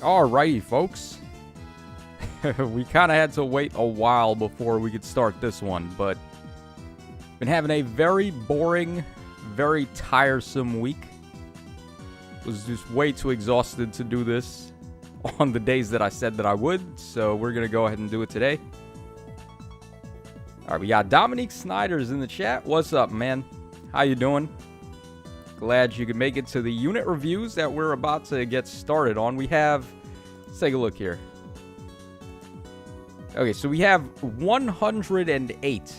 Alrighty, folks. We kind of had to wait a while before we could start this one, but been having a very boring, very tiresome week. Was just way too exhausted to do this on the days that I said that I would, so we're going to go ahead and do it today. Alright, we got Dominique Snyder's in the chat. What's up, man? How you doing? Glad you could make it to the unit reviews that we're about to get started on. We have, let's take a look here. Okay, so we have 108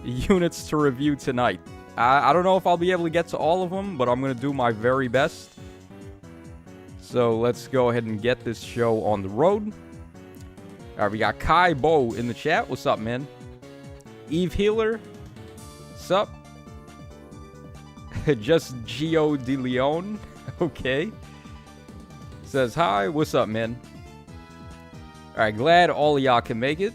units to review tonight. I don't know if I'll be able to get to all of them, but I'm going to do my very best. So let's go ahead and get this show on the road. Alright, we got Kai Bo in the chat. What's up, man? Eve Healer. What's up? Just Gio De Leon. Okay. Says hi. What's up, man? Alright, glad all of y'all can make it.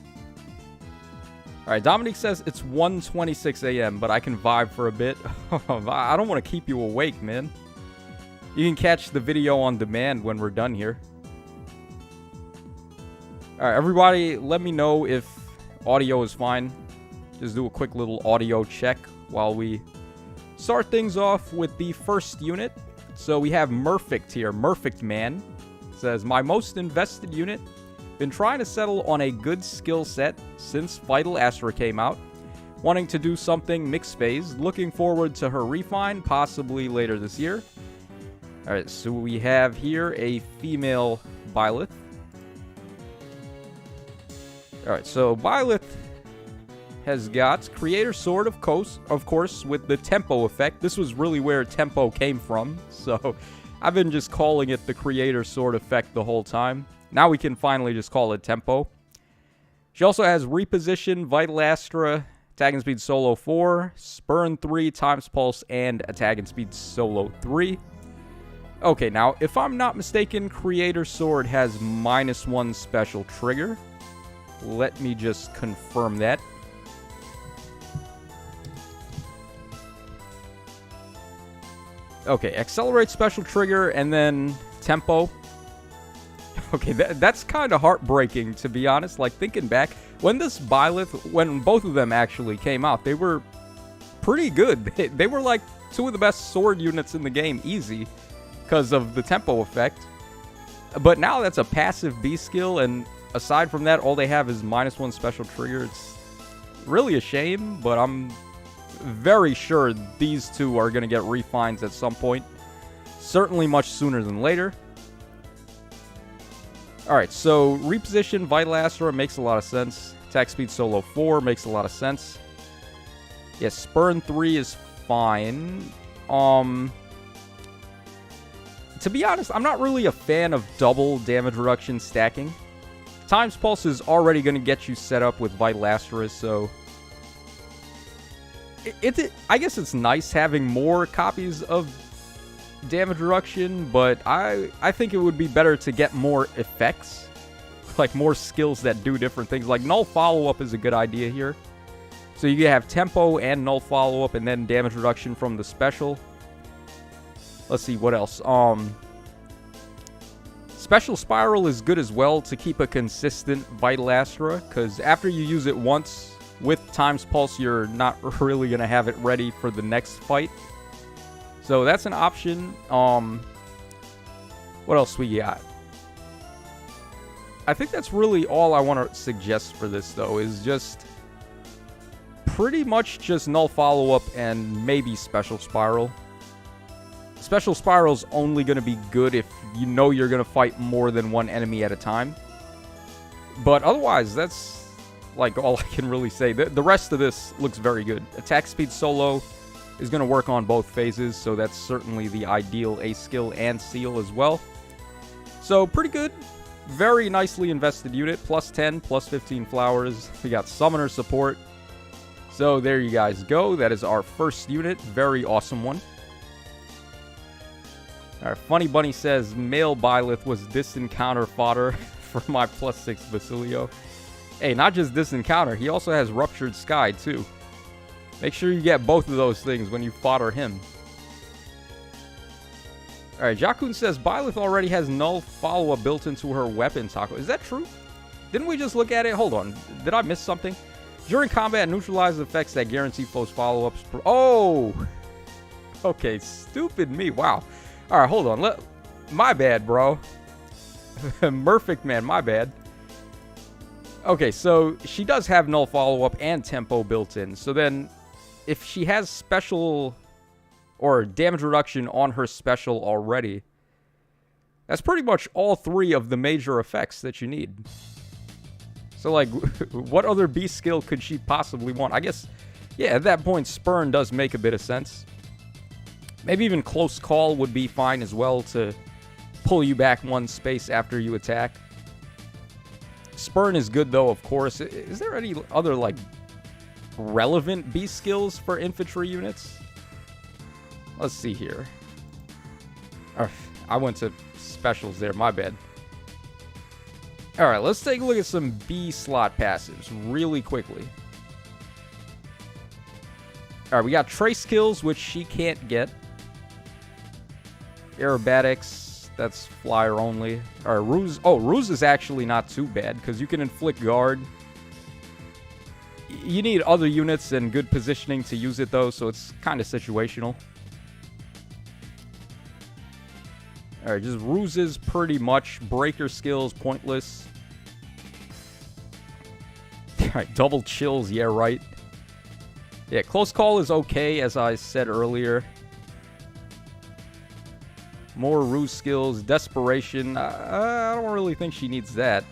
Alright, Dominique says it's 1:26 a.m., but I can vibe for a bit. I don't want to keep you awake, man. You can catch the video on demand when we're done here. Alright, everybody, let me know if audio is fine. Just do a quick little audio check while we start things off with the first unit. So we have Murfict here. Murfict Man says, my most invested unit. Been trying to settle on a good skill set since Vital Astra came out. Wanting to do something mixed phase. Looking forward to her refine, possibly later this year. Alright, so we have here a female Byleth. Alright, so Byleth has got Creator Sword, of course, with the tempo effect. This was really where tempo came from, so I've been just calling it the Creator Sword effect the whole time. Now we can finally just call it tempo. She also has Reposition, Vital Astra, Attack and Speed Solo 4, Spurn 3, Times Pulse, and Attack and Speed Solo 3. Okay, now, if I'm not mistaken, Creator Sword has -1 special trigger. Let me just confirm that. Okay, accelerate special trigger and then tempo. Okay, that's kind of heartbreaking, to be honest. Like, thinking back, when this Byleth, when both of them actually came out, they were pretty good. They were like two of the best sword units in the game, easy, because of the tempo effect. But now that's a passive B skill, and aside from that, all they have is -1 special trigger. It's really a shame, but I'm very sure these two are going to get refines at some point. Certainly much sooner than later. Alright, so Reposition Vital Astra makes a lot of sense. Attack Speed Solo 4 makes a lot of sense. Yes, Spurn 3 is fine. To be honest, I'm not really a fan of double damage reduction stacking. Times Pulse is already going to get you set up with Vital Astra, so I guess it's nice having more copies of damage reduction, but I think it would be better to get more effects, like more skills that do different things. Like null follow-up is a good idea here. So you can have tempo and null follow-up and then damage reduction from the special. Let's see, what else? Special Spiral is good as well to keep a consistent Vital Astra, because after you use it once with Times Pulse, you're not really going to have it ready for the next fight. So that's an option. What else we got? I think that's really all I want to suggest for this, though, is just pretty much just null follow-up and maybe Special Spiral. Special Spiral's only going to be good if you know you're going to fight more than one enemy at a time. But otherwise, that's like all I can really say. The rest of this looks very good. Attack Speed Solo is going to work on both phases, so that's certainly the ideal A skill and seal as well. So pretty good. Very nicely invested unit. +10, +15 flowers. We got Summoner support. So there you guys go. That is our first unit. Very awesome one. Alright, Funny Bunny says, male Byleth was disencounter fodder for my +6 Basilio. Hey, not just disencounter, he also has Ruptured Sky, too. Make sure you get both of those things when you fodder him. Alright, Jakun says Byleth already has null follow-up built into her weapon taco. Is that true? Didn't we just look at it? Hold on. Did I miss something? During combat, neutralize effects that guarantee foes follow-ups. Oh! Okay, stupid me. Wow. Alright, hold on. My bad, bro. Murphic man, my bad. Okay, so she does have null follow-up and tempo built in. So then, if she has special or damage reduction on her special already, that's pretty much all three of the major effects that you need. So, like, what other beast skill could she possibly want? I guess, yeah, at that point, Spurn does make a bit of sense. Maybe even Close Call would be fine as well to pull you back one space after you attack. Spurn is good, though, of course. Is there any other, like, relevant beast skills for infantry units? Let's see here. I went to specials there, my bad. Alright, let's take a look at some B slot passives really quickly. Alright, we got Trace Kills, which she can't get. Aerobatics, that's flyer only. Alright, Ruse. Oh, Ruse is actually not too bad, because you can inflict guard. You need other units and good positioning to use it, though, so it's kind of situational. Alright, just ruses pretty much. Breaker skills, pointless. Alright, double chills, yeah, right. Yeah, Close Call is okay, as I said earlier. More ruse skills, Desperation. I don't really think she needs that.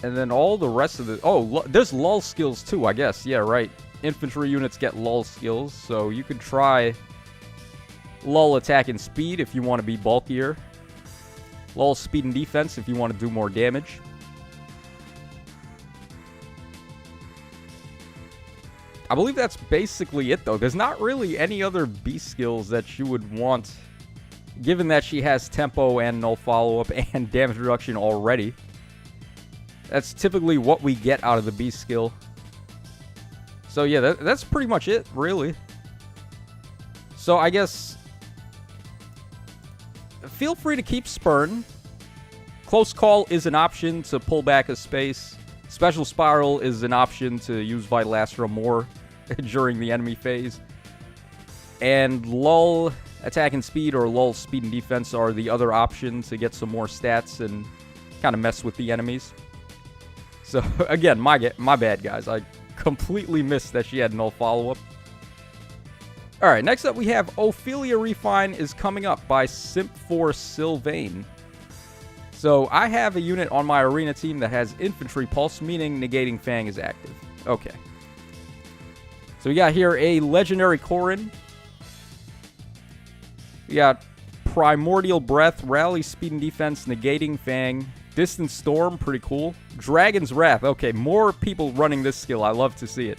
And then all the rest of the... Oh, there's lull skills too, I guess. Yeah, right. Infantry units get lull skills, so you could try lull attack and speed if you want to be bulkier. Lull speed and defense if you want to do more damage. I believe that's basically it, though. There's not really any other beast skills that you would want, given that she has tempo and null follow-up and damage reduction already. That's typically what we get out of the beast skill. So yeah, that's pretty much it, really. So I guess feel free to keep Spurn. Close Call is an option to pull back a space. Special Spiral is an option to use Vitalistra more during the enemy phase. And lull attack and speed or lull speed and defense are the other option to get some more stats and kind of mess with the enemies. So again, my bad, guys. I completely missed that she had null follow-up. Alright, next up we have Ophelia Refine is coming up by Simp4 Sylvain. So I have a unit on my arena team that has Infantry Pulse, meaning Negating Fang is active. Okay. So we got here a Legendary Corrin. We got Primordial Breath, Rally Speed and Defense, Negating Fang, Distant Storm, pretty cool. Dragon's Wrath. Okay, more people running this skill. I love to see it.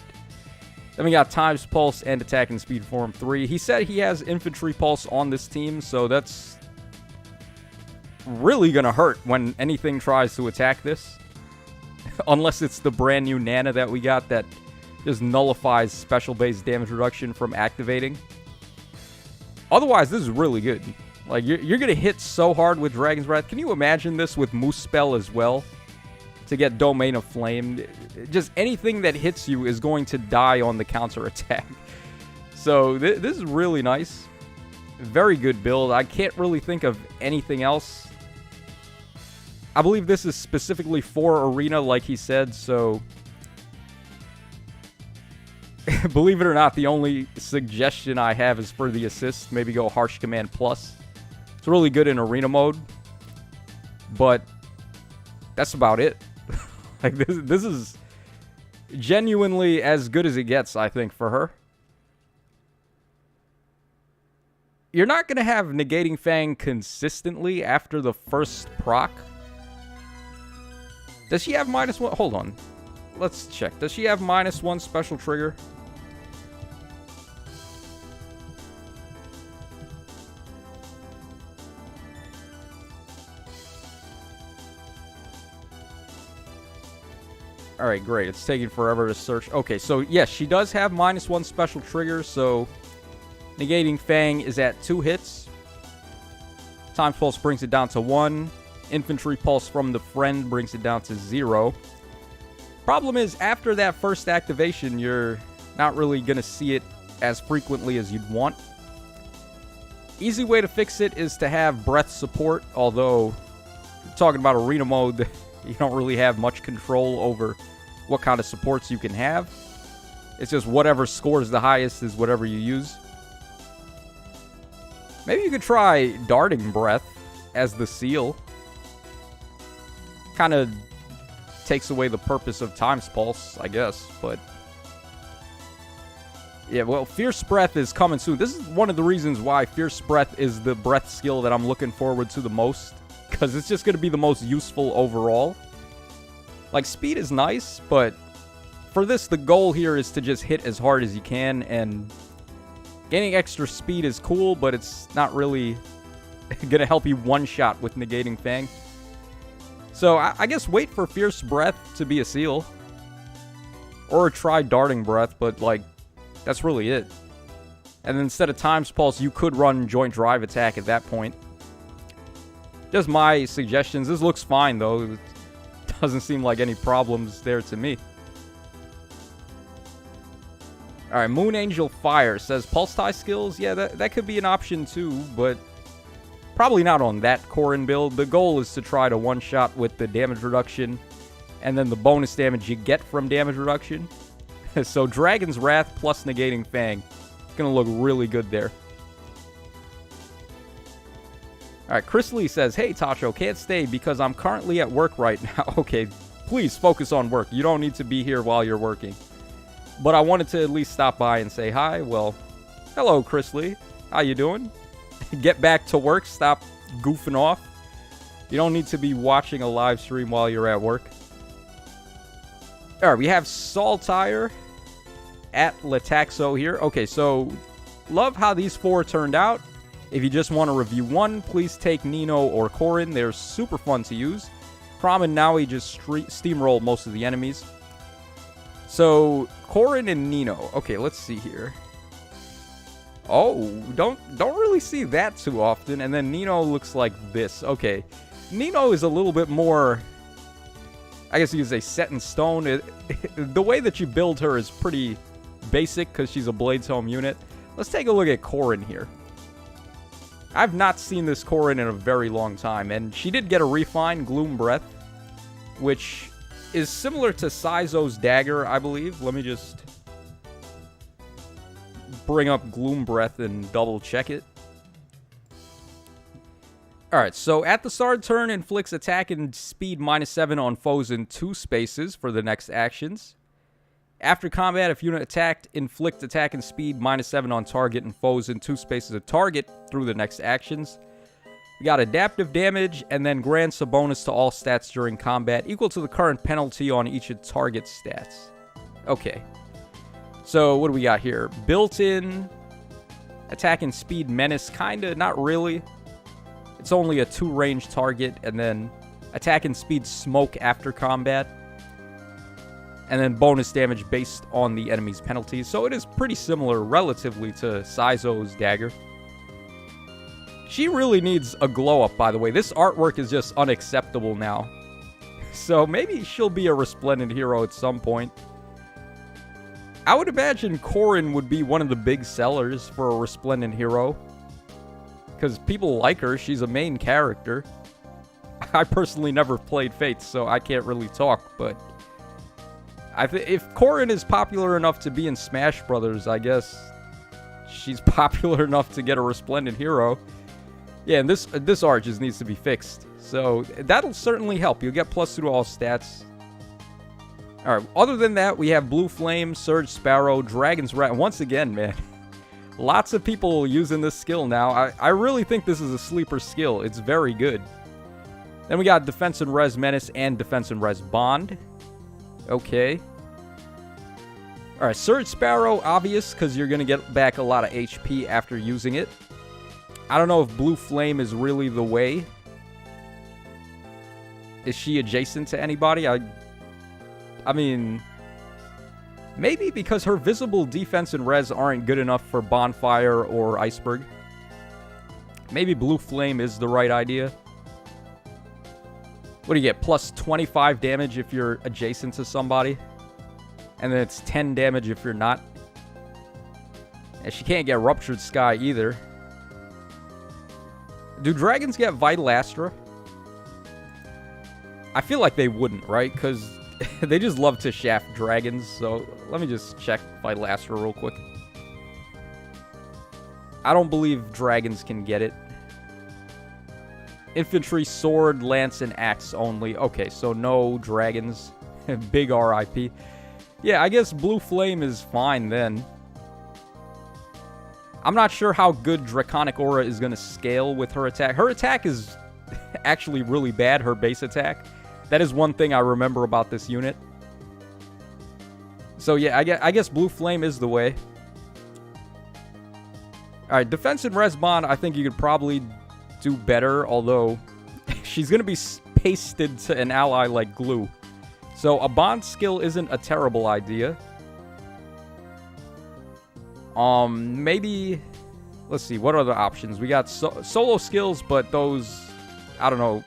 Then we got Times Pulse and Attack and Speed Form 3. He said he has Infantry Pulse on this team, so that's really going to hurt when anything tries to attack this. Unless it's the brand new Nana that we got that just nullifies special-based damage reduction from activating. Otherwise, this is really good. Like, you're going to hit so hard with Dragon's Wrath. Can you imagine this with Moose Spell as well? To get Domain of Flame. Just anything that hits you is going to die on the counter-attack. So, this is really nice. Very good build. I can't really think of anything else. I believe this is specifically for Arena, like he said, so... Believe it or not, the only suggestion I have is for the assist. Maybe go Harsh Command Plus. It's really good in Arena mode. But that's about it. Like, this is genuinely as good as it gets, I think, for her. You're not going to have Negating Fang consistently after the first proc. Does she have -1? Hold on. Let's check. Does she have -1 special trigger? Alright, great. It's taking forever to search. Okay, so yes, she does have -1 special trigger, so negating Fang is at 2 hits. Time Pulse brings it down to 1. Infantry Pulse from the friend brings it down to 0. Problem is, after that first activation, you're not really going to see it as frequently as you'd want. Easy way to fix it is to have breath support, although talking about arena mode, you don't really have much control over what kind of supports you can have. It's just whatever scores the highest is whatever you use. Maybe you could try Darting Breath as the seal. Kind of takes away the purpose of Time's Pulse, I guess, but yeah, well, Fierce Breath is coming soon. This is one of the reasons why Fierce Breath is the breath skill that I'm looking forward to the most, because it's just going to be the most useful overall. Like, speed is nice, but for this, the goal here is to just hit as hard as you can, and gaining extra speed is cool, but it's not really going to help you one-shot with negating Fang. So, I guess wait for Fierce Breath to be a seal. Or try Darting Breath, but, like, that's really it. And then instead of Time's Pulse, you could run Joint Drive Attack at that point. Just my suggestions. This looks fine, though. It doesn't seem like any problems there to me. Alright, Moon Angel Fire says Pulse Tie skills. Yeah, that could be an option too, but probably not on that Corrin build. The goal is to try to one-shot with the damage reduction and then the bonus damage you get from damage reduction. So Dragon's Wrath plus negating Fang. Gonna look really good there. Alright, Chris Lee says, hey Tacho, can't stay because I'm currently at work right now. Okay, please focus on work. You don't need to be here while you're working. But I wanted to at least stop by and say hi. Well, hello Chris Lee. How you doing? Get back to work. Stop goofing off. You don't need to be watching a live stream while you're at work. Alright, we have Saltire at Lataxo here. Okay, so love how these 4 turned out. If you just want to review one, please take Nino or Corrin. They're super fun to use. Crom and Naui just steamroll most of the enemies. So, Corrin and Nino. Okay, let's see here. Oh, don't really see that too often. And then Nino looks like this. Okay, Nino is a little bit more, I guess you could say, set in stone. The way that you build her is pretty basic because she's a Blades Home unit. Let's take a look at Corrin here. I've not seen this Corrin in a very long time, and she did get a refine, Gloom Breath, which is similar to Saizo's Dagger, I believe. Let me just bring up Gloom Breath and double check it. Alright, so at the start of turn, inflicts attack and speed -7 on foes in 2 spaces for the next actions. After combat, if unit attacked, inflict attack and speed -7 on target and foes in 2 spaces of target through the next actions. We got adaptive damage, and then grants a bonus to all stats during combat, equal to the current penalty on each of target stats. Okay. So, what do we got here? Built-in attack and speed menace, kinda, not really. It's only a 2-range target, and then attack and speed smoke after combat. And then bonus damage based on the enemy's penalties. So it is pretty similar, relatively, to Saizo's Dagger. She really needs a glow-up, by the way. This artwork is just unacceptable now. So maybe she'll be a resplendent hero at some point. I would imagine Corrin would be one of the big sellers for a resplendent hero. Because people like her. She's a main character. I personally never played Fates, so I can't really talk, but if Corrin is popular enough to be in Smash Brothers, I guess she's popular enough to get a resplendent hero. Yeah, and this art just needs to be fixed. So that'll certainly help. You'll get +2 to all stats. Alright, other than that, we have Blue Flame, Surge Sparrow, Dragon's Wrath. Once again, man, lots of people using this skill now. I really think this is a sleeper skill. It's very good. Then we got Defense and Res Menace and Defense and Res Bond. Okay. Alright, Surge Sparrow, obvious, because you're going to get back a lot of HP after using it. I don't know if Blue Flame is really the way. Is she adjacent to anybody? I I mean, maybe because her visible defense and res aren't good enough for Bonfire or Iceberg. Maybe Blue Flame is the right idea. What do you get? Plus 25 damage if you're adjacent to somebody. And then it's 10 damage if you're not. And she can't get Ruptured Sky either. Do dragons get Vital Astra? I feel like they wouldn't, right? Because they just love to shaft dragons. So let me just check Vital Astra real quick. I don't believe dragons can get it. Infantry, sword, lance, and axe only. Okay, so no dragons. Big RIP. Yeah, I guess Blue Flame is fine then. I'm not sure how good Draconic Aura is going to scale with her attack. Her attack is actually really bad, her base attack. That is one thing I remember about this unit. So yeah, I guess Blue Flame is the way. Alright, Defense and Res Bond, I think you could probably do better, although she's going to be pasted to an ally like glue. So a bond skill isn't a terrible idea. Maybe, let's see, what are the options? We got solo skills, but those, I don't know,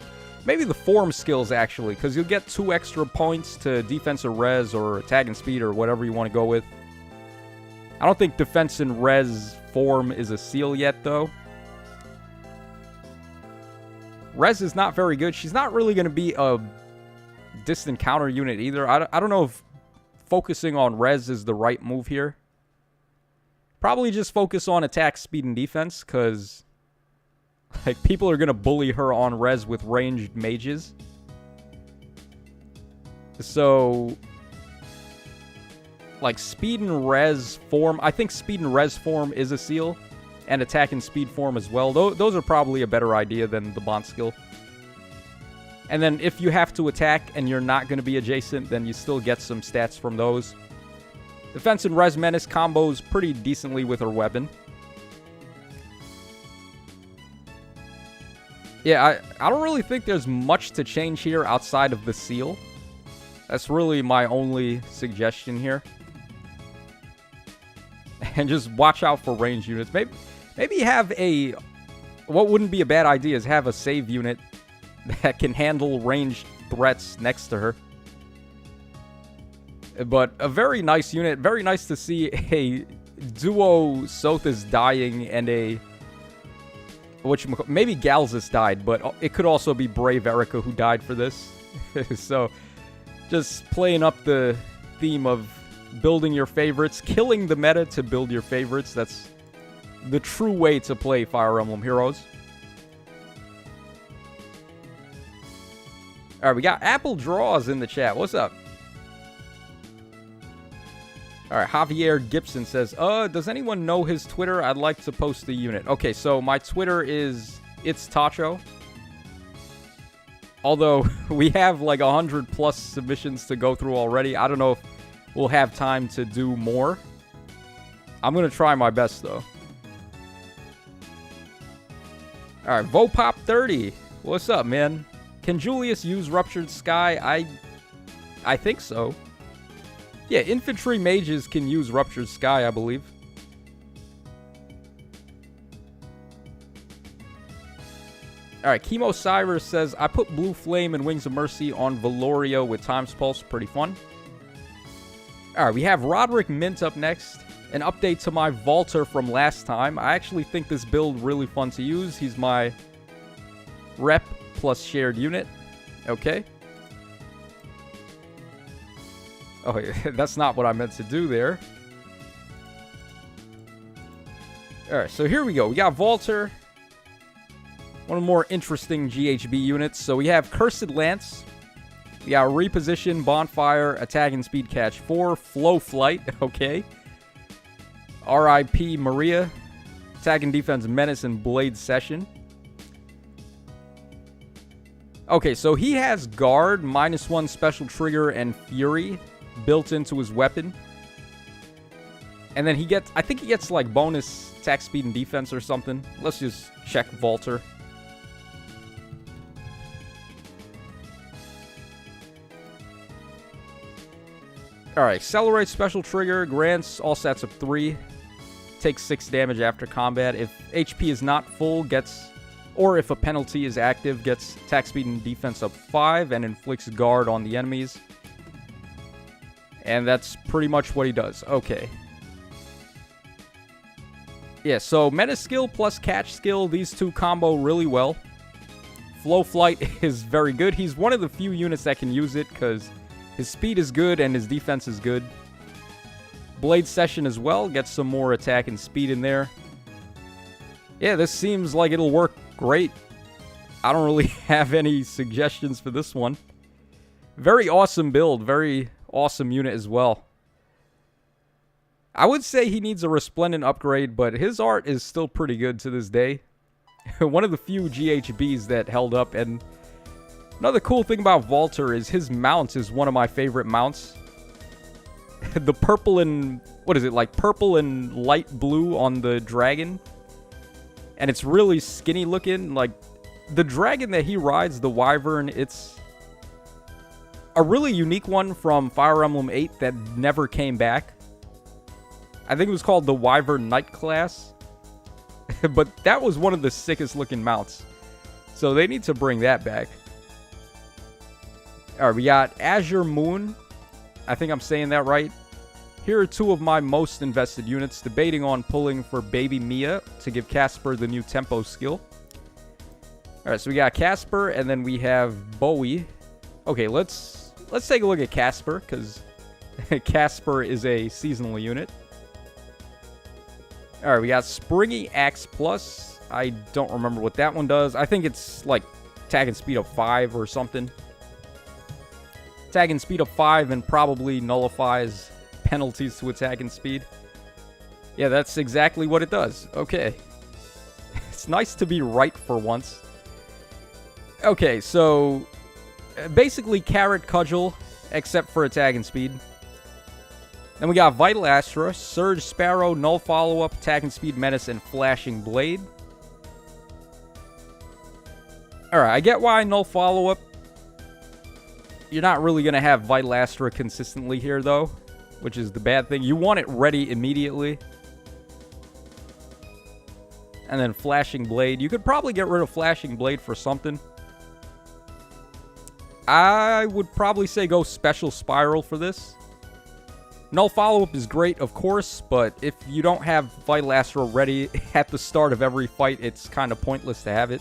maybe the form skills actually, because you'll get 2 extra points to defense or res or attack and speed or whatever you want to go with. I don't think defense and res form is a seal yet, though. Res is not very good. She's not really going to be a distant counter unit either. I don't know if focusing on res is the right move here. Probably just focus on attack, speed, and defense, because like people are going to bully her on res with ranged mages. So like speed and res form, I think speed and res form is a seal. And attack and speed form as well. Those are probably a better idea than the bond skill. And then if you have to attack and you're not going to be adjacent, then you still get some stats from those. Defense and Res Menace combos pretty decently with her weapon. Yeah, I don't really think there's much to change here outside of the seal. That's really my only suggestion here. And just watch out for range units. Maybe have a... What wouldn't be a bad idea is have a save unit that can handle ranged threats next to her. But a very nice unit. Very nice to see a duo Sothis dying and a... maybe Galzus died, but it could also be Brave Erica who died for this. So, just playing up the theme of building your favorites, killing the meta to build your favorites. That's the true way to play Fire Emblem Heroes. Alright, we got Apple Draws in the chat. What's up? Alright, Javier Gibson says, does anyone know his Twitter? I'd like to post the unit. Okay, so my Twitter is It's Tacho. Although, we have like 100 plus submissions to go through already. I don't know if we'll have time to do more. I'm going to try my best, though. Alright, Vopop30. What's up, man? Can Julius use Ruptured Sky? I think so. Yeah, infantry mages can use Ruptured Sky, I believe. Alright, Chemo Cyrus says, I put Blue Flame and Wings of Mercy on Valoria with Time's Pulse. Pretty fun. Alright, we have Roderick Mint up next. An update to my Valter from last time. I actually think this build really fun to use. He's my rep plus shared unit. Okay. Oh, that's not what I meant to do there. Alright, so here we go. We got Valter. One of the more interesting GHB units. So we have Cursed Lance. We got Reposition, Bonfire, Attack and Speed Catch 4, Flow Flight. Okay. RIP Maria. Attack and Defense Menace and Blade Session. Okay, so he has Guard, -1 Special Trigger, and Fury built into his weapon. And then he gets, I think he gets like bonus attack, speed, and defense or something. Let's just check Valter. Alright, accelerate special trigger, grants all stats of 3. Takes 6 damage after combat. If HP is not full, or if a penalty is active, gets attack speed and defense up 5 and inflicts guard on the enemies. And that's pretty much what he does. Okay. Yeah, so Menace skill plus Catch skill, these two combo really well. Flow Flight is very good. He's one of the few units that can use it because his speed is good and his defense is good. Blade Session as well, gets some more attack and speed in there. Yeah, this seems like it'll work great. I don't really have any suggestions for this one. Very awesome build, very awesome unit as well. I would say he needs a Resplendent upgrade, but his art is still pretty good to this day. One of the few GHBs that held up, and another cool thing about Valter is his mount is one of my favorite mounts. The purple and, what is it, like purple and light blue on the dragon. And it's really skinny looking. Like, the dragon that he rides, the Wyvern, it's a really unique one from Fire Emblem 8 that never came back. I think it was called the Wyvern Knight class. But that was one of the sickest looking mounts. So they need to bring that back. Alright, we got Azure Moon. I think I'm saying that right. Here are two of my most invested units, debating on pulling for Baby Mia to give Caspar the new tempo skill. Alright, so we got Caspar, and then we have Bowie. Okay, let's take a look at Caspar, because Caspar is a seasonal unit. Alright, we got Springy Axe Plus. I don't remember what that one does. I think it's like attack and speed of 5 or something. Attack and speed of 5 and probably nullifies penalties to attack and speed. Yeah, that's exactly what it does. Okay. It's nice to be right for once. Okay, so basically Carrot Cudgel, except for attack and speed. Then we got Vital Astra, Surge Sparrow, Null Follow-Up, Attack and Speed Menace, and Flashing Blade. Alright, I get why Null Follow-Up. You're not really going to have Vital Astra consistently here, though, which is the bad thing. You want it ready immediately. And then Flashing Blade. You could probably get rid of Flashing Blade for something. I would probably say go Special Spiral for this. Null Follow-Up is great, of course, but if you don't have Vital Astra ready at the start of every fight, it's kind of pointless to have it.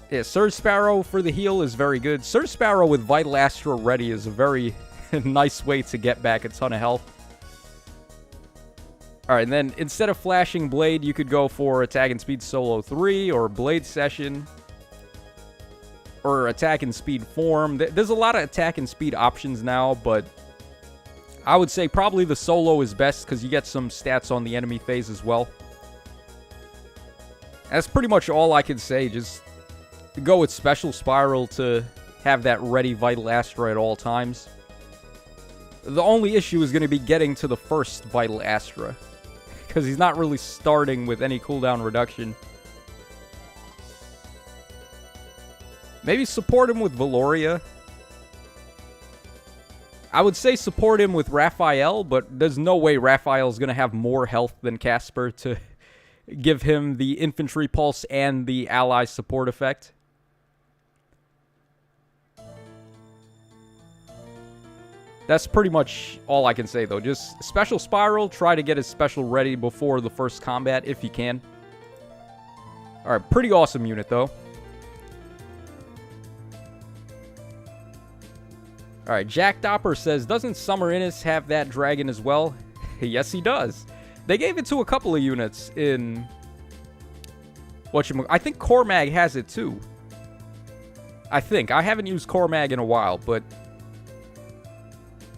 Yeah, Surge Sparrow for the heal is very good. Surge Sparrow with Vital Astra ready is a very nice way to get back a ton of health. Alright, and then instead of Flashing Blade, you could go for Attack and Speed Solo 3 or Blade Session. Or attack and speed form. There's a lot of attack and speed options now, but I would say probably the solo is best because you get some stats on the enemy phase as well. That's pretty much all I can say. Just go with Special Spiral to have that ready Vital Astra at all times. The only issue is going to be getting to the first Vital Astra, because he's not really starting with any cooldown reduction. Maybe support him with Valoria. I would say support him with Raphael, but there's no way Raphael's going to have more health than Caspar to give him the Infantry Pulse and the Ally Support effect. That's pretty much all I can say, though. Just Special Spiral, try to get his special ready before the first combat, if you can. Alright, pretty awesome unit, though. Alright, Jack Dopper says, doesn't Summer Innis have that dragon as well? Yes, he does. They gave it to a couple of units in... I think Cormag has it too. I think. I haven't used Cormag in a while, but...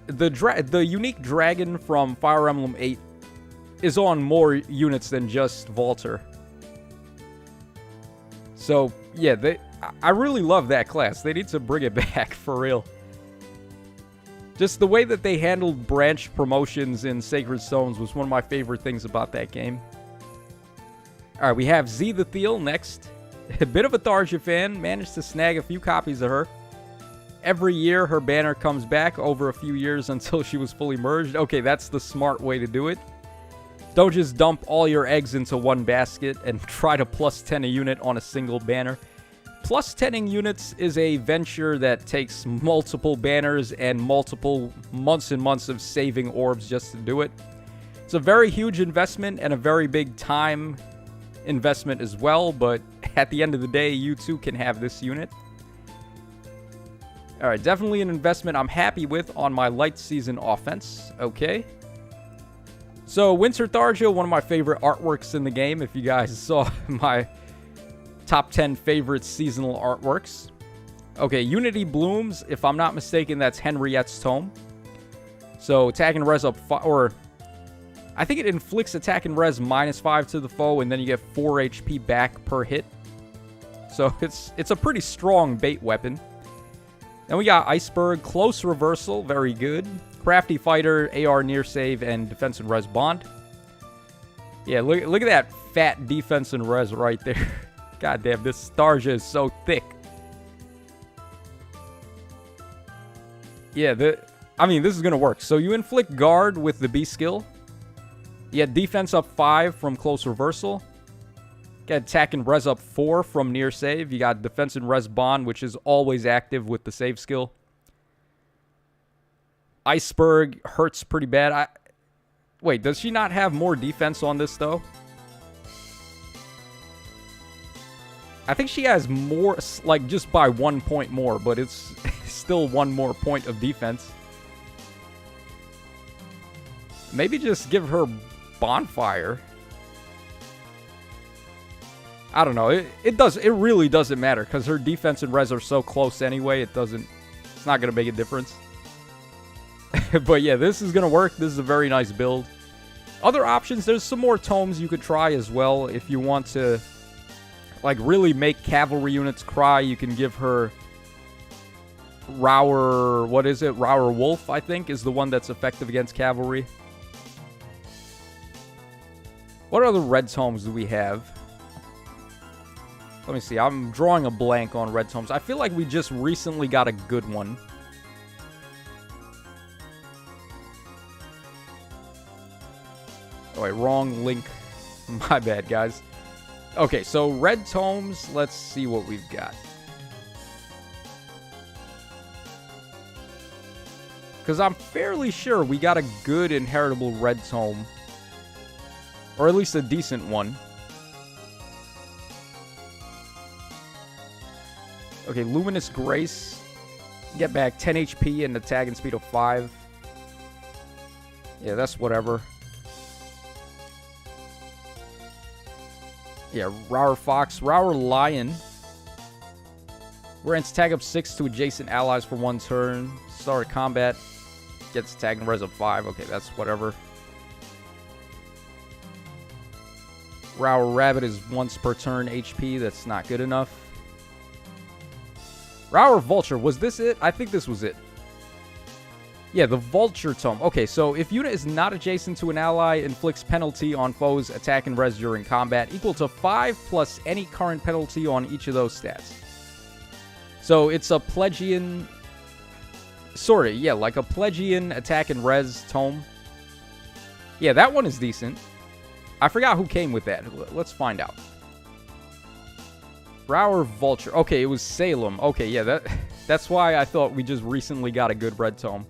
The unique dragon from Fire Emblem 8 is on more units than just Valter. So, yeah, I really love that class. They need to bring it back, for real. Just the way that they handled branch promotions in Sacred Stones was one of my favorite things about that game. Alright, we have Z the Thiel next. A bit of a Tharja fan. Managed to snag a few copies of her. Every year, her banner comes back over a few years until she was fully merged. Okay, that's the smart way to do it. Don't just dump all your eggs into one basket and try to plus 10 a unit on a single banner. Plus 10ing units is a venture that takes multiple banners and multiple months and months of saving orbs just to do it. It's a very huge investment and a very big time investment as well, but at the end of the day, you too can have this unit. Alright, definitely an investment I'm happy with on my light season offense. Okay. So, Winter Tharja, one of my favorite artworks in the game, if you guys saw my top 10 favorite seasonal artworks. Okay, Unity Blooms, if I'm not mistaken, that's Henriette's Tome. So, attack and res up 5, or I think it inflicts attack and res -5 to the foe, and then you get 4 HP back per hit. So, it's a pretty strong bait weapon. Then we got Iceberg, Close Reversal, very good. Crafty Fighter, AR Near Save, and Defense and Res Bond. Yeah, look at that fat defense and res right there. God damn, this Tharja is so thick. Yeah, I mean, this is going to work. So you inflict guard with the B skill. You get defense up 5 from Close Reversal. Get attack and res up 4 from Near Save. You got defense and res bond, which is always active with the save skill. Iceberg hurts pretty bad. Wait, does she not have more defense on this, though? I think she has more, like, just by 1 point more, but it's still 1 more point of defense. Maybe just give her Bonfire. I don't know. It really doesn't matter, because her defense and res are so close anyway. It's not going to make a difference. But yeah, this is going to work. This is a very nice build. Other options, there's some more tomes you could try as well. If you want to, like, really make cavalry units cry, you can give her Rower, what is it? Rower Wolf, I think, is the one that's effective against cavalry. What other red tomes do we have? Let me see. I'm drawing a blank on red tomes. I feel like we just recently got a good one. Oh, wait, wrong link. My bad, guys. Okay, so red tomes. Let's see what we've got. Because I'm fairly sure we got a good inheritable red tome. Or at least a decent one. Okay, Luminous Grace. Get back 10 HP and attack and speed of 5. Yeah, that's whatever. Yeah, Rower Fox. Rower Lion. Grants attack up 6 to adjacent allies for 1 turn. Start combat. Gets attack and res up 5. Okay, that's whatever. Rower Rabbit is once per turn HP. That's not good enough. Rower Vulture. Was this it? I think this was it. Yeah, the Vulture Tome. Okay, so if unit is not adjacent to an ally, inflicts penalty on foes' attack and res during combat, equal to 5 plus any current penalty on each of those stats. So it's a Pledgian... Sorta, yeah, like a Pledgian attack and res tome. Yeah, that one is decent. I forgot who came with that. Let's find out. Rower Vulture. Okay, it was Salem. Okay, yeah, that's why I thought we just recently got a good red tome.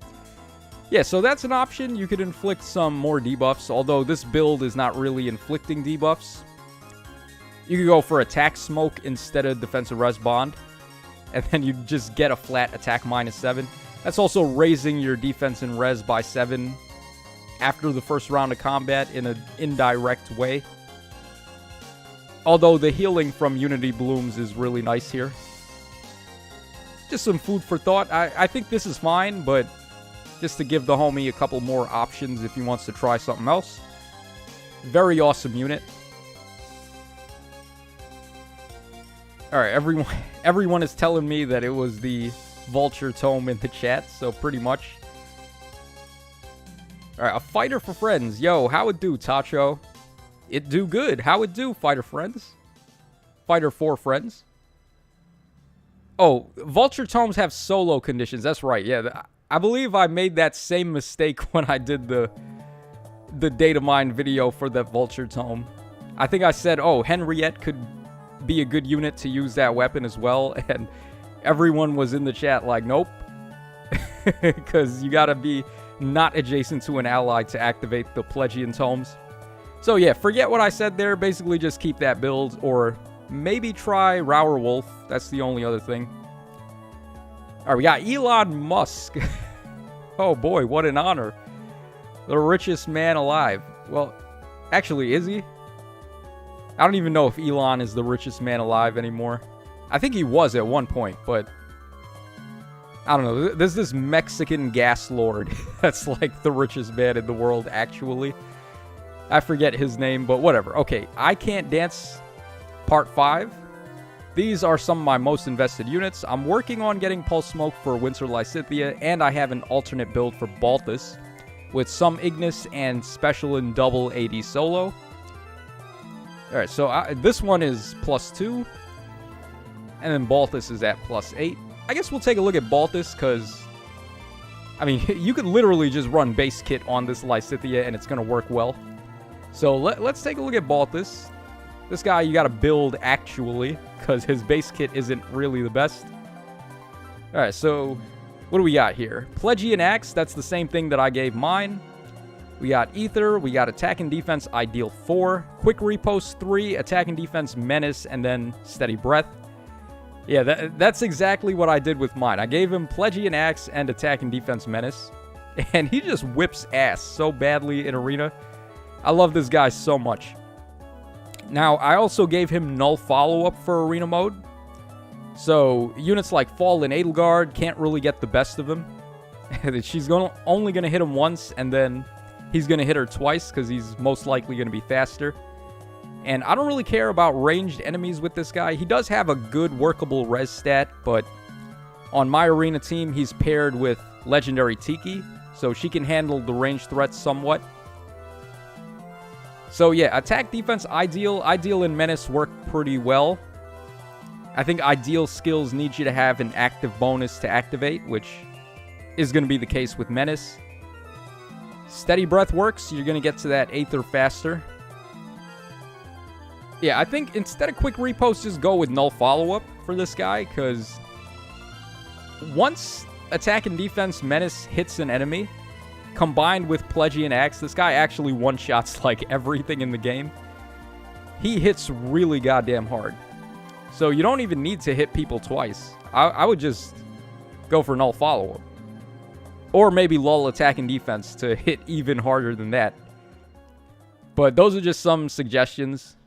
Yeah, so that's an option. You could inflict some more debuffs, although this build is not really inflicting debuffs. You could go for attack smoke instead of defensive res bond, and then you just get a flat attack -7. That's also raising your defense and res by 7 after the first round of combat in an indirect way. Although the healing from Unity Blooms is really nice here. Just some food for thought. I think this is fine, but just to give the homie a couple more options if he wants to try something else. Very awesome unit. Alright, everyone is telling me that it was the Vulture Tome in the chat, so pretty much. Alright, a fighter for friends. Yo, how it do, Tacho? It do good. How it do, fighter friends? Fighter for friends. Oh, Vulture Tomes have solo conditions. That's right. Yeah, I believe I made that same mistake when I did the data mine video for that Vulture Tome. I think I said, oh, Henriette could be a good unit to use that weapon as well, and everyone was in the chat like, nope. Because you gotta be not adjacent to an ally to activate the Plegian Tomes. So yeah, forget what I said there. Basically just keep that build, or maybe try Rower Wolf. That's the only other thing. Alright, we got Elon Musk. Oh boy, what an honor. The richest man alive. Well, actually, is he? I don't even know if Elon is the richest man alive anymore. I think he was at one point, but I don't know. There's this Mexican gas lord that's like the richest man in the world, actually. I forget his name, but whatever. Okay, I Can't Dance Part 5. These are some of my most invested units. I'm working on getting Pulse Smoke for Winter Lysithea, and I have an alternate build for Balthus with some Ignis and special and double AD solo. Alright, so this one is +2, and then Balthus is at +8. I guess we'll take a look at Balthus, because, I mean, you could literally just run base kit on this Lysithea, and it's going to work well. So let's take a look at Balthus. This guy you got to build, actually, because his base kit isn't really the best. Alright, so what do we got here? Plegian Axe, that's the same thing that I gave mine. We got Ether, we got Attack and Defense Ideal 4, Quick Repost 3, Attack and Defense Menace, and then Steady Breath. Yeah, that's exactly what I did with mine. I gave him Plegian Axe and Attack and Defense Menace, and he just whips ass so badly in Arena. I love this guy so much. Now, I also gave him Null Follow-Up for Arena Mode, so units like Fallen Edelgard can't really get the best of him. She's only going to hit him once, and then he's going to hit her twice, because he's most likely going to be faster. And I don't really care about ranged enemies with this guy. He does have a good workable res stat, but on my Arena team, he's paired with Legendary Tiki, so she can handle the ranged threats somewhat. So yeah, Attack, Defense, Ideal. Ideal and Menace work pretty well. I think Ideal skills need you to have an active bonus to activate, which is going to be the case with Menace. Steady Breath works. You're going to get to that Aether faster. Yeah, I think instead of Quick Repost, just go with Null Follow-Up for this guy, because once Attack and Defense Menace hits an enemy, combined with Plegian Axe, this guy actually one-shots like everything in the game. He hits really goddamn hard. So you don't even need to hit people twice. I would just go for Null Follow-Up. Or maybe lull Attack and Defense to hit even harder than that. But those are just some suggestions.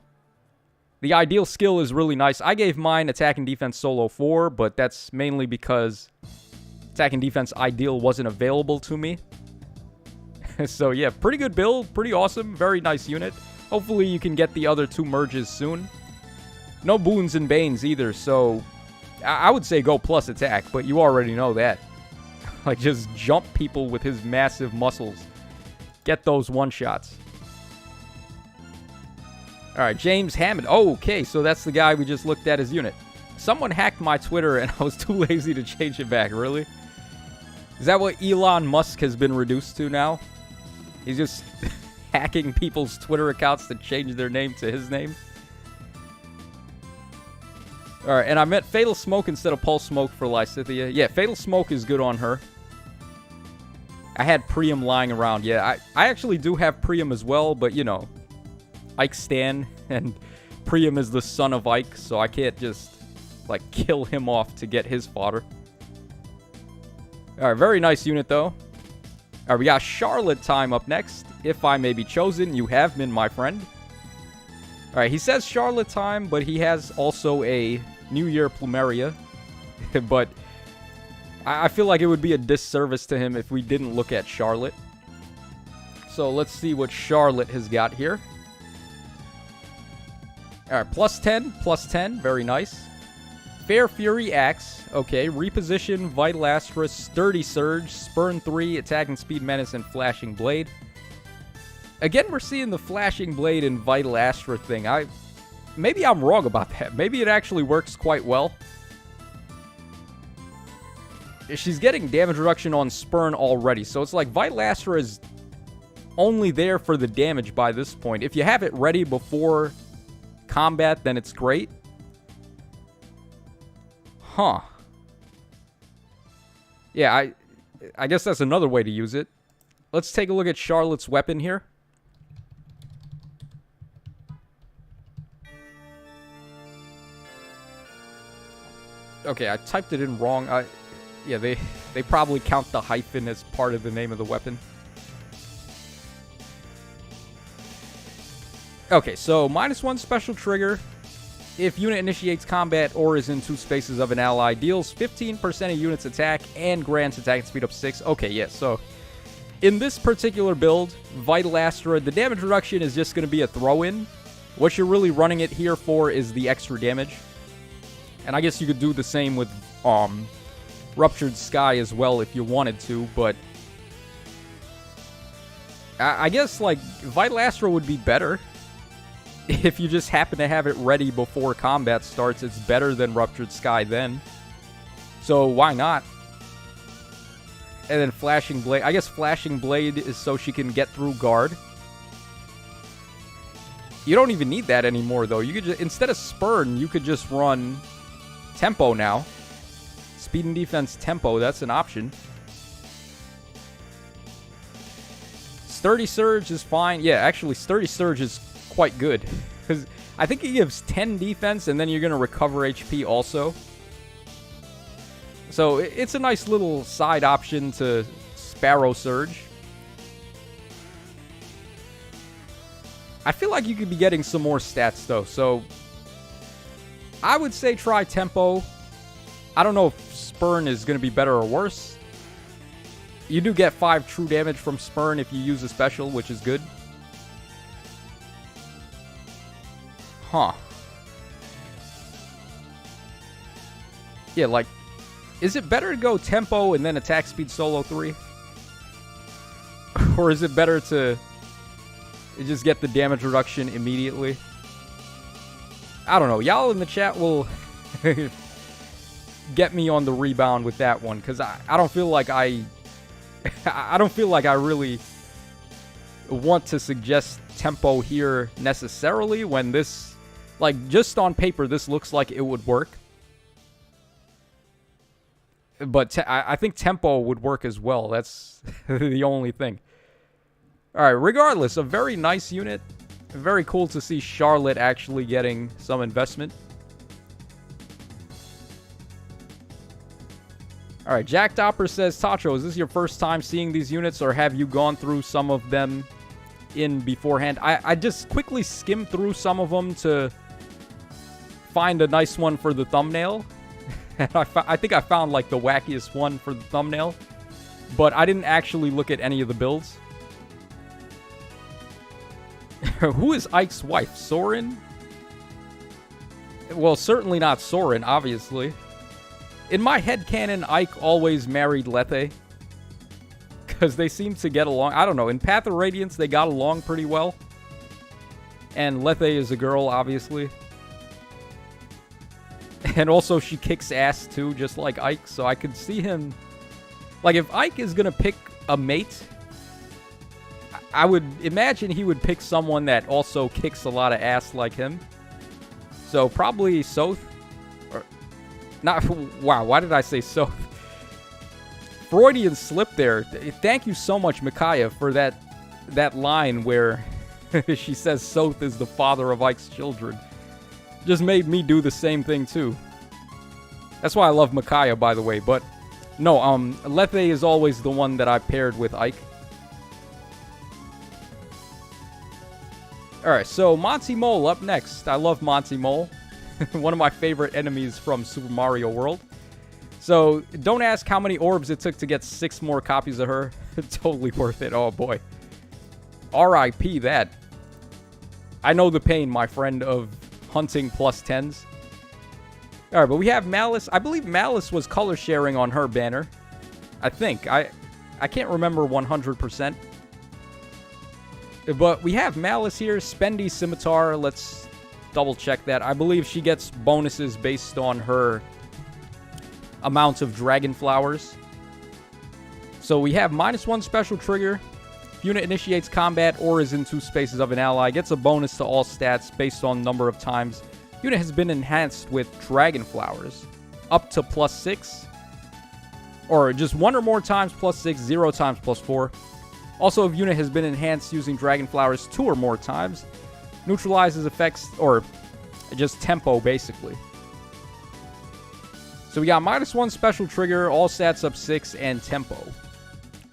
The Ideal skill is really nice. I gave mine Attack and Defense Solo 4, but that's mainly because Attack and Defense Ideal wasn't available to me. So yeah, pretty good build, pretty awesome, very nice unit. Hopefully you can get the other two merges soon. No boons and banes either, so I would say go plus attack, but you already know that. Like, just jump people with his massive muscles. Get those one-shots. Alright, James Hammond. Oh, okay, so that's the guy we just looked at his unit. Someone hacked my Twitter and I was too lazy to change it back, really? Is that what Elon Musk has been reduced to now? He's just hacking people's Twitter accounts to change their name to his name? Alright, and I meant Fatal Smoke instead of Pulse Smoke for Lysithea. Yeah, Fatal Smoke is good on her. I had Priam lying around. Yeah, I actually do have Priam as well, but you know, Ike Stan, and Priam is the son of Ike, so I can't just, like, kill him off to get his fodder. Alright, very nice unit, though. Alright, we got Charlotte time up next. If I may be chosen, you have been, my friend. Alright, he says Charlotte time, but he has also a New Year Plumeria. But I feel like it would be a disservice to him if we didn't look at Charlotte. So let's see what Charlotte has got here. Alright, plus 10, very nice. Fair Fury Axe, okay. Reposition, Vital Astra, Sturdy Surge, Spurn 3, Attack and Speed Menace, and Flashing Blade. Again, we're seeing the Flashing Blade and Vital Astra thing. Maybe I'm wrong about that. Maybe it actually works quite well. she's getting damage reduction on Spurn already. So it's like Vital Astra is only there for the damage by this point. If you have it ready before combat, then it's great. Huh. Yeah, I guess that's another way to use it. Let's take a look at Charlotte's weapon here. Okay, I typed it in wrong. Yeah, they probably count the hyphen as part of the name of the weapon. Okay, so -1 special trigger. If unit initiates combat or is in 2 spaces of an ally, deals 15% of unit's attack and grants attack speed up 6. Okay, yeah, so in this particular build, Vital Astra, the damage reduction is just going to be a throw-in. What you're really running it here for is the extra damage. And I guess you could do the same with Ruptured Sky as well if you wanted to, but I guess, like, Vital Astra would be better. If you just happen to have it ready before combat starts, it's better than Ruptured Sky then. So why not? And then Flashing Blade. I guess Flashing Blade is so she can get through guard. You don't even need that anymore, though. You could just, instead of Spurn, you could just run Tempo now. Speed and defense Tempo, that's an option. Sturdy Surge is fine. Yeah, actually, Sturdy Surge is quite good. Because I think it gives 10 defense, and then you're going to recover HP also. So it's a nice little side option to Sparrow Surge. I feel like you could be getting some more stats, though. So I would say try Tempo. I don't know if Spurn is going to be better or worse. You do get 5 true damage from Spurn if you use a special, which is good. Huh. Yeah, like, is it better to go Tempo and then attack speed solo 3? Or is it better to just get the damage reduction immediately? I don't know. Y'all in the chat will get me on the rebound with that one, because I don't feel like I don't feel like I really want to suggest Tempo here necessarily when this, like, just on paper, this looks like it would work. But I think Tempo would work as well. That's the only thing. Alright, regardless, a very nice unit. Very cool to see Charlotte actually getting some investment. Alright, Jack Dopper says, Tacho, is this your first time seeing these units, or have you gone through some of them in beforehand? I just quickly skimmed through some of them to find a nice one for the thumbnail. And I think I found, like, the wackiest one for the thumbnail. But I didn't actually look at any of the builds. Who is Ike's wife? Soren? Well, certainly not Soren, obviously. In my headcanon, Ike always married Lethe. Because they seem to get along. I don't know. In Path of Radiance, they got along pretty well. And Lethe is a girl, obviously. And also, she kicks ass, too, just like Ike. So I could see him... Like, if Ike is going to pick a mate, I would imagine he would pick someone that also kicks a lot of ass like him. So, probably Soth. Or, not... Wow, why did I say Soth? Freudian slip there. Thank you so much, Micaiah, for that line where she says Soth is the father of Ike's children. Just made me do the same thing, too. That's why I love Micaiah, by the way. But, no, Lethe is always the one that I paired with Ike. Alright, so Monty Mole up next. I love Monty Mole. One of my favorite enemies from Super Mario World. So, don't ask how many orbs it took to get 6 more copies of her. Totally worth it. Oh, boy. R.I.P. that. I know the pain, my friend, of hunting plus 10s. Alright, but we have Malice. I believe Malice was color sharing on her banner. I think. I can't remember 100%. But we have Malice here. Spendy Scimitar. Let's double check that. I believe she gets bonuses based on her amount of dragon flowers. So we have -1 special trigger. If unit initiates combat or is in 2 spaces of an ally, gets a bonus to all stats based on number of times unit has been enhanced with dragon flowers, up to +6. Or just 1 or more times +6, 0 times +4. Also, if unit has been enhanced using dragon flowers 2 or more times, neutralizes effects, or just tempo, basically. So we got -1 special trigger, all stats up 6, and tempo.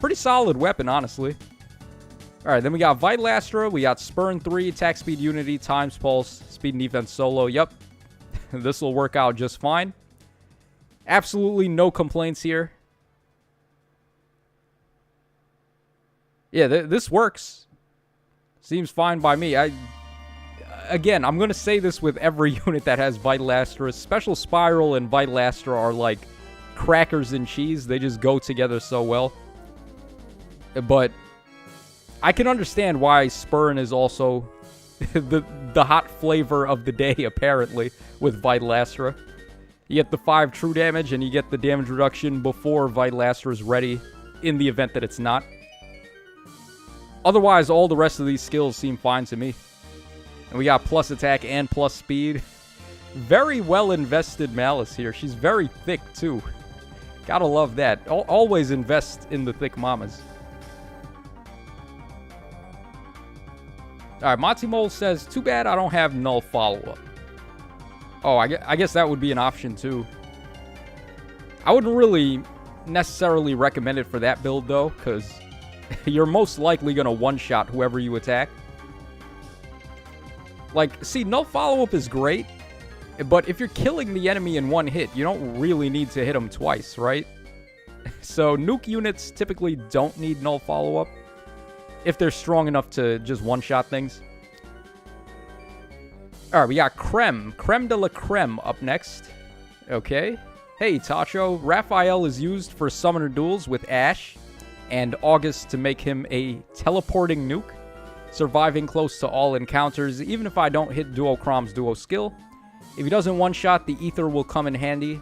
Pretty solid weapon, honestly. Alright, then we got Vital Astra, we got Spurn 3, attack speed unity, times pulse, speed and defense solo. Yep, this will work out just fine. Absolutely no complaints here. Yeah, this works. Seems fine by me. Again, I'm going to say this with every unit that has Vital Astra. Special Spiral and Vital Astra are like crackers and cheese. They just go together so well. But I can understand why Spurn is also the hot flavor of the day, apparently, with Vital Astra. You get the 5 true damage, and you get the damage reduction before Vital Astra is ready, in the event that it's not. Otherwise, all the rest of these skills seem fine to me. And we got plus attack and plus speed. Very well invested Malice here. She's very thick, too. Gotta love that. Always invest in the thick mamas. Alright, Monty Mole says, too bad I don't have null follow-up. Oh, I guess that would be an option, too. I wouldn't really necessarily recommend it for that build, though, because you're most likely going to one-shot whoever you attack. Like, see, null follow-up is great, but if you're killing the enemy in one hit, you don't really need to hit them twice, right? So, nuke units typically don't need null follow-up if they're strong enough to just one-shot things. Alright, we got Creme de la Creme up next. Okay. Hey, Tacho. Raphael is used for summoner duels with Ash and August to make him a teleporting nuke, surviving close to all encounters, even if I don't hit Duo Crom's duo skill. If he doesn't one-shot, the Ether will come in handy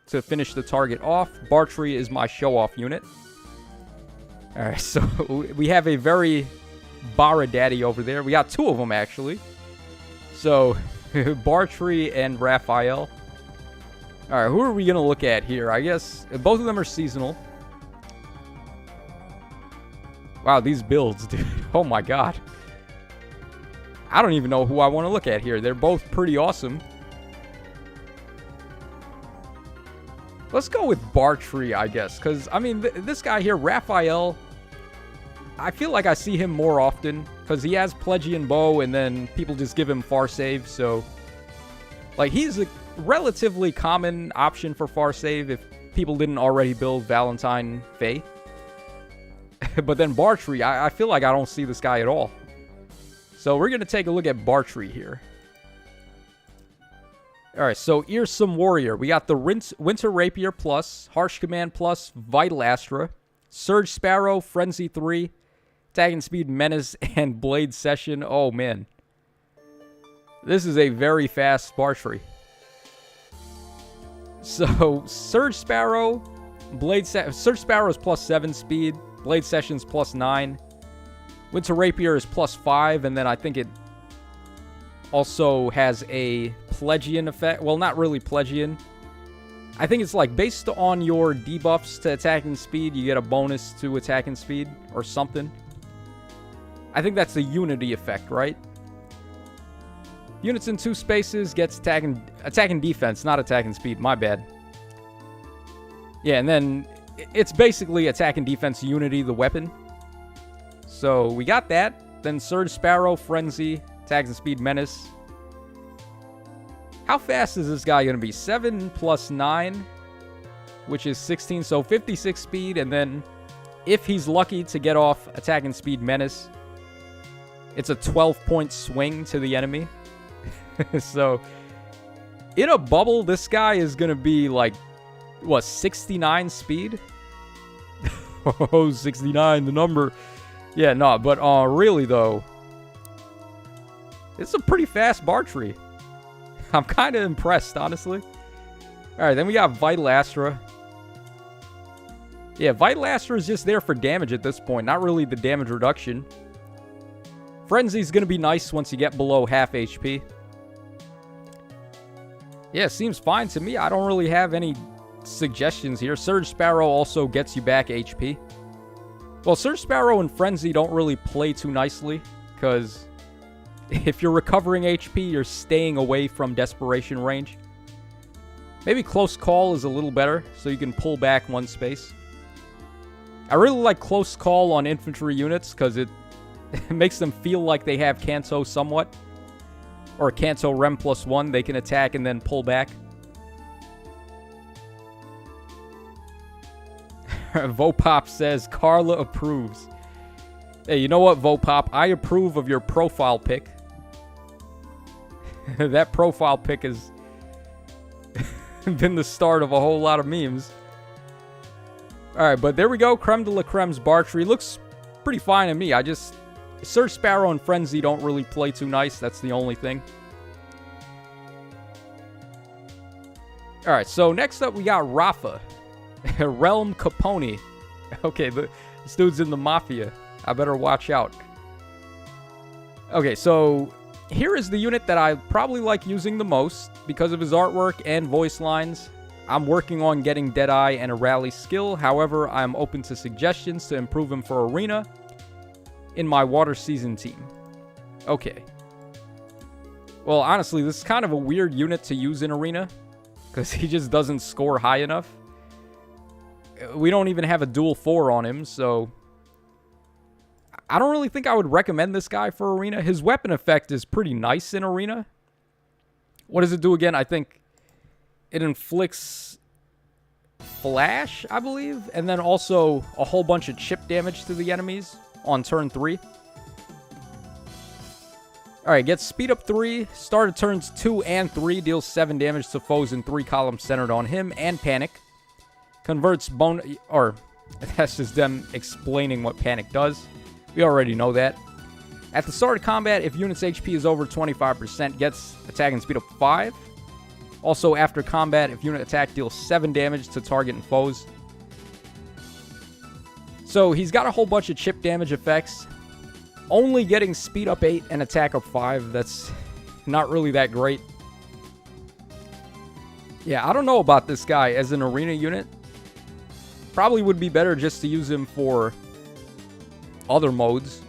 to finish the target off. Bartre is my show-off unit. Alright, so we have a very Barra Daddy over there. We got 2 of them, actually. So, Bartre and Raphael. Alright, who are we going to look at here? I guess both of them are seasonal. Wow, these builds, dude. Oh my god. I don't even know who I want to look at here. They're both pretty awesome. Let's go with Bartre, I guess. Because, I mean, this guy here, Raphael, I feel like I see him more often. Because he has Plegian Bow, and then people just give him Far Save. So, like, he's a relatively common option for Far Save if people didn't already build Valentine Faye. But then Bartre, I feel like I don't see this guy at all. So we're going to take a look at Bartre here. Alright, so Earsome Warrior. We got the Winter Rapier plus, Harsh Command plus, Vital Astra, Surge Sparrow, Frenzy 3, Tag and Speed Menace, and Blade Session. Oh, man. This is a very fast Bartre. So, Surge Sparrow, Surge Sparrow is plus 7 speed. Blade Session's plus 9. Winter Rapier is plus 5, and then I think it also has a Plegian effect. Well, not really Plegian. I think it's like based on your debuffs to attack and speed, you get a bonus to attack and speed or something. I think that's the Unity effect, right? Units in 2 spaces gets attack and defense, not attack and speed. My bad. Yeah, and then it's basically attack and defense Unity, the weapon. So we got that. Then Surge Sparrow, Frenzy, Tags and Speed Menace. How fast is this guy going to be? 7 plus 9, which is 16. So 56 speed. And then if he's lucky to get off Attack and Speed Menace, it's a 12-point swing to the enemy. So in a bubble, this guy is going to be like, what, 69 speed? Oh, 69, the number. Yeah, no, but really, though, it's a pretty fast Bartre. I'm kind of impressed, honestly. All right, then we got Vital Astra. Yeah, Vitalaster is just there for damage at this point, not really the damage reduction. Frenzy's going to be nice once you get below half HP. Yeah, seems fine to me. I don't really have any suggestions here. Surge Sparrow also gets you back HP. Well, Surge Sparrow and Frenzy don't really play too nicely, because if you're recovering HP, you're staying away from Desperation range. Maybe Close Call is a little better, so you can pull back one space. I really like Close Call on infantry units, because it makes them feel like they have Canto somewhat. Or Canto Rem +1, they can attack and then pull back. Vopop says, Carla approves. Hey, you know what, Vopop? I approve of your profile pic. That profile pic has been the start of a whole lot of memes. Alright, but there we go. Creme de la Creme's Bartre. Looks pretty fine to me. Surge Sparrow and Frenzy don't really play too nice. That's the only thing. Alright, so next up we got Rafa. Realm Capone. Okay, this dude's in the Mafia. I better watch out. Okay, so here is the unit that I probably like using the most because of his artwork and voice lines. I'm working on getting Deadeye and a rally skill. However, I'm open to suggestions to improve him for Arena in my Water Season team. Okay. Well, honestly, this is kind of a weird unit to use in Arena because he just doesn't score high enough. We don't even have a dual 4 on him, so I don't really think I would recommend this guy for Arena. His weapon effect is pretty nice in Arena. What does it do again? I think it inflicts Flash, I believe, and then also a whole bunch of chip damage to the enemies on turn 3. Alright, gets speed up 3, started turns 2 and 3, deals 7 damage to foes in 3 columns centered on him, and Panic. Converts bone, or that's just them explaining what Panic does. We already know that. At the start of combat, if unit's HP is over 25%, gets attack and speed up 5. Also, after combat, if unit attack deals 7 damage to target and foes. So, he's got a whole bunch of chip damage effects. Only getting speed up 8 and attack up 5. That's not really that great. Yeah, I don't know about this guy as an arena unit. Probably would be better just to use him for other modes.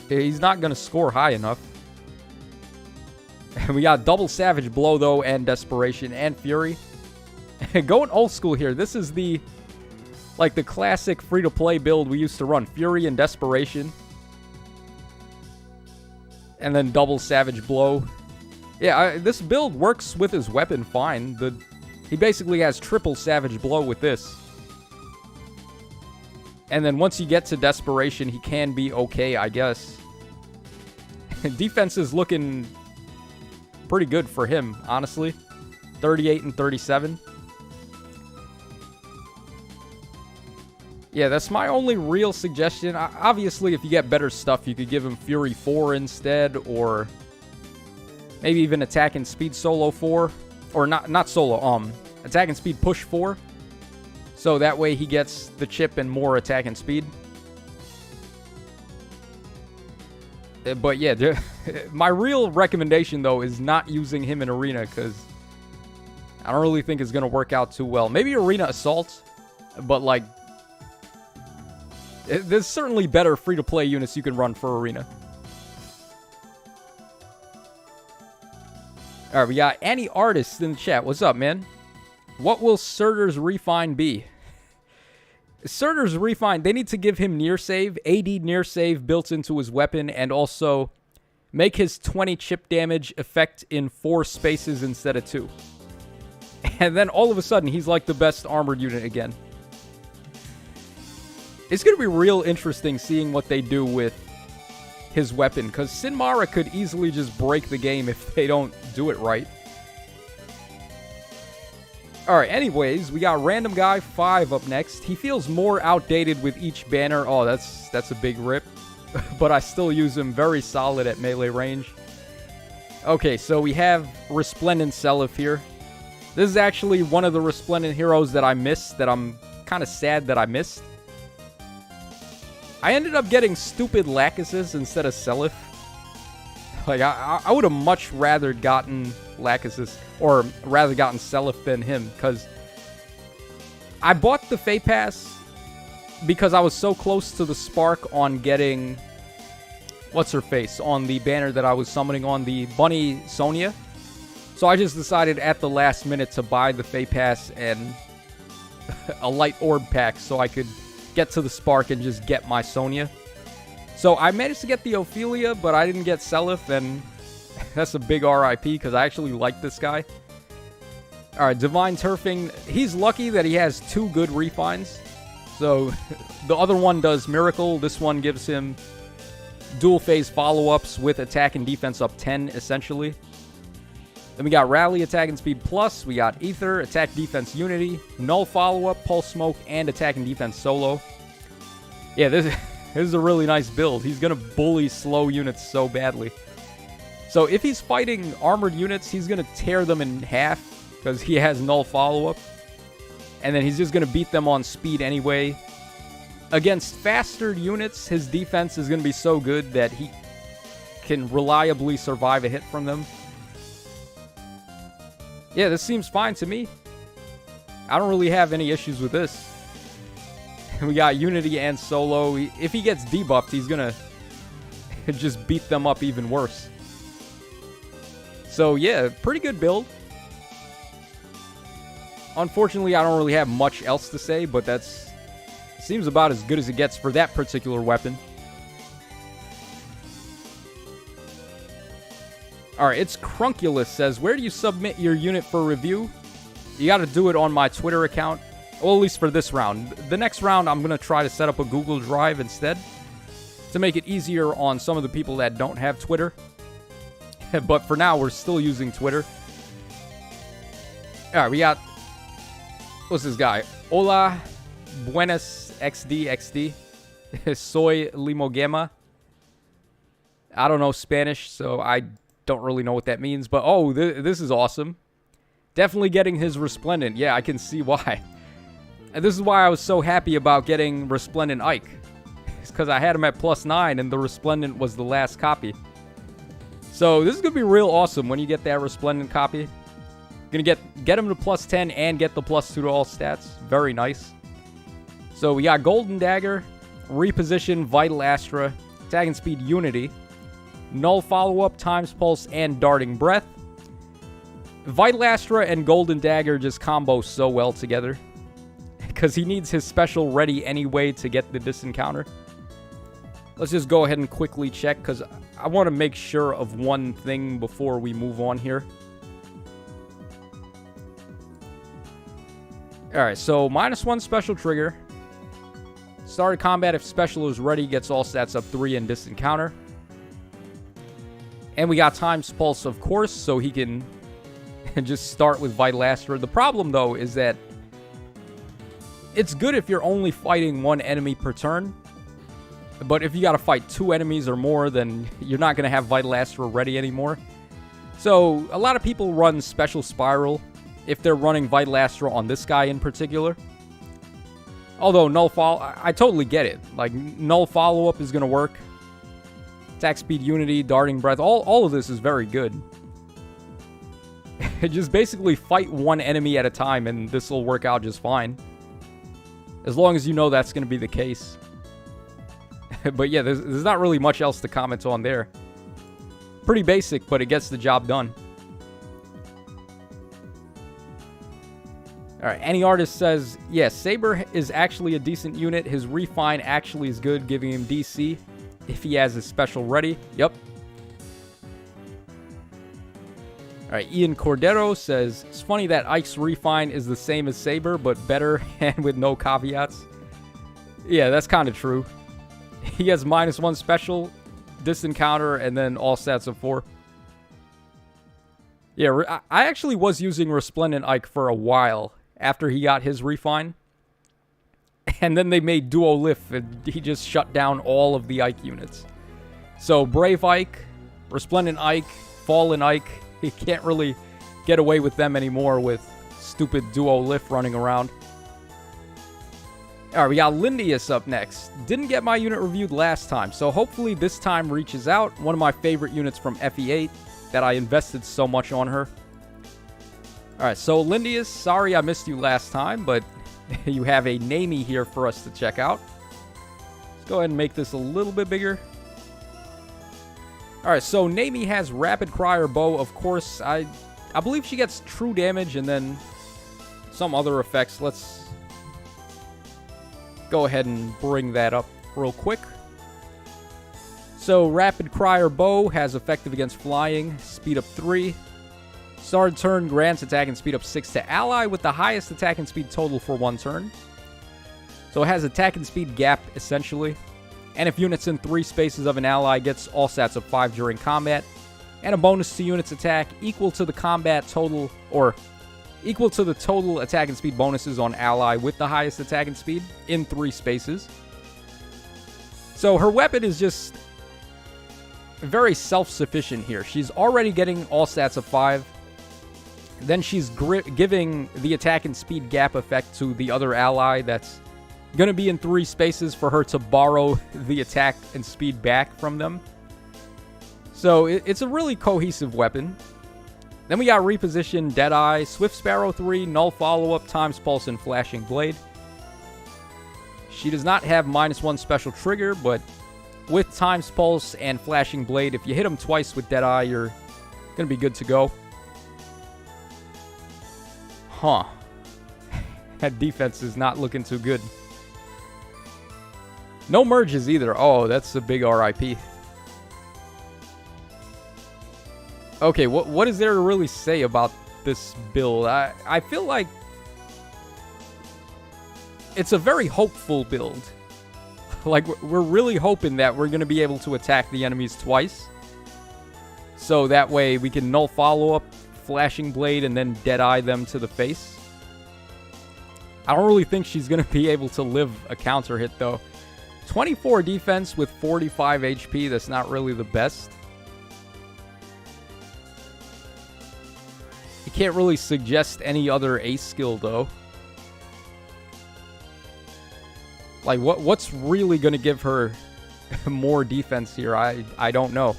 He's not going to score high enough. We got double Savage Blow, though, and Desperation, and Fury. Going old school here. This is the classic free-to-play build we used to run. Fury and Desperation. And then double Savage Blow. Yeah, this build works with his weapon fine. He basically has triple Savage Blow with this. And then once you get to Desperation, he can be okay, I guess. Defense is looking pretty good for him, honestly. 38 and 37. Yeah, that's my only real suggestion. Obviously, if you get better stuff, you could give him Fury 4 instead, or maybe even Attack and Speed Solo 4. Or not Solo, Attack and Speed Push 4. So that way he gets the chip and more attack and speed. But yeah, my real recommendation, though, is not using him in Arena, because I don't really think it's going to work out too well. Maybe Arena Assault, but there's certainly better free-to-play units you can run for Arena. Alright, we got Annie Artist in the chat. What's up, man? What will Surtur's Refine be? Surtur's Refine, they need to give him near save, AD near save built into his weapon, and also make his 20 chip damage effect in 4 spaces instead of 2. And then all of a sudden, he's like the best armored unit again. It's going to be real interesting seeing what they do with his weapon, because Sinmara could easily just break the game if they don't do it right. Alright, anyways, we got Random Guy 5 up next. He feels more outdated with each banner. Oh, that's a big rip. But I still use him very solid at melee range. Okay, so we have Resplendent Seliph here. This is actually one of the Resplendent heroes that I missed, that I'm kind of sad that I missed. I ended up getting stupid Lachesis instead of Seliph. Like, I would have much rather gotten Lachesis, or rather gotten Seliph than him, because I bought the Fey Pass because I was so close to the Spark on getting, what's-her-face, on the banner that I was summoning on, the Bunny Sonia. So I just decided at the last minute to buy the Fey Pass and a Light Orb pack so I could get to the Spark and just get my Sonia. So I managed to get the Ophelia, but I didn't get Seliph, and that's a big RIP because I actually like this guy. Alright, Divine Turfing. He's lucky that he has 2 good refines. So the other one does Miracle. This one gives him dual phase follow-ups with attack and defense up 10, essentially. Then we got Rally, Attack and Speed Plus. We got Ether, Attack Defense Unity, Null Follow-Up, Pulse Smoke, and Attack and Defense Solo. Yeah, this is a really nice build. He's going to bully slow units so badly. So if he's fighting armored units, he's going to tear them in half because he has Null Follow-Up. And then he's just going to beat them on speed anyway. Against faster units, his defense is going to be so good that he can reliably survive a hit from them. Yeah, this seems fine to me. I don't really have any issues with this. We got Unity and Solo. If he gets debuffed, he's gonna just beat them up even worse. So yeah, pretty good build. Unfortunately, I don't really have much else to say, but that's seems about as good as it gets for that particular weapon. Alright, it's Crunculus says, where do you submit your unit for review? You gotta do it on my Twitter account. Well, at least for this round. The next round, I'm gonna try to set up a Google Drive instead to make it easier on some of the people that don't have Twitter. But for now, we're still using Twitter. Alright, we got... what's this guy? Hola, buenas XD. Soy Limogema. I don't know Spanish, so I don't really know what that means. But, oh, this is awesome. Definitely getting his Resplendent. Yeah, I can see why. And this is why I was so happy about getting Resplendent Ike. It's because I had him at +9, and the Resplendent was the last copy. So, this is going to be real awesome when you get that Resplendent copy. Gonna get him to +10 and get the +2 to all stats. Very nice. So we got Golden Dagger, Reposition, Vital Astra, Attack and Speed Unity, Null Follow-Up, Times Pulse, and Darting Breath. Vital Astra and Golden Dagger just combo so well together. Because he needs his special ready anyway to get the disencounter. Let's just go ahead and quickly check, because I want to make sure of one thing before we move on here. Alright, so -1 special trigger. Start of combat if special is ready, gets all stats up 3 and disencounter. And we got Times Pulse, of course, so he can just start with Vital Astra. The problem, though, is that it's good if you're only fighting one enemy per turn. But if you gotta fight 2 enemies or more, then you're not gonna have Vital Astra ready anymore. So, a lot of people run Special Spiral if they're running Vital Astra on this guy in particular. Although, Null Follow... I totally get it. Like, Null Follow-Up is going to work. Attack Speed Unity, Darting Breath, all of this is very good. Just basically fight one enemy at a time, and this will work out just fine. As long as you know that's going to be the case. But yeah, there's not really much else to comment on there. Pretty basic, but it gets the job done. Alright, Any Artist says, yes, Saber is actually a decent unit. His Refine actually is good, giving him DC if he has his special ready. Yep. Alright, Ian Cordero says, it's funny that Ike's Refine is the same as Saber, but better and with no caveats. Yeah, that's kind of true. He has -1 special, disencounter, and then all stats of 4. Yeah, I actually was using Resplendent Ike for a while after he got his Refine. And then they made Duolith, and he just shut down all of the Ike units. So, Brave Ike, Resplendent Ike, Fallen Ike, he can't really get away with them anymore with stupid Duolith running around. Alright, we got Lindius up next. Didn't get my unit reviewed last time, so hopefully this time reaches out. One of my favorite units from FE8 that I invested so much on her. Alright, so Lindius, sorry I missed you last time, but you have a namey here for us to check out. Let's go ahead and make this a little bit bigger. Alright, so Namie has Rapid Crier Bow. Of course, I believe she gets true damage and then some other effects. Let's go ahead and bring that up real quick. So, Rapid Crier Bow has effective against flying, speed up 3. Start turn grants attack and speed up 6 to ally with the highest attack and speed total for one turn. So it has attack and speed gap, essentially. And if units in 3 spaces of an ally gets all stats of 5 during combat, and a bonus to units attack equal to the combat total, or equal to the total attack and speed bonuses on ally with the highest attack and speed in 3 spaces. So her weapon is just very self-sufficient here. She's already getting all stats of 5. Then she's giving the attack and speed gap effect to the other ally that's going to be in 3 spaces for her to borrow the attack and speed back from them. So it's a really cohesive weapon. Then we got Reposition, Deadeye, Swift Sparrow 3, Null Follow-Up, Times Pulse, and Flashing Blade. She does not have -1 special trigger, but with Times Pulse and Flashing Blade, if you hit them twice with Deadeye, you're going to be good to go. Huh. That defense is not looking too good. No merges either. Oh, that's a big RIP. Okay, what is there to really say about this build? I feel like it's a very hopeful build. Like, we're really hoping that we're going to be able to attack the enemies twice. So that way we can Null Follow-Up, Flashing Blade, and then Deadeye them to the face. I don't really think she's going to be able to live a counter hit, though. 24 defense with 45 HP, that's not really the best. You can't really suggest any other ace skill, though. Like, what's really going to give her more defense here? I don't know.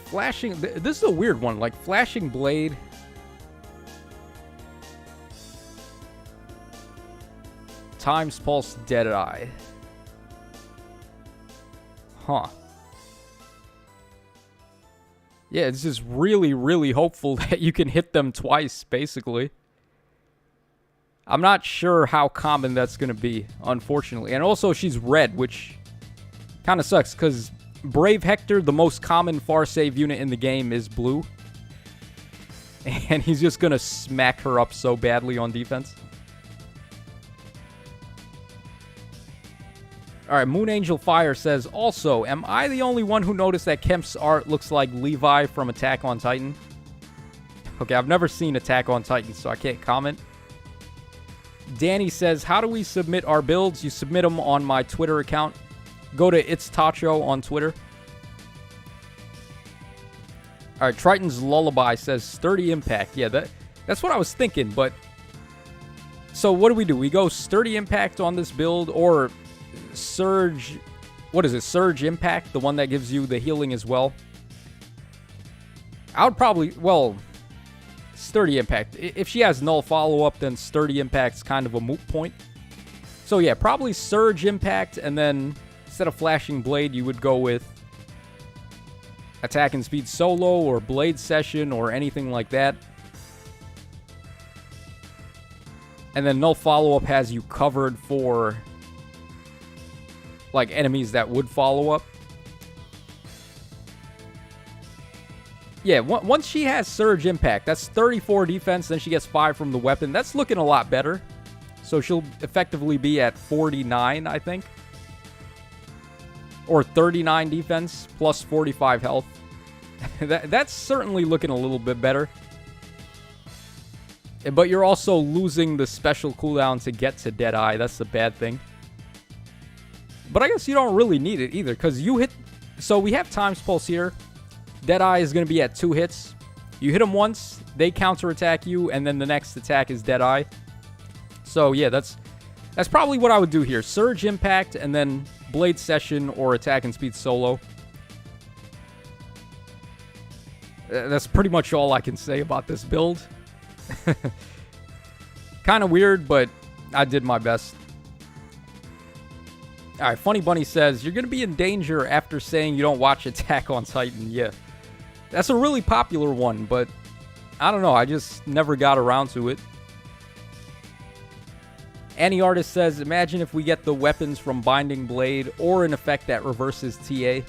Flashing... This is a weird one. Like, Flashing Blade... Times Pulse, Deadeye. Huh. Yeah, it's just really, really hopeful that you can hit them twice, basically. I'm not sure how common that's going to be, unfortunately. And also, she's red, which kind of sucks, because Brave Hector, the most common far save unit in the game, is blue. And he's just going to smack her up so badly on defense. Alright, Moon Angel Fire says, also, am I the only one who noticed that Kemp's art looks like Levi from Attack on Titan? Okay, I've never seen Attack on Titan, so I can't comment. Danny says, how do we submit our builds? You submit them on my Twitter account. Go to It's Tacho on Twitter. Alright, Triton's Lullaby says, Sturdy Impact. Yeah, that's what I was thinking, but... So, what do? We go Sturdy Impact on this build, or... Surge, what is it? Surge Impact, the one that gives you the healing as well. I would probably, well, Sturdy Impact. If she has Null Follow-Up, then Sturdy Impact's kind of a moot point. So yeah, probably Surge Impact, and then instead of Flashing Blade, you would go with Attack and Speed Solo, or Blade Session, or anything like that. And then Null Follow-Up has you covered for... like enemies that would follow up. Yeah, once she has Surge Impact, that's 34 defense, then she gets 5 from the weapon. That's looking a lot better. So she'll effectively be at 49, I think. Or 39 defense, plus 45 health. That's certainly looking a little bit better. But you're also losing the special cooldown to get to Deadeye. That's the bad thing. But I guess you don't really need it either, because you hit So we have Time's Pulse here. Deadeye is going to be at 2 hits. You hit them once, they counterattack you, and then the next attack is Deadeye. So yeah, that's probably what I would do here. Surge Impact, and then Blade Session or Attack and Speed solo. That's pretty much all I can say about this build. Kind of weird, but I did my best. Alright, Funny Bunny says, you're going to be in danger after saying you don't watch Attack on Titan. Yeah. That's a really popular one, but I don't know. I just never got around to it. Any Artist says, imagine if we get the weapons from Binding Blade or an effect that reverses TA.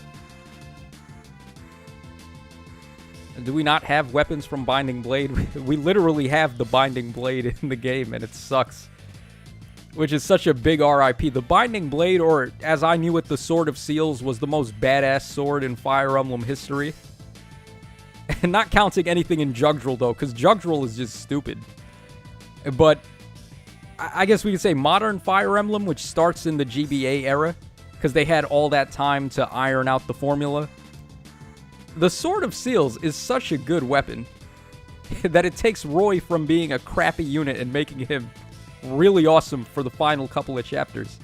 Do we not have weapons from Binding Blade? We literally have the Binding Blade in the game, and it sucks. Which is such a big RIP. The Binding Blade, or as I knew it, the Sword of Seals, was the most badass sword in Fire Emblem history. And not counting anything in Jugdral, though, because Jugdral is just stupid. But I guess we could say modern Fire Emblem, which starts in the GBA era, because they had all that time to iron out the formula. The Sword of Seals is such a good weapon that it takes Roy from being a crappy unit and making him really awesome for the final couple of chapters.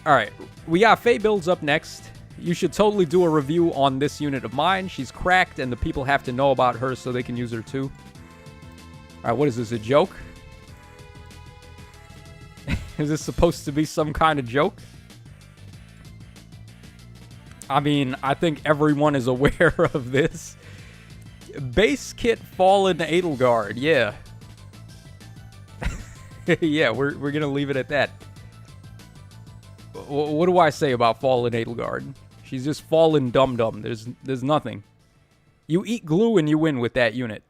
Alright, we got Faye builds up next. You should totally do a review on this unit of mine. She's cracked, and the people have to know about her so they can use her too. Alright, what is this, a joke? Is this supposed to be some kind of joke? I mean, I think everyone is aware of this. Base Kit Fallen Edelgard, yeah. Yeah, we're gonna leave it at that. What do I say about Fallen Edelgard? She's just Fallen Dum-Dum. There's nothing. You eat glue and you win with that unit.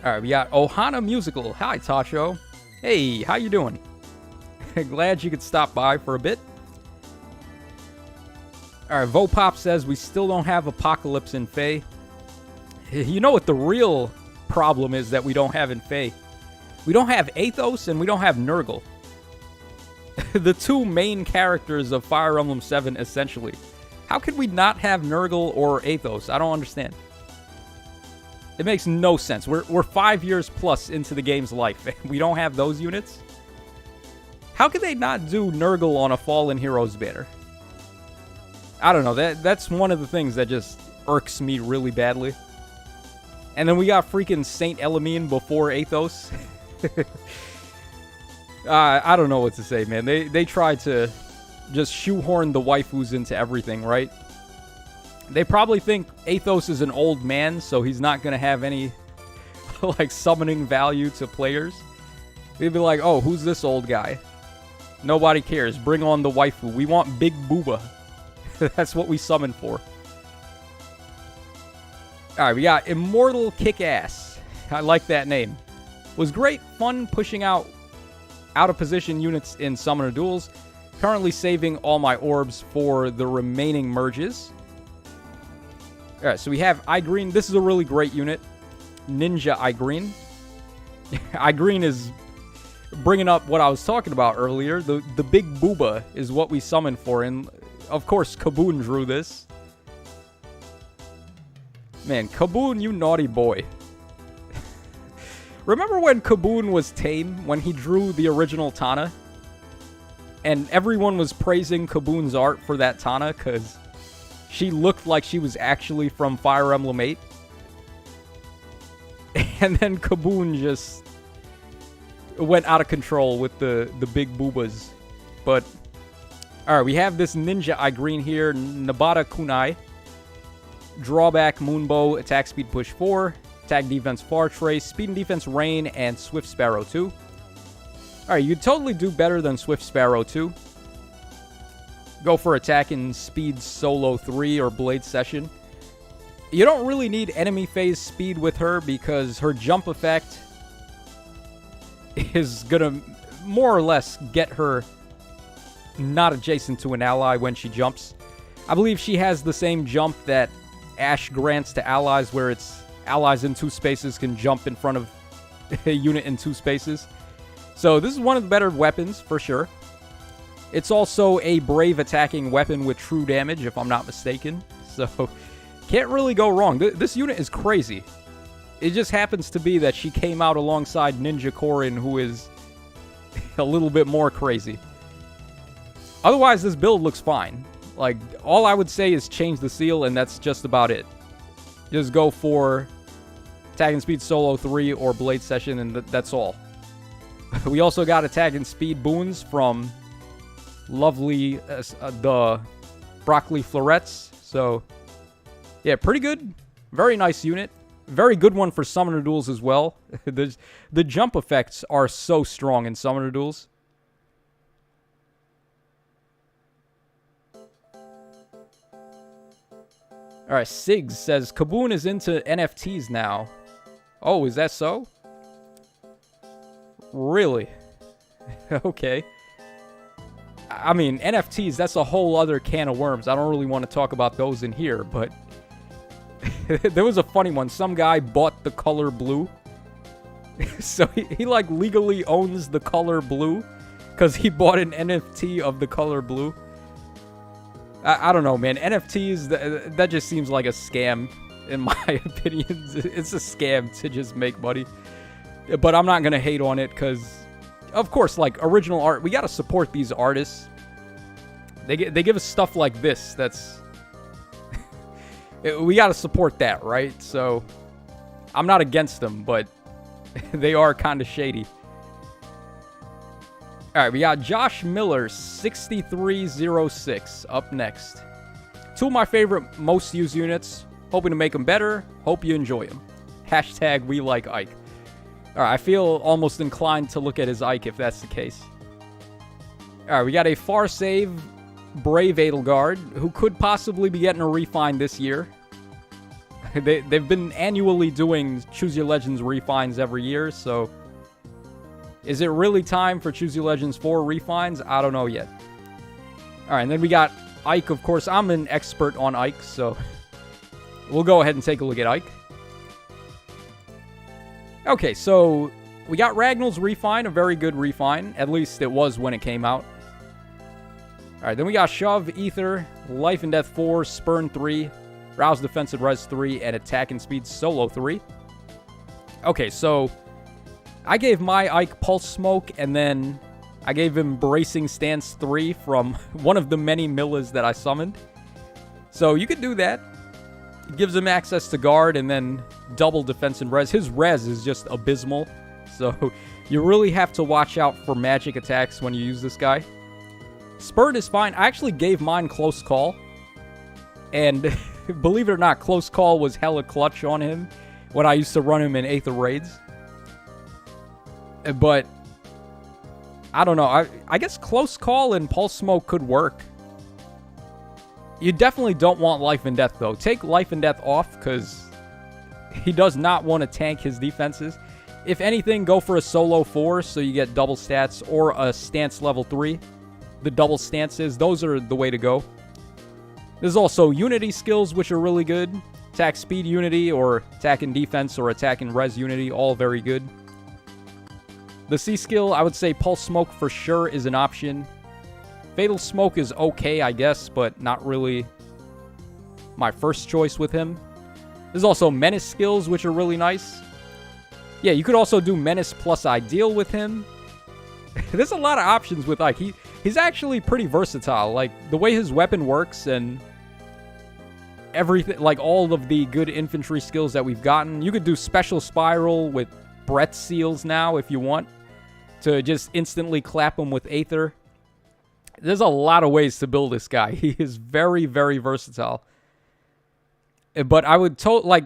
Alright, we got Ohana Musical. Hi, Tacho. Hey, how you doing? Glad you could stop by for a bit. Alright, Vopop says we still don't have Apocalypse in Fae. You know what the real problem is that we don't have in Fae? We don't have Athos and we don't have Nurgle. The two main characters of Fire Emblem 7, essentially. How could we not have Nurgle or Athos? I don't understand. It makes no sense. We're 5 years plus into the game's life, and we don't have those units? How could they not do Nurgle on a Fallen Heroes banner? I don't know. That's one of the things that just irks me really badly. And then we got freaking Saint Elamine before Athos. I don't know what to say, man. They tried to just shoehorn the waifus into everything, right? They probably think Athos is an old man, so he's not going to have any, like, summoning value to players. They'd be like, oh, who's this old guy? Nobody cares. Bring on the waifu. We want Big Booba. That's what we summon for. Alright, we got Immortal Kick-Ass. I like that name. Was great fun pushing out of position units in summoner duels. Currently saving all my orbs for the remaining merges. Alright, so we have Igrene. This is a really great unit. Ninja Igrene. Igrene is bringing up what I was talking about earlier. The Big Booba is what we summon for. And, of course, Kaboon drew this. Man, Kaboon, you naughty boy. Remember when Kaboon was tame, when he drew the original Tana? And everyone was praising Kaboon's art for that Tana, because she looked like she was actually from Fire Emblem 8. And then Kaboon just went out of control with the big boobas. But, alright, we have this Ninja Igrene here, Nabata Kunai. Drawback, Moonbow, Attack Speed Push 4, Attack Defense Far Trace, Speed and Defense Rain, and Swift Sparrow 2. Alright, you could totally do better than Swift Sparrow 2. Go for Attack and Speed Solo 3 or Blade Session. You don't really need enemy phase speed with her because her jump effect is gonna more or less get her not adjacent to an ally when she jumps. I believe she has the same jump that Ash grants to allies, where it's allies in 2 spaces can jump in front of a unit in 2 spaces. So this is one of the better weapons, for sure. It's also a brave attacking weapon with true damage, if I'm not mistaken. So, can't really go wrong. This unit is crazy. It just happens to be that she came out alongside Ninja Corrin, who is a little bit more crazy. Otherwise, this build looks fine. Like, all I would say is change the seal, and that's just about it. Just go for Attack and Speed Solo 3 or Blade Session, and that's all. We also got Attack and Speed boons from lovely the Broccoli Florets. So, yeah, pretty good. Very nice unit. Very good one for Summoner Duels as well. The jump effects are so strong in Summoner Duels. Alright, Siggs says, Kaboon is into NFTs now. Oh, is that so? Really? Okay. I mean, NFTs, that's a whole other can of worms. I don't really want to talk about those in here, but there was a funny one. Some guy bought the color blue. So he like legally owns the color blue because he bought an NFT of the color blue. I don't know, man. NFTs, that just seems like a scam, in my opinion. It's a scam to just make money. But I'm not going to hate on it because, of course, like, original art, we got to support these artists. They give us stuff like this that's... we got to support that, right? So, I'm not against them, but they are kind of shady. Alright, we got Josh Miller, 6306, up next. Two of my favorite most used units. Hoping to make them better. Hope you enjoy them. Hashtag we like Ike. Alright, I feel almost inclined to look at his Ike if that's the case. Alright, we got a Far Save Brave Edelgard, who could possibly be getting a refine this year. They've been annually doing Choose Your Legends refines every year, so... Is it really time for Choose Your Legends 4 refines? I don't know yet. Alright, and then we got Ike, of course. I'm an expert on Ike, so... We'll go ahead and take a look at Ike. Okay, so... We got Ragnall's refine, a very good refine. At least it was when it came out. Alright, then we got Shove, Ether, Life and Death 4, Spurn 3, Rouse Defense and Res 3, and Attack and Speed Solo 3. Okay, so... I gave my Ike Pulse Smoke, and then I gave him Bracing Stance 3 from one of the many Millas that I summoned. So you could do that. It gives him access to guard, and then double defense and res. His res is just abysmal, so you really have to watch out for magic attacks when you use this guy. Spurt is fine. I actually gave mine Close Call, and believe it or not, Close Call was hella clutch on him when I used to run him in Aether Raids. But, I don't know. I guess Close Call and Pulse Smoke could work. You definitely don't want Life and Death, though. Take Life and Death off, because he does not want to tank his defenses. If anything, go for a Solo 4, so you get double stats, or a Stance level 3. The double stances, those are the way to go. There's also Unity skills, which are really good. Attack Speed Unity, or Attack and Defense, or Attack and Res Unity, all very good. The C skill, I would say Pulse Smoke for sure is an option. Fatal Smoke is okay, I guess, but not really my first choice with him. There's also Menace skills, which are really nice. Yeah, you could also do Menace plus Ideal with him. There's a lot of options with Ike. He's actually pretty versatile. Like, the way his weapon works and everything, like all of the good infantry skills that we've gotten. You could do Special Spiral with Breath Seals now if you want to just instantly clap him with Aether. There's a lot of ways to build this guy. He is very, very versatile. But I would like,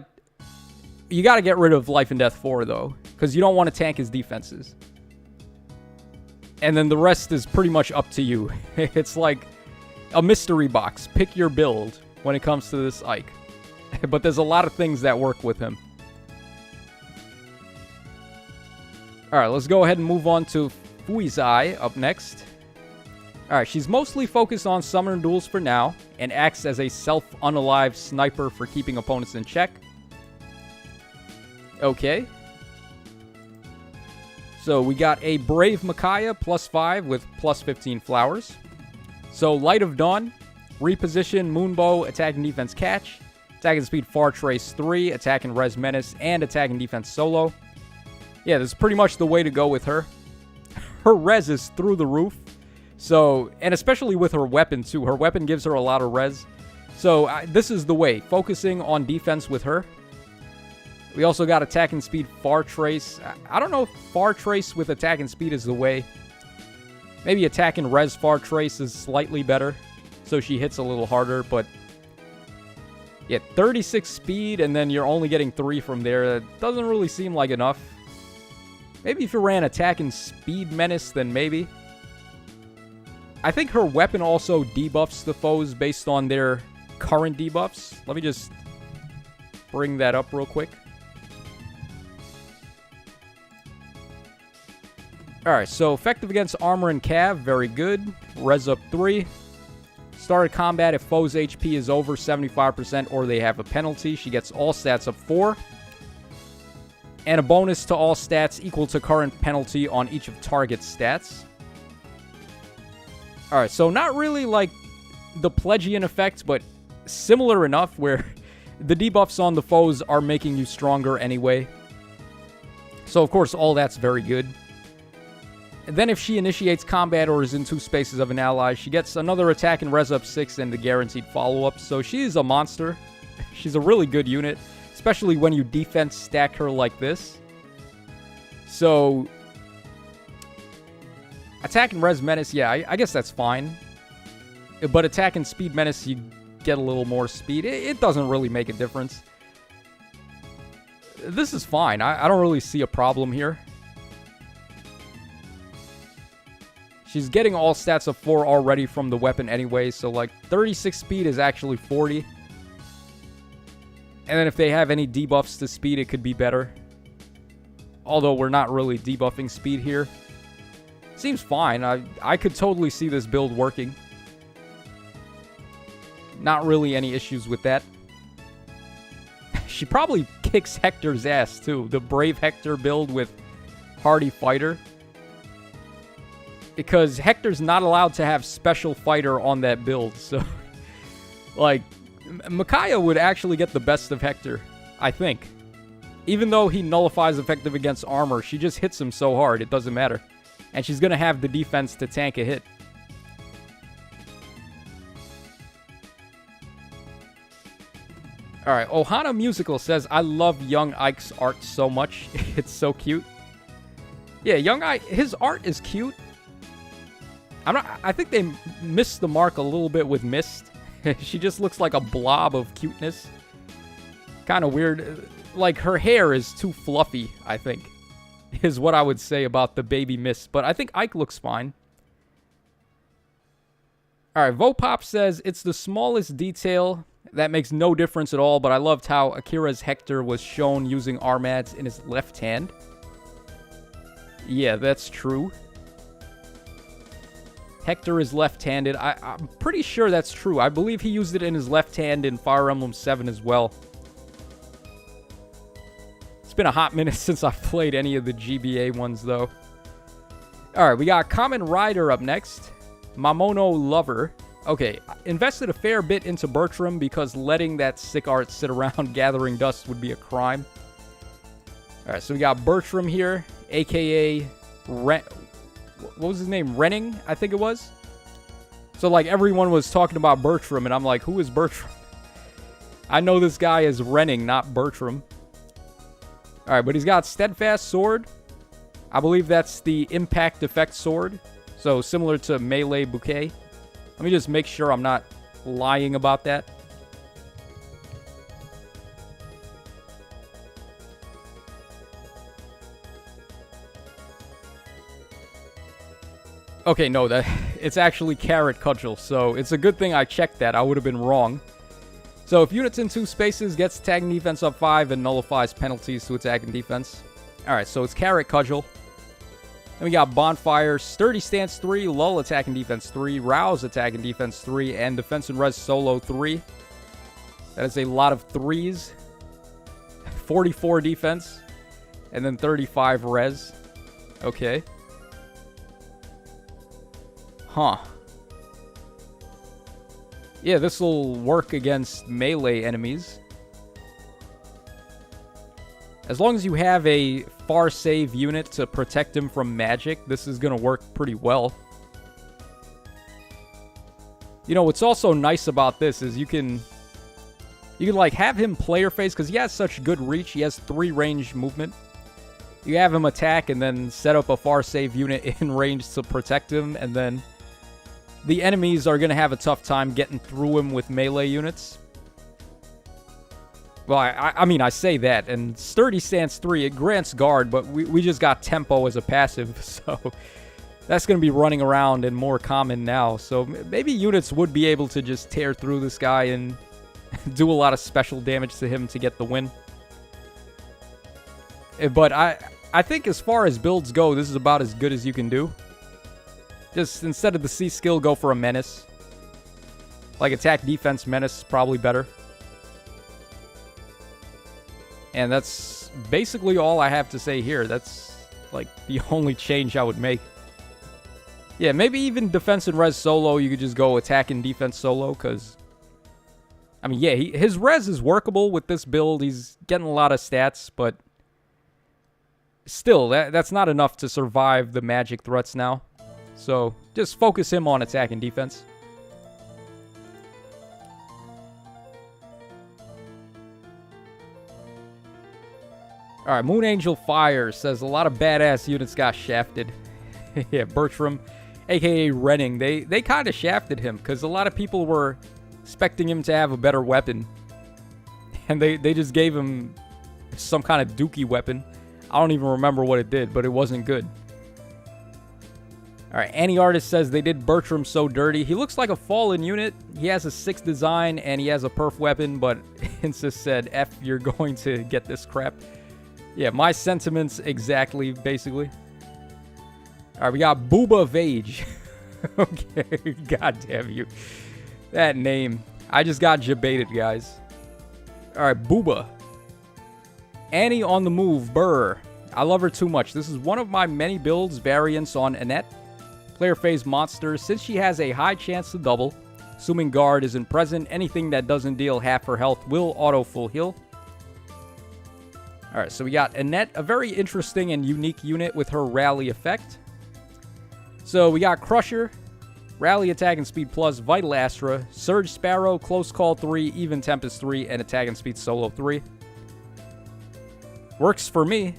you got to get rid of Life and Death 4 though, because you don't want to tank his defenses. And then the rest is pretty much up to you. It's like a mystery box. Pick your build when it comes to this Ike. But there's a lot of things that work with him. Alright, let's go ahead and move on to Fuizai up next. Alright, she's mostly focused on Summoner Duels for now, and acts as a self-unalive sniper for keeping opponents in check. Okay. So we got a Brave Micaiah, +5 with +15 flowers. So Light of Dawn, Reposition, Moonbow, Attack and Defense Catch, Attack and Speed Far Trace 3, Attack and Res Menace, and Attack and Defense Solo. Yeah, this is pretty much the way to go with her. Her res is through the roof. So, and especially with her weapon too. Her weapon gives her a lot of res. So this is the way, focusing on defense with her. We also got Attack and Speed Far Trace. I don't know if Far Trace with Attack and Speed is the way. Maybe Attack and Res Far Trace is slightly better, so she hits a little harder, but yeah, 36 speed, and then you're only getting 3 from there. That doesn't really seem like enough. Maybe if you ran Attack and Speed Menace, then maybe. I think her weapon also debuffs the foes based on their current debuffs. Let me just bring that up real quick. Alright, so effective against armor and cav, very good. Res up 3. Start combat if foe's HP is over 75% or they have a penalty. She gets all stats up 4. And a bonus to all stats equal to current penalty on each of target's stats. Alright, so not really like the Pledgian effect, but similar enough where the debuffs on the foes are making you stronger anyway. So of course all that's very good. And then if she initiates combat or is in 2 spaces of an ally, she gets another attack and res up 6 and the guaranteed follow-up. So she's a monster. She's a really good unit, especially when you defense stack her like this. So attack and res menace, yeah, I guess that's fine. But attack and speed menace, you get a little more speed. It doesn't really make a difference. This is fine. I don't really see a problem here. She's getting all stats of 4 already from the weapon anyway, so like 36 speed is actually 40. And then if they have any debuffs to speed, it could be better. Although we're not really debuffing speed here. Seems fine. I could totally see this build working. Not really any issues with that. She probably kicks Hector's ass too. The Brave Hector build with Hardy Fighter. Because Hector's not allowed to have Special Fighter on that build, so... like, Micaiah would actually get the best of Hector, I think. Even though he nullifies effective against armor, she just hits him so hard, it doesn't matter. And she's gonna have the defense to tank a hit. Alright, Ohana Musical says, I love Young Ike's art so much. It's so cute. Yeah, Young Ike, his art is cute. I think they missed the mark a little bit with Mist. She just looks like a blob of cuteness. Kind of weird. Like, her hair is too fluffy, I think. Is what I would say about the baby Mist. But I think Ike looks fine. Alright, Vopop says, it's the smallest detail. That makes no difference at all. But I loved how Akira's Hector was shown using Armads in his left hand. Yeah, that's true. Hector is left-handed. I'm pretty sure that's true. I believe he used it in his left hand in Fire Emblem 7 as well. It's been a hot minute since I've played any of the GBA ones, though. Alright, we got Kamen Rider up next. Mamono Lover. Okay, invested a fair bit into Bertram because letting that sick art sit around gathering dust would be a crime. Alright, so we got Bertram here, a.k.a. What was his name? Renning, I think it was. So, like, everyone was talking about Bertram, and I'm like, who is Bertram? I know this guy is Renning, not Bertram. Alright, but he's got Steadfast Sword. I believe that's the Impact Effect Sword. So, similar to Melee Bouquet. Let me just make sure I'm not lying about that. Okay, no, it's actually Carrot Cudgel, so it's a good thing I checked that. I would have been wrong. So if units in 2 spaces, gets attack and defense up 5 and nullifies penalties to attack and defense. Alright, so it's Carrot Cudgel. Then we got Bonfire, Sturdy Stance 3, Lull attack and defense 3, Rouse attack and defense 3, and Defense and Res Solo 3. That is a lot of 3s. 44 defense, and then 35 res. Okay. Huh. Yeah, this will work against melee enemies. As long as you have a far save unit to protect him from magic, this is going to work pretty well. You know, what's also nice about this is you can like have him player phase, because he has such good reach. He has 3 range movement. You have him attack and then set up a far save unit in range to protect him, and then the enemies are going to have a tough time getting through him with melee units. Well, I mean, I say that, and Sturdy Stance 3, it grants guard, but we just got Tempo as a passive, so that's going to be running around and more common now. So maybe units would be able to just tear through this guy and do a lot of special damage to him to get the win. But I think as far as builds go, this is about as good as you can do. Just instead of the C skill, go for a menace. Like attack, defense, menace, probably better. And that's basically all I have to say here. That's like the only change I would make. Yeah, maybe even defense and res solo, you could just go attack and defense solo, because I mean, yeah, his res is workable with this build. He's getting a lot of stats, but still, that's not enough to survive the magic threats now. So just focus him on attack and defense. Alright, Moon Angel Fire says a lot of badass units got shafted. Yeah, Bertram, aka Renning, they kind of shafted him, because a lot of people were expecting him to have a better weapon. And they just gave him some kind of dookie weapon. I don't even remember what it did, but it wasn't good. Alright, Annie Artist says they did Bertram so dirty. He looks like a fallen unit. He has a 6 design, and he has a perf weapon, but Insys said, F, you're going to get this crap. Yeah, my sentiments exactly, basically. Alright, we got Booba of Age. Okay, god damn you. That name. I just got jebaited, guys. Alright, Booba. Annie on the move, Burr. I love her too much. This is one of my many builds variants on Annette. Player phase monster. Since she has a high chance to double, assuming guard isn't present, anything that doesn't deal half her health will auto full heal. Alright, so we got Annette, a very interesting and unique unit with her rally effect. So we got Crusher, rally attack and speed plus, Vital Astra, Surge Sparrow, Close Call 3, Even Tempest 3, and attack and speed solo 3. Works for me.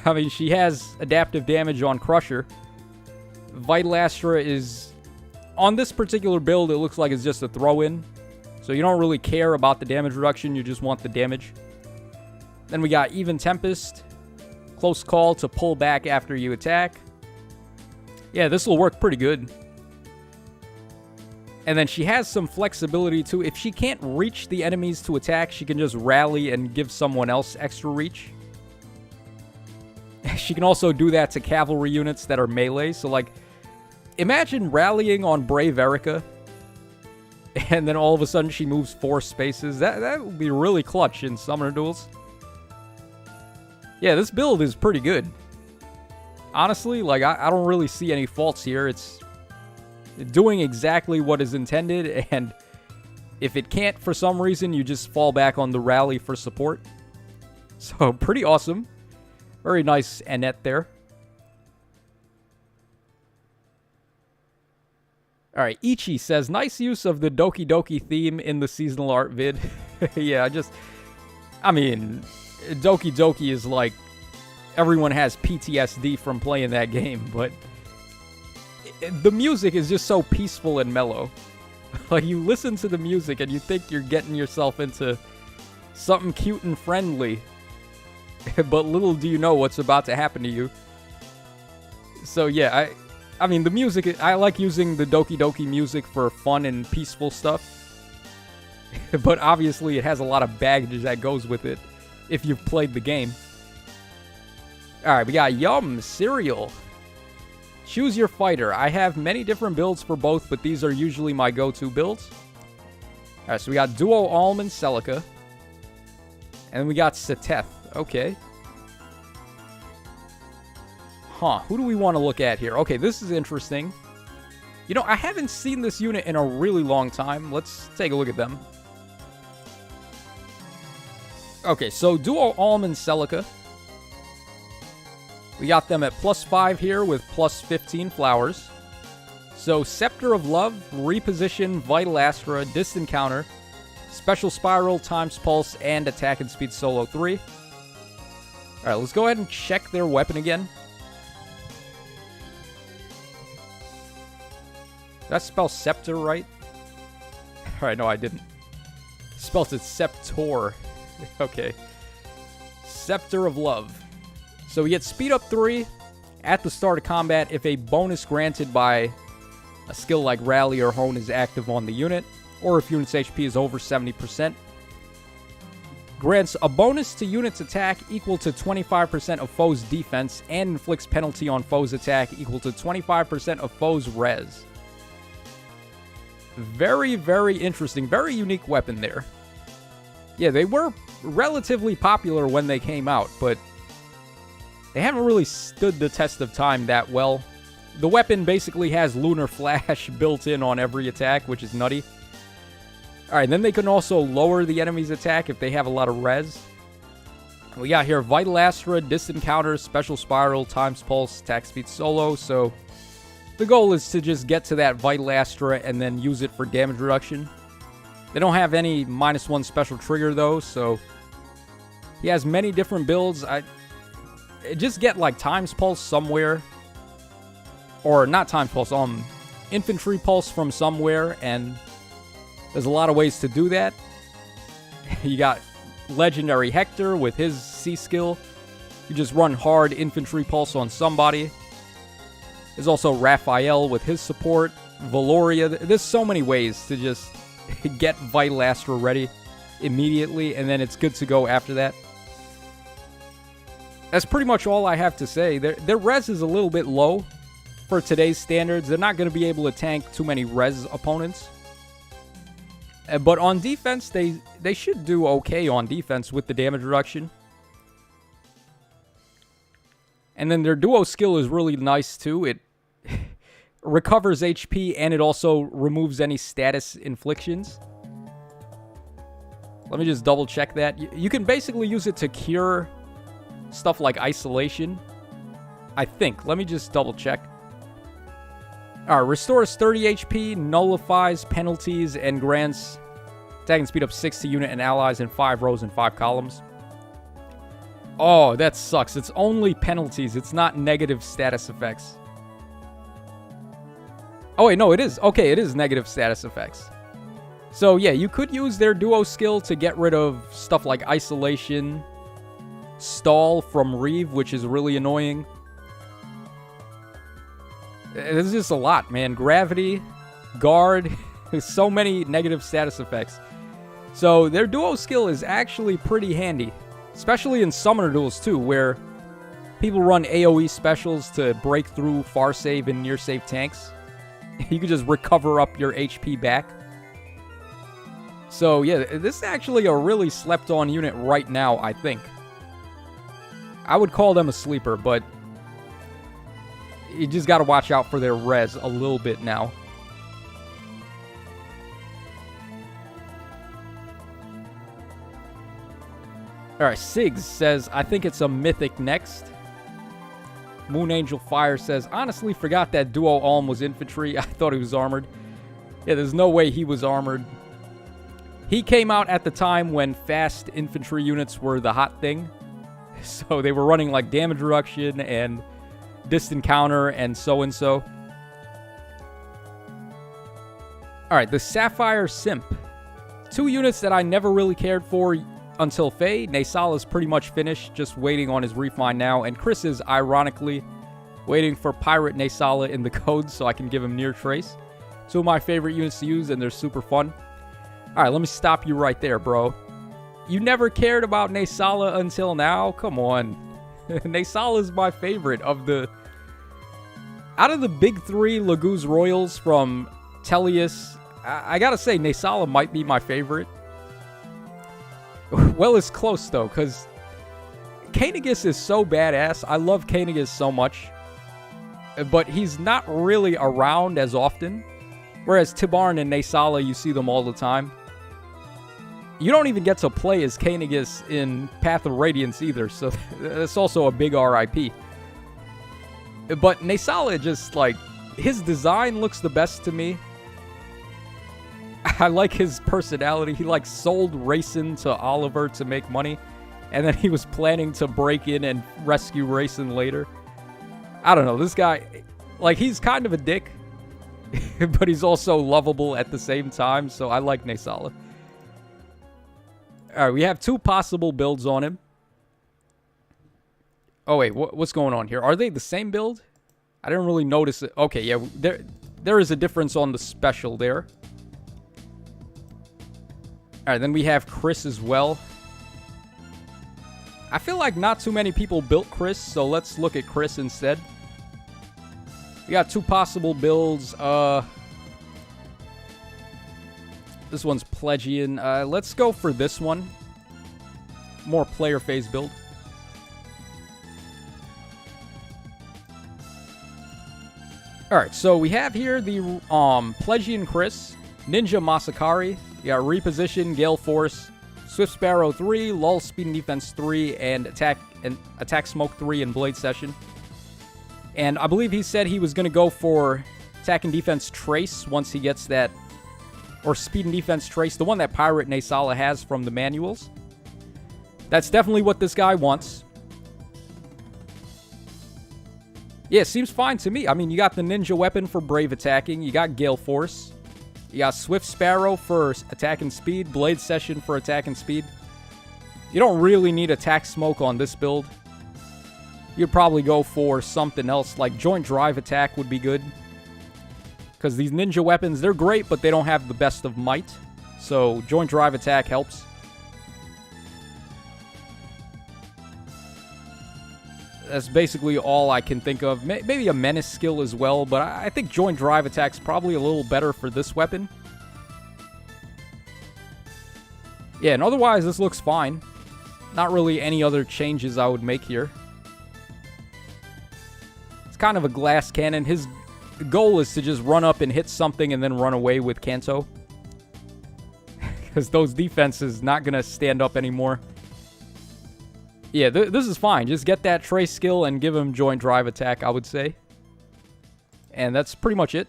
I mean, she has adaptive damage on Crusher. Vital Astra is, on this particular build, it looks like it's just a throw-in. So you don't really care about the damage reduction, you just want the damage. Then we got Even Tempest, Close Call to pull back after you attack. Yeah, this will work pretty good. And then she has some flexibility too. If she can't reach the enemies to attack, she can just rally and give someone else extra reach. She can also do that to cavalry units that are melee. So, like, imagine rallying on Brave Erica, and then all of a sudden she moves 4 spaces. That would be really clutch in summoner duels. Yeah, this build is pretty good. Honestly, like, I don't really see any faults here. It's doing exactly what is intended, and if it can't for some reason, you just fall back on the rally for support. So, pretty awesome. Very nice Annette there. Alright, Ichi says, nice use of the Doki Doki theme in the seasonal art vid. Yeah, I mean, Doki Doki is like, everyone has PTSD from playing that game, but the music is just so peaceful and mellow. Like, you listen to the music and you think you're getting yourself into something cute and friendly, but little do you know what's about to happen to you. So yeah, I mean, the music, I like using the Doki Doki music for fun and peaceful stuff. But obviously it has a lot of baggage that goes with it if you've played the game. Alright, we got Yum Cereal. Choose your fighter. I have many different builds for both, but these are usually my go-to builds. Alright, so we got Duo Almond Celica. And we got Seteth. Okay. Who do we want to look at here? Okay, this is interesting. You know, I haven't seen this unit in a really long time. Let's take a look at them. Okay, so Duo Alm and Celica. We got them at +5 here with +15 flowers. So Scepter of Love, Reposition, Vital Astra, Distant Counter, Special Spiral, Times Pulse, and Attack and Speed Solo 3. Alright, let's go ahead and check their weapon again. Did I spell Scepter right? Alright, no, I didn't. Spelled it Sceptor. Okay. Scepter of Love. So we get Speed Up 3 at the start of combat if a bonus granted by a skill like Rally or Hone is active on the unit, or if unit's HP is over 70%. Grants a bonus to unit's attack equal to 25% of foe's defense and inflicts penalty on foe's attack equal to 25% of foe's res. Very, very interesting. Very unique weapon there. Yeah, they were relatively popular when they came out, but they haven't really stood the test of time that well. The weapon basically has Lunar Flash built in on every attack, which is nutty. Alright, then they can also lower the enemy's attack if they have a lot of res. We got here Vital Astra, Distant Counter, Special Spiral, Times Pulse, Attack Speed Solo. So the goal is to just get to that Vital Astra and then use it for damage reduction. They don't have any -1 special trigger though, so he has many different builds. Just get like Times Pulse somewhere. Or not Times Pulse, Infantry Pulse from somewhere, and there's a lot of ways to do that. You got Legendary Hector with his C skill. You just run hard Infantry Pulse on somebody. There's also Raphael with his support. Valoria. There's so many ways to just get Vital Astra ready immediately, and then it's good to go after that. That's pretty much all I have to say. Their res is a little bit low for today's standards. They're not going to be able to tank too many res opponents. But on defense, they should do okay on defense with the damage reduction. And then their duo skill is really nice too. It recovers HP and it also removes any status inflictions. Let me just double check that. You can basically use it to cure stuff like isolation, I think. Let me just double check. Alright, restores 30 HP, nullifies penalties, and grants attack and speed up 6 to unit and allies in 5 rows and 5 columns. Oh, that sucks. It's only penalties. It's not negative status effects. Oh, wait, no, it is. Okay, it is negative status effects. So, yeah, you could use their duo skill to get rid of stuff like isolation, stall from Reeve, which is really annoying. There's just a lot, man. Gravity, guard, there's so many negative status effects. So their duo skill is actually pretty handy, especially in summoner duels too, where people run AoE specials to break through far save and near save tanks. You can just recover up your HP back. So yeah, this is actually a really slept on unit right now, I think. I would call them a sleeper, but you just got to watch out for their res a little bit now. Alright, Sigs says, I think it's a mythic next. Moon Angel Fire says, honestly forgot that Duo Alm was infantry. I thought he was armored. Yeah, there's no way he was armored. He came out at the time when fast infantry units were the hot thing. So they were running like damage reduction and distant counter and so. Alright, the Sapphire Simp. 2 units that I never really cared for until Faye. Nasala's pretty much finished, just waiting on his refine now. And Chris is, ironically, waiting for Pirate Nasala in the code so I can give him Near Trace. 2 of my favorite units to use, and they're super fun. Alright, let me stop you right there, bro. You never cared about Nasala until now? Come on. Nasala is my favorite of the... Out of the big 3 Laguz Royals from Tellius, I gotta say, Nasala might be my favorite. Well, it's close, though, because Kanegas is so badass. I love Kanegas so much. but he's not really around as often. Whereas Tibarn and Nasala, you see them all the time. You don't even get to play as Kainigus in Path of Radiance either, so that's also a big RIP. But Nasala just, like, his design looks the best to me. I like his personality. He, like, sold racing to Oliver to make money, and then he was planning to break in and rescue racing later. I don't know, this guy, like, he's kind of a dick, but he's also lovable at the same time, so I like Nasala. Alright, we have 2 possible builds on him. Oh, wait, what's going on here? Are they the same build? I didn't really notice it. Okay, yeah, there is a difference on the special there. Alright, then we have Chris as well. I feel like not too many people built Chris, so let's look at Chris instead. We got 2 possible builds. This one's Plegian. Let's go for this one. More player phase build. Alright, so we have here the Plegian Chris, Ninja Masakari. We got Reposition, Gale Force, Swift Sparrow 3, Lull Speed and Defense 3, and Attack Smoke 3 in Blade Session. And I believe he said he was going to go for Attack and Defense Trace once he gets that, or Speed and Defense Trace, the one that Pirate Nasala has from the manuals. That's definitely what this guy wants. Yeah, seems fine to me. I mean, you got the Ninja Weapon for Brave Attacking, you got Gale Force, you got Swift Sparrow for Attack and Speed, Blade Session for Attack and Speed. You don't really need Attack Smoke on this build. You'd probably go for something else, like Joint Drive Attack would be good. Because these ninja weapons, they're great, but they don't have the best of might. So, Joint Drive Attack helps. That's basically all I can think of. Maybe a Menace skill as well, but I think Joint Drive Attack's probably a little better for this weapon. Yeah, and otherwise, this looks fine. Not really any other changes I would make here. It's kind of a glass cannon. His goal is to just run up and hit something and then run away with Kanto. Because those defenses not going to stand up anymore. Yeah, this is fine. Just get that Trace skill and give him Joint Drive Attack, I would say. And that's pretty much it.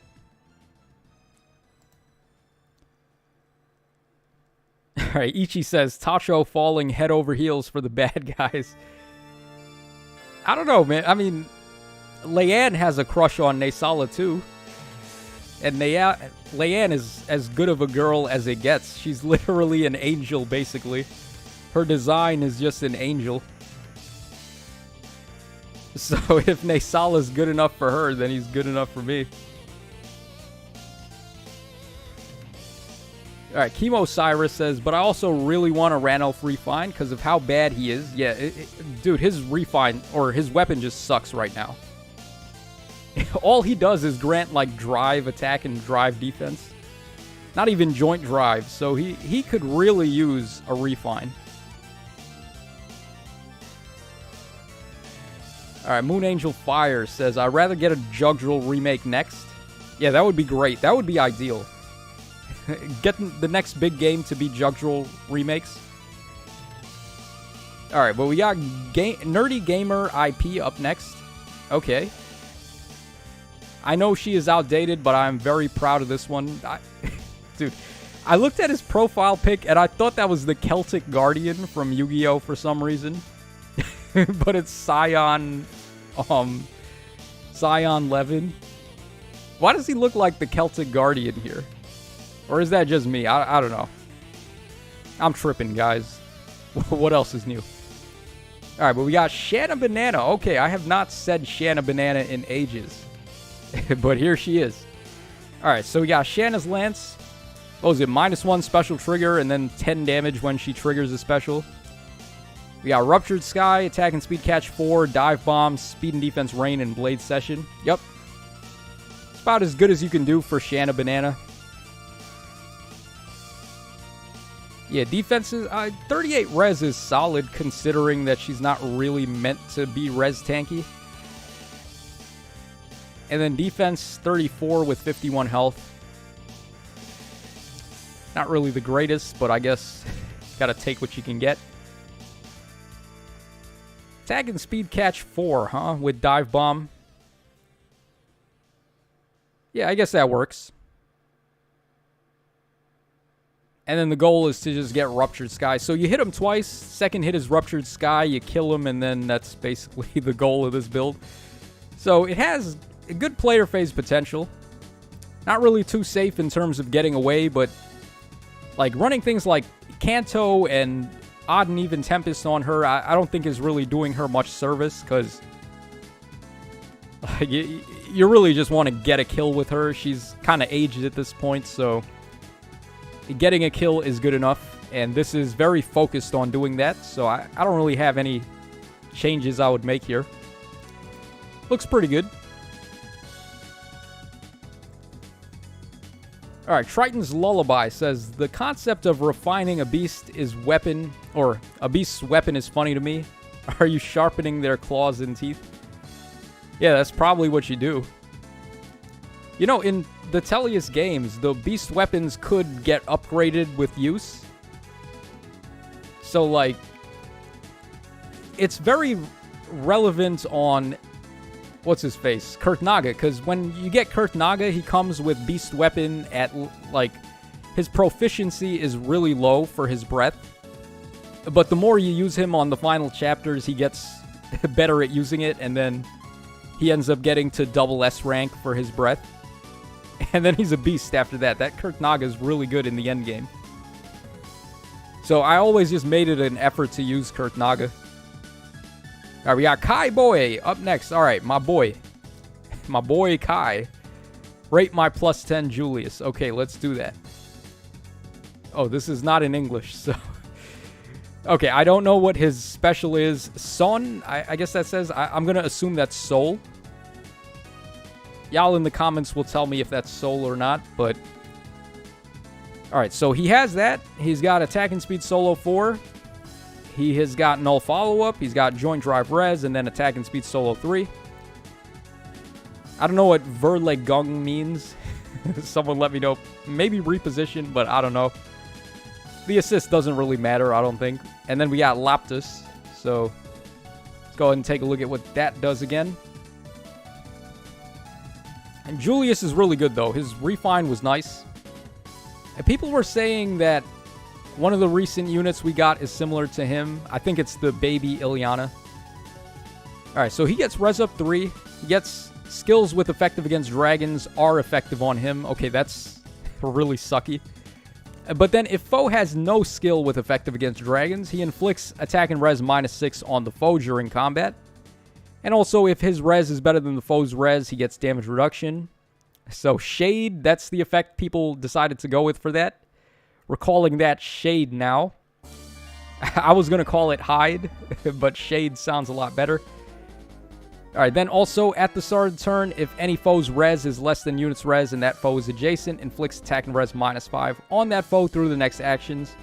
Alright, Ichi says, Tacho falling head over heels for the bad guys. I don't know, man. I mean, Leanne has a crush on Nasala, too. And Leanne is as good of a girl as it gets. She's literally an angel, basically. Her design is just an angel. So if Nasala's good enough for her, then he's good enough for me. Alright, Chemo Cyrus says, but I also really want a Ranulf Refine because of how bad he is. Yeah, dude, his Refine, or his weapon just sucks right now. All he does is grant, like, drive attack and drive defense. Not even joint drive, so he could really use a Refine. Alright, Moon Angel Fire says, I'd rather get a Jugdral remake next. Yeah, that would be great. That would be ideal. Get the next big game to be Jugdral remakes. Alright, but we got Nerdy Gamer IP up next. Okay. I know she is outdated, but I'm very proud of this one. Dude, I looked at his profile pic, and I thought that was the Celtic Guardian from Yu-Gi-Oh! For some reason. But it's Scion Levin. Why does he look like the Celtic Guardian here? Or is that just me? I don't know. I'm tripping, guys. What else is new? Alright, but we got Shanna Banana. Okay, I have not said Shanna Banana in ages. But here she is. Alright, so we got Shanna's Lance. What was it? -1 special trigger and then 10 damage when she triggers a special. We got Ruptured Sky, Attack and Speed Catch 4, Dive Bomb, Speed and Defense Rain, and Blade Session. Yep. It's about as good as you can do for Shanna Banana. Yeah, defenses, 38 res is solid considering that she's not really meant to be res tanky. And then defense 34 with 51 health. Not really the greatest, but I guess gotta take what you can get. Attack and speed catch 4, huh? With dive bomb. Yeah, I guess that works. And then the goal is to just get Ruptured Sky. So you hit him twice. Second hit is Ruptured Sky. You kill him, and then that's basically the goal of this build. So it has a good player phase potential. Not really too safe in terms of getting away, but like running things like Kanto and Odd and Even Tempest on her, I don't think is really doing her much service, because you really just want to get a kill with her. She's kind of aged at this point, so getting a kill is good enough, and this is very focused on doing that, so I don't really have any changes I would make here. Looks pretty good. Alright, Triton's Lullaby says, the concept of refining a beast is weapon, or a beast's weapon is funny to me. Are you sharpening their claws and teeth? Yeah, that's probably what you do. You know, in the Tellius games, the beast weapons could get upgraded with use. So, like, it's very relevant on, what's his face, Kurt Naga, because when you get Kurt Naga, he comes with beast weapon at, like, his proficiency is really low for his breath. But the more you use him on the final chapters, he gets better at using it, and then he ends up getting to double S rank for his breath. And then he's a beast after that. That Kurt Naga is really good in the end game. So I always just made it an effort to use Kurt Naga. Alright, we got Kai Boy up next. Alright, my boy. My boy Kai. Rate my plus 10 Julius. Okay, let's do that. Oh, this is not in English, so... Okay, I don't know what his special is. Son, I guess that says... I'm going to assume that's Soul. Y'all in the comments will tell me if that's Soul or not, but... Alright, so he has that. He's got Attack and Speed Solo 4. He has got Null Follow-Up. He's got Joint Drive Res, and then Attack and Speed Solo 3. I don't know what Verlegung means. Someone let me know. Maybe reposition, but I don't know. The assist doesn't really matter, I don't think. And then we got Laptus. So, let's go ahead and take a look at what that does again. And Julius is really good, though. His Refine was nice. And people were saying that one of the recent units we got is similar to him. I think it's the baby Ilyana. Alright, so he gets Res Up 3. He gets skills with effective against dragons are effective on him. Okay, that's really sucky. But then if foe has no skill with effective against dragons, he inflicts attack and res -6 on the foe during combat. And also, if his res is better than the foe's res, he gets damage reduction. So Shade, that's the effect people decided to go with for that. We're calling that Shade now. I was going to call it Hide, but Shade sounds a lot better. Alright, then also, at the start of the turn, if any foe's res is less than unit's res and that foe is adjacent, inflicts attack and res -5 on that foe through the next actions.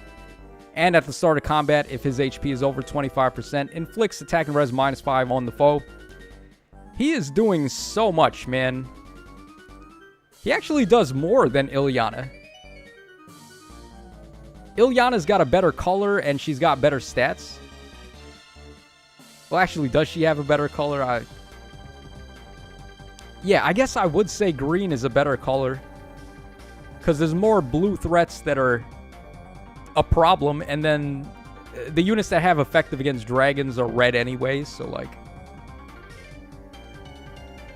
And at the start of combat, if his HP is over 25%, inflicts attack and res -5 on the foe. He is doing so much, man. He actually does more than Ilyana. Ilyana's got a better color, and she's got better stats. Well, actually, does she have a better color? Yeah, I guess I would say green is a better color. Because there's more blue threats that are a problem, and then the units that have effective against dragons are red anyways, so like...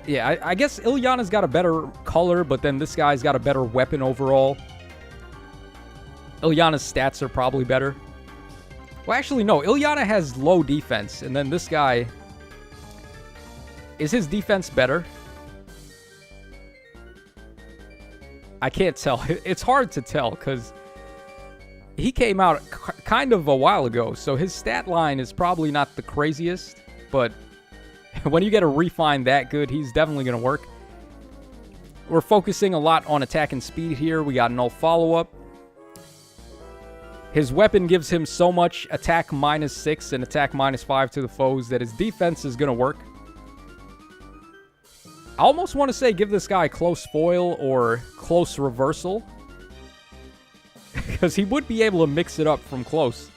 Yeah, I guess Ilyana's got a better color, but then this guy's got a better weapon overall. Ilyana's stats are probably better. Well, actually, no. Ilyana has low defense, and then this guy... Is his defense better? I can't tell. It's hard to tell, because he came out kind of a while ago, so his stat line is probably not the craziest, but when you get a refine that good, he's definitely going to work. We're focusing a lot on attack and speed here. We got no follow-up. His weapon gives him so much attack -6 and attack -5 to the foes that his defense is going to work. I almost want to say give this guy close foil or close reversal. Because he would be able to mix it up from close.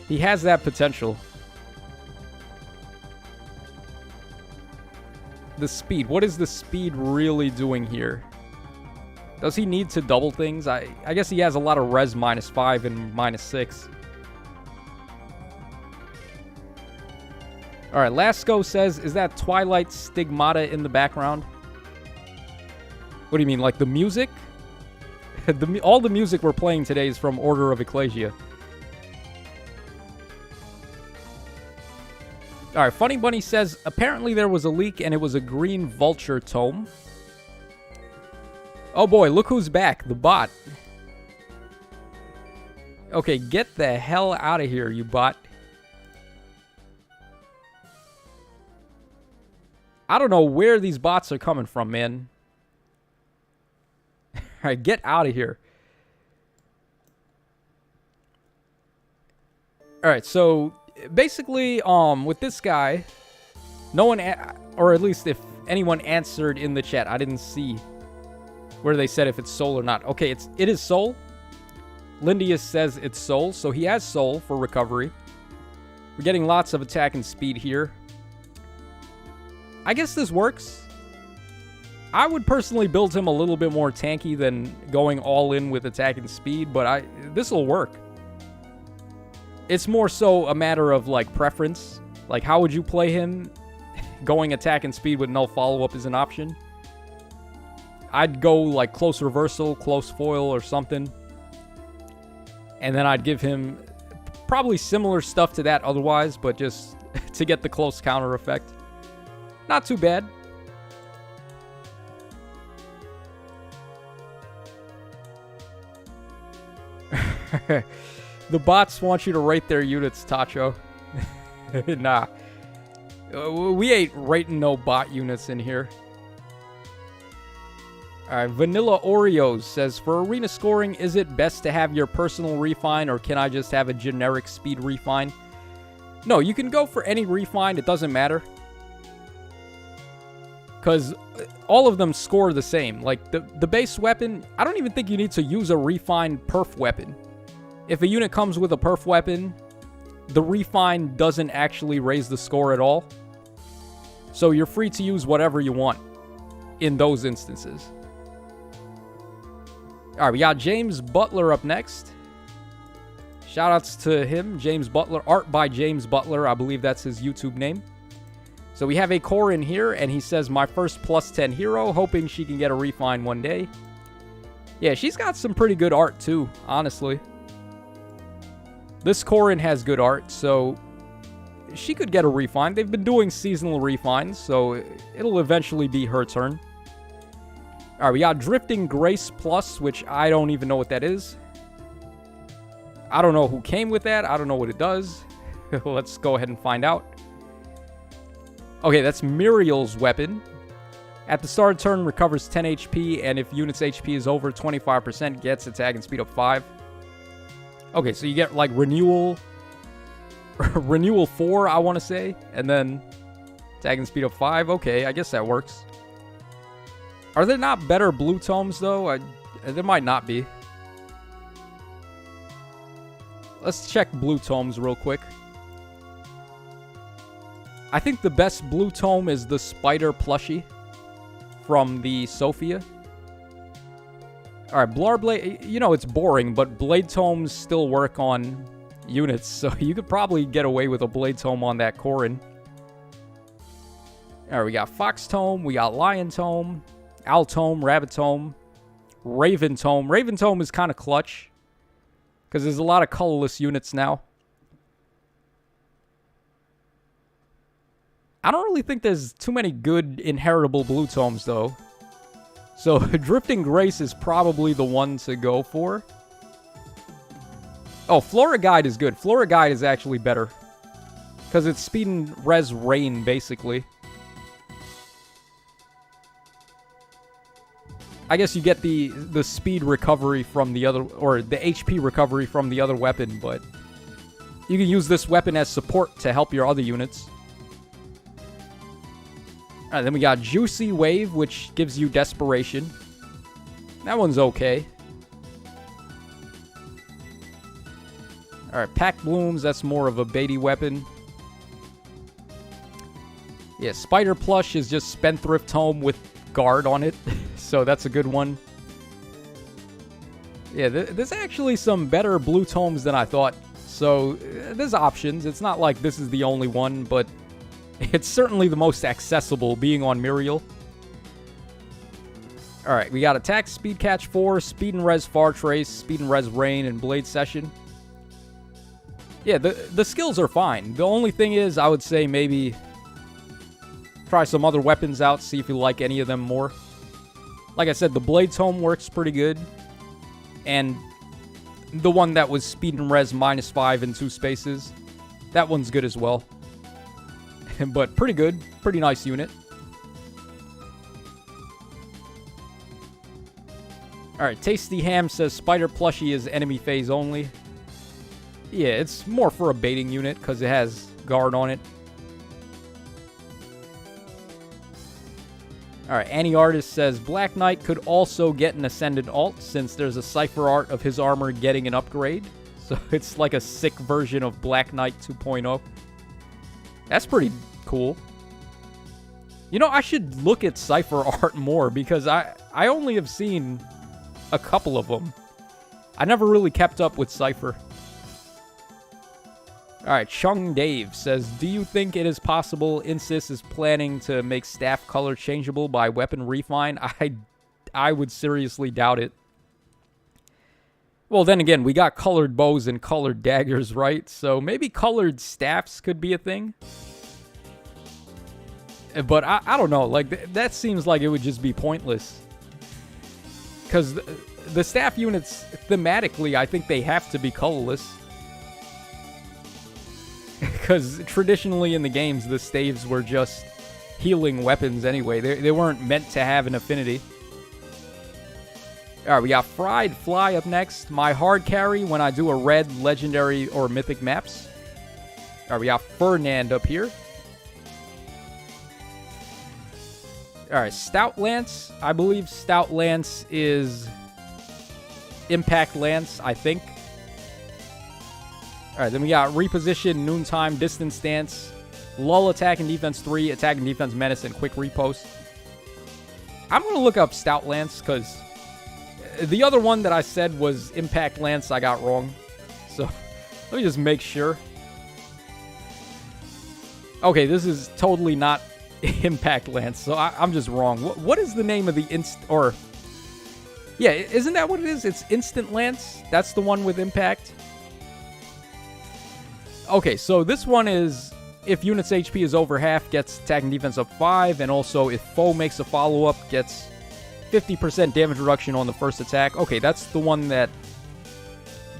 He has that potential. The speed. What is the speed really doing here? Does he need to double things? I guess he has a lot of res -5 and -6. Alright, Lasco says, is that Twilight Stigmata in the background? What do you mean, like the music? All the music we're playing today is from Order of Ecclesia. Alright, Funny Bunny says, apparently there was a leak and it was a green vulture tome. Oh boy, look who's back, the bot. Okay, get the hell out of here, you bot. I don't know where these bots are coming from, man. Alright, get out of here. Alright, so basically, with this guy, no one, or at least if anyone answered in the chat, I didn't see where they said if it's soul or not. Okay, it is soul. Lindius says it's soul, so he has soul for recovery. We're getting lots of attack and speed here. I guess this works. I would personally build him a little bit more tanky than going all in with attack and speed, but this will work. It's more so a matter of, like, preference. Like, how would you play him? Going attack and speed with no follow-up is an option. I'd go, like, close reversal, close foil, or something. And then I'd give him probably similar stuff to that otherwise, but just to get the close counter effect. Not too bad. The bots want you to rate their units, Tacho. Nah. We ain't rating no bot units in here. Alright, Vanilla Oreos says, for arena scoring, is it best to have your personal refine, or can I just have a generic speed refine? No, you can go for any refine, it doesn't matter. Because all of them score the same. Like, the base weapon, I don't even think you need to use a refined perf weapon. If a unit comes with a perf weapon, the refine doesn't actually raise the score at all. So you're free to use whatever you want in those instances. Alright, we got James Butler up next. Shoutouts to him, James Butler. Art by James Butler, I believe that's his YouTube name. So we have a Corrin here, and he says, my first +10 hero, hoping she can get a refine one day. Yeah, she's got some pretty good art too, honestly. This Corrin has good art, so she could get a refine. They've been doing seasonal refines, so it'll eventually be her turn. Alright, we got Drifting Grace Plus, which I don't even know what that is. I don't know who came with that. I don't know what it does. Let's go ahead and find out. Okay, that's Muriel's weapon. At the start of turn, recovers 10 HP, and if unit's HP is over 25%, gets attack and speed up 5. Okay, so you get, like, Renewal... Renewal 4, I want to say, and then attack and speed up 5. Okay, I guess that works. Are there not better blue tomes, though? There might not be. Let's check blue tomes real quick. I think the best blue tome is the Spider plushie from the Sophia. Alright, Blarblade, you know, it's boring, but Blade Tomes still work on units, so you could probably get away with a Blade Tome on that Corrin. Alright, we got Fox Tome, we got Lion Tome, Owl Tome, Rabbit Tome, Raven Tome. Raven Tome is kind of clutch, because there's a lot of colorless units now. I don't really think there's too many good inheritable blue tomes, though. So, Drifting Grace is probably the one to go for. Oh, Flora Guide is good. Flora Guide is actually better. Because it's speed and res rain, basically. I guess you get the speed recovery from the other, or the HP recovery from the other weapon, but you can use this weapon as support to help your other units. Alright, then we got Juicy Wave, which gives you Desperation. That one's okay. Alright, Pack Blooms, that's more of a baity weapon. Yeah, Spider Plush is just Spendthrift Tome with Guard on it. So that's a good one. Yeah, there's actually some better blue tomes than I thought. So, there's options. It's not like this is the only one, but it's certainly the most accessible, being on Muriel. Alright, we got Attack, Speed Catch 4, Speed and Res Far Trace, Speed and Res Rain, and Blade Session. Yeah, the skills are fine. The only thing is, I would say maybe try some other weapons out, see if you like any of them more. Like I said, the Blade Tome works pretty good. And the one that was Speed and Res -5 in 2 spaces, that one's good as well. But pretty good. Pretty nice unit. Alright, Tasty Ham says Spider Plushie is enemy phase only. Yeah, it's more for a baiting unit because it has Guard on it. Alright, Annie Artist says Black Knight could also get an Ascendant alt since there's a cipher art of his armor getting an upgrade. So it's like a sick version of Black Knight 2.0. That's pretty cool. You know, I should look at cipher art more because I only have seen a couple of them. I never really kept up with cipher. Alright, Chung Dave says, do you think it is possible Insys is planning to make staff color changeable by weapon refine? I would seriously doubt it. Well, then again, we got colored bows and colored daggers, right? So maybe colored staffs could be a thing. But I don't know, like, that seems like it would just be pointless. Because the staff units, thematically, I think they have to be colorless. Because traditionally in the games, the staves were just healing weapons anyway. They weren't meant to have an affinity. Alright, we got Fried Fly up next. My hard carry when I do a red, legendary, or mythic maps. Alright, we got Fernand up here. Alright, Stout Lance. I believe Stout Lance is Impact Lance, I think. Alright, then we got Reposition, Noontime, Distance Stance, Lull Attack and Defense 3, Attack and Defense Menace, and Quick Repost. I'm going to look up Stout Lance, because the other one that I said was Impact Lance I got wrong. So, let me just make sure. Okay, this is totally not Impact Lance, so I'm just wrong. What is the name of the yeah, isn't that what it is? It's Instant Lance? That's the one with Impact? Okay, so this one is, if unit's HP is over half, gets attack and defense up 5, and also if foe makes a follow-up, gets 50% damage reduction on the first attack. Okay, that's the one that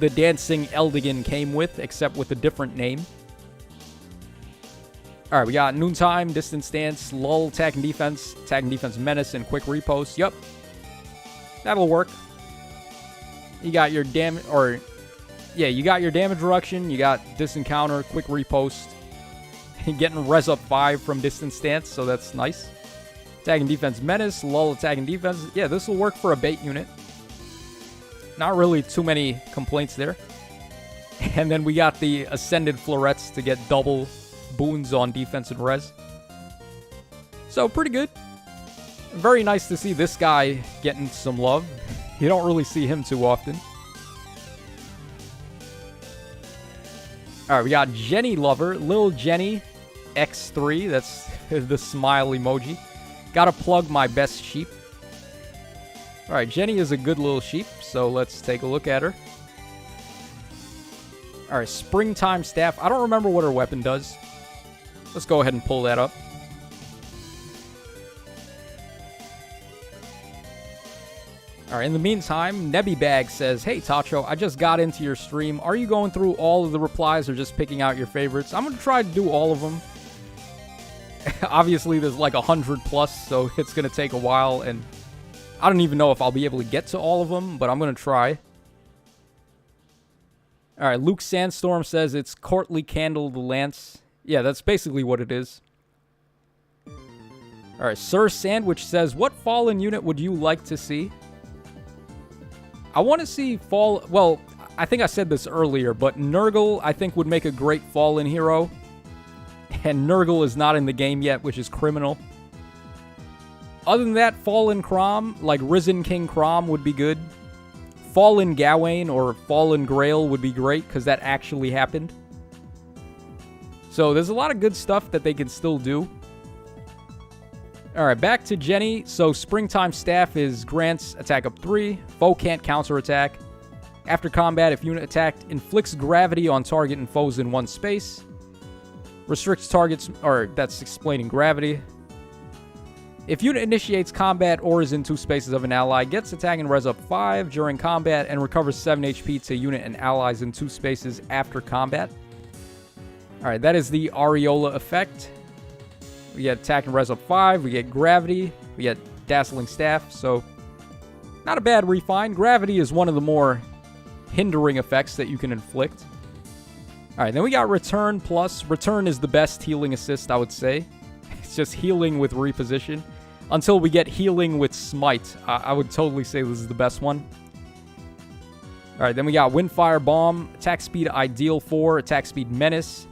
the Dancing Eldigan came with, except with a different name. Alright, we got Noontime, Distance Stance, Lull, Attack and Defense Menace, and Quick Repost. Yup. That'll work. You got your damage, or yeah, you got your damage reduction, you got Disencounter, Quick Repost, and getting res up 5 from Distance Stance, so that's nice. Attack and Defense Menace, Lull, Attack and Defense. Yeah, this will work for a bait unit. Not really too many complaints there. And then we got the Ascended Florets to get double boons on defense and res. So, pretty good. Very nice to see this guy getting some love. You don't really see him too often. Alright, we got Jenny Lover, Lil Jenny X3, that's the smile emoji. Gotta plug my best sheep. Alright, Jenny is a good little sheep, so let's take a look at her. Alright, Springtime Staff. I don't remember what her weapon does. Let's go ahead and pull that up. Alright, in the meantime, Nebibag says, hey Tacho, I just got into your stream. Are you going through all of the replies or just picking out your favorites? I'm going to try to do all of them. Obviously, there's like 100 plus, so it's going to take a while, and I don't even know if I'll be able to get to all of them, but I'm going to try. Alright, Luke Sandstorm says it's Courtly Candle the Lance. Yeah, that's basically what it is. All right, Sir Sandwich says, what fallen unit would you like to see? I want to see well, I think I said this earlier, but Nurgle, I think, would make a great fallen hero. And Nurgle is not in the game yet, which is criminal. Other than that, Fallen Crom, like Risen King Crom, would be good. Fallen Gawain or Fallen Grail would be great, because that actually happened. So there's a lot of good stuff that they can still do. Alright, back to Jenny. So Springtime Staff grants attack up 3. Foe can't counterattack. After combat, if unit attacked, inflicts gravity on target and foes in one space. Restricts targets, or that's explaining gravity. If unit initiates combat or is in 2 spaces of an ally, gets attack and res up 5 during combat and recovers 7 HP to unit and allies in 2 spaces after combat. Alright, that is the Areola effect. We get attack and res up 5, we get gravity, we get dazzling staff, so not a bad refine. Gravity is one of the more hindering effects that you can inflict. Alright, then we got Return Plus. Return is the best healing assist, I would say. It's just healing with reposition. Until we get healing with Smite. I would totally say this is the best one. Alright, then we got Windfire Bomb. Attack speed ideal 4. Attack speed menace.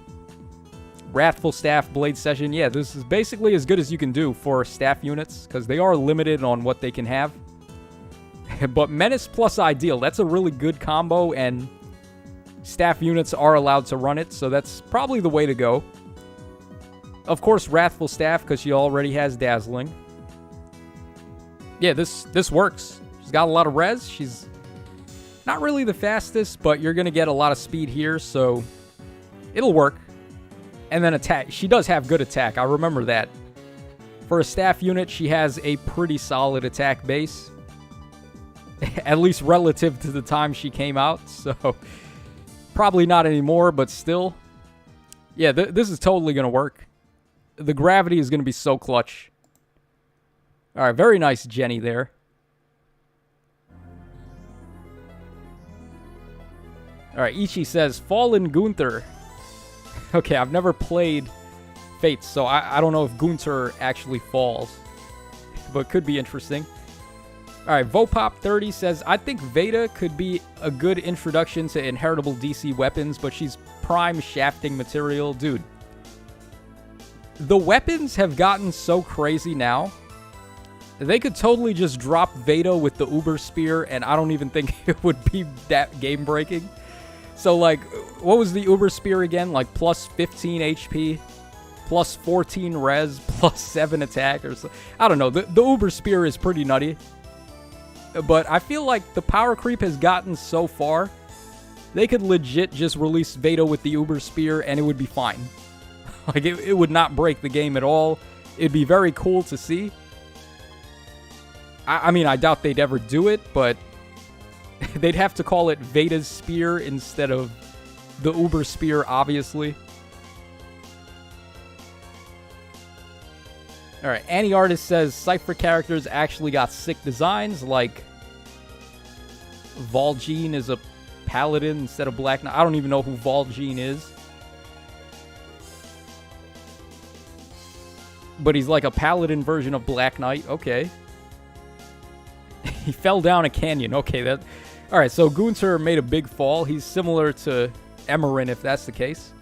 Wrathful Staff, Blade Session. Yeah, this is basically as good as you can do for staff units, because they are limited on what they can have. But Menace plus Ideal, that's a really good combo, and staff units are allowed to run it, so that's probably the way to go. Of course, Wrathful Staff, because she already has Dazzling. Yeah, this works. She's got a lot of res. She's not really the fastest, but you're going to get a lot of speed here, so it'll work. And then attack. She does have good attack. I remember that. For a staff unit, she has a pretty solid attack base. At least relative to the time she came out. So, probably not anymore, but still. Yeah, this is totally going to work. The gravity is going to be so clutch. Alright, very nice Jenny there. Alright, Ichi says, Fallen Gunther. Okay, I've never played Fates, so I don't know if Gunther actually falls. But could be interesting. Alright, Vopop30 says, I think Veda could be a good introduction to inheritable DC weapons, but she's prime shafting material. Dude, the weapons have gotten so crazy now. They could totally just drop Veda with the Uber Spear, and I don't even think it would be that game-breaking. So, like, what was the Uber Spear again? Like, plus 15 HP, plus 14 res, plus 7 attack, or so. I don't know. The Uber Spear is pretty nutty. But I feel like the power creep has gotten so far, they could legit just release Veda with the Uber Spear, and it would be fine. Like, it would not break the game at all. It'd be very cool to see. I mean, I doubt they'd ever do it, but they'd have to call it Veda's Spear instead of the Uber Spear, obviously. Alright, Annie Artist says Cypher characters actually got sick designs, like Vol'jin is a paladin instead of Black Knight. I don't even know who Vol'jin is. But he's like a paladin version of Black Knight. Okay. He fell down a canyon. Okay, that... Alright, so Gunther made a big fall. He's similar to Emerin, if that's the case.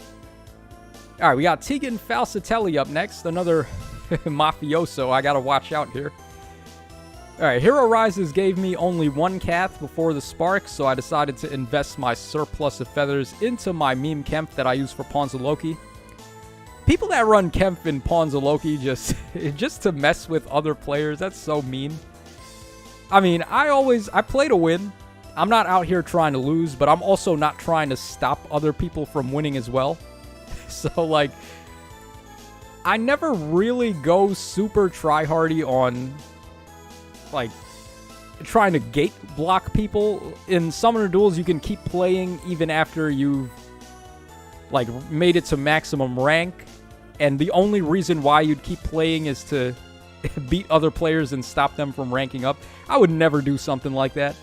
Alright, we got Tegan Falsatelli up next. Another mafioso. I gotta watch out here. Alright, Hero Rises gave me only 1 Cath before the Spark, so I decided to invest my surplus of feathers into my meme Kemp that I use for Pawns of Loki. People that run Kemp in Pawns of Loki just to mess with other players, that's so mean. I mean, I play to win. I'm not out here trying to lose, but I'm also not trying to stop other people from winning as well. So, like, I never really go super tryhardy on, like, trying to gate block people. In Summoner Duels, you can keep playing even after you've, like, made it to maximum rank. And the only reason why you'd keep playing is to beat other players and stop them from ranking up. I would never do something like that.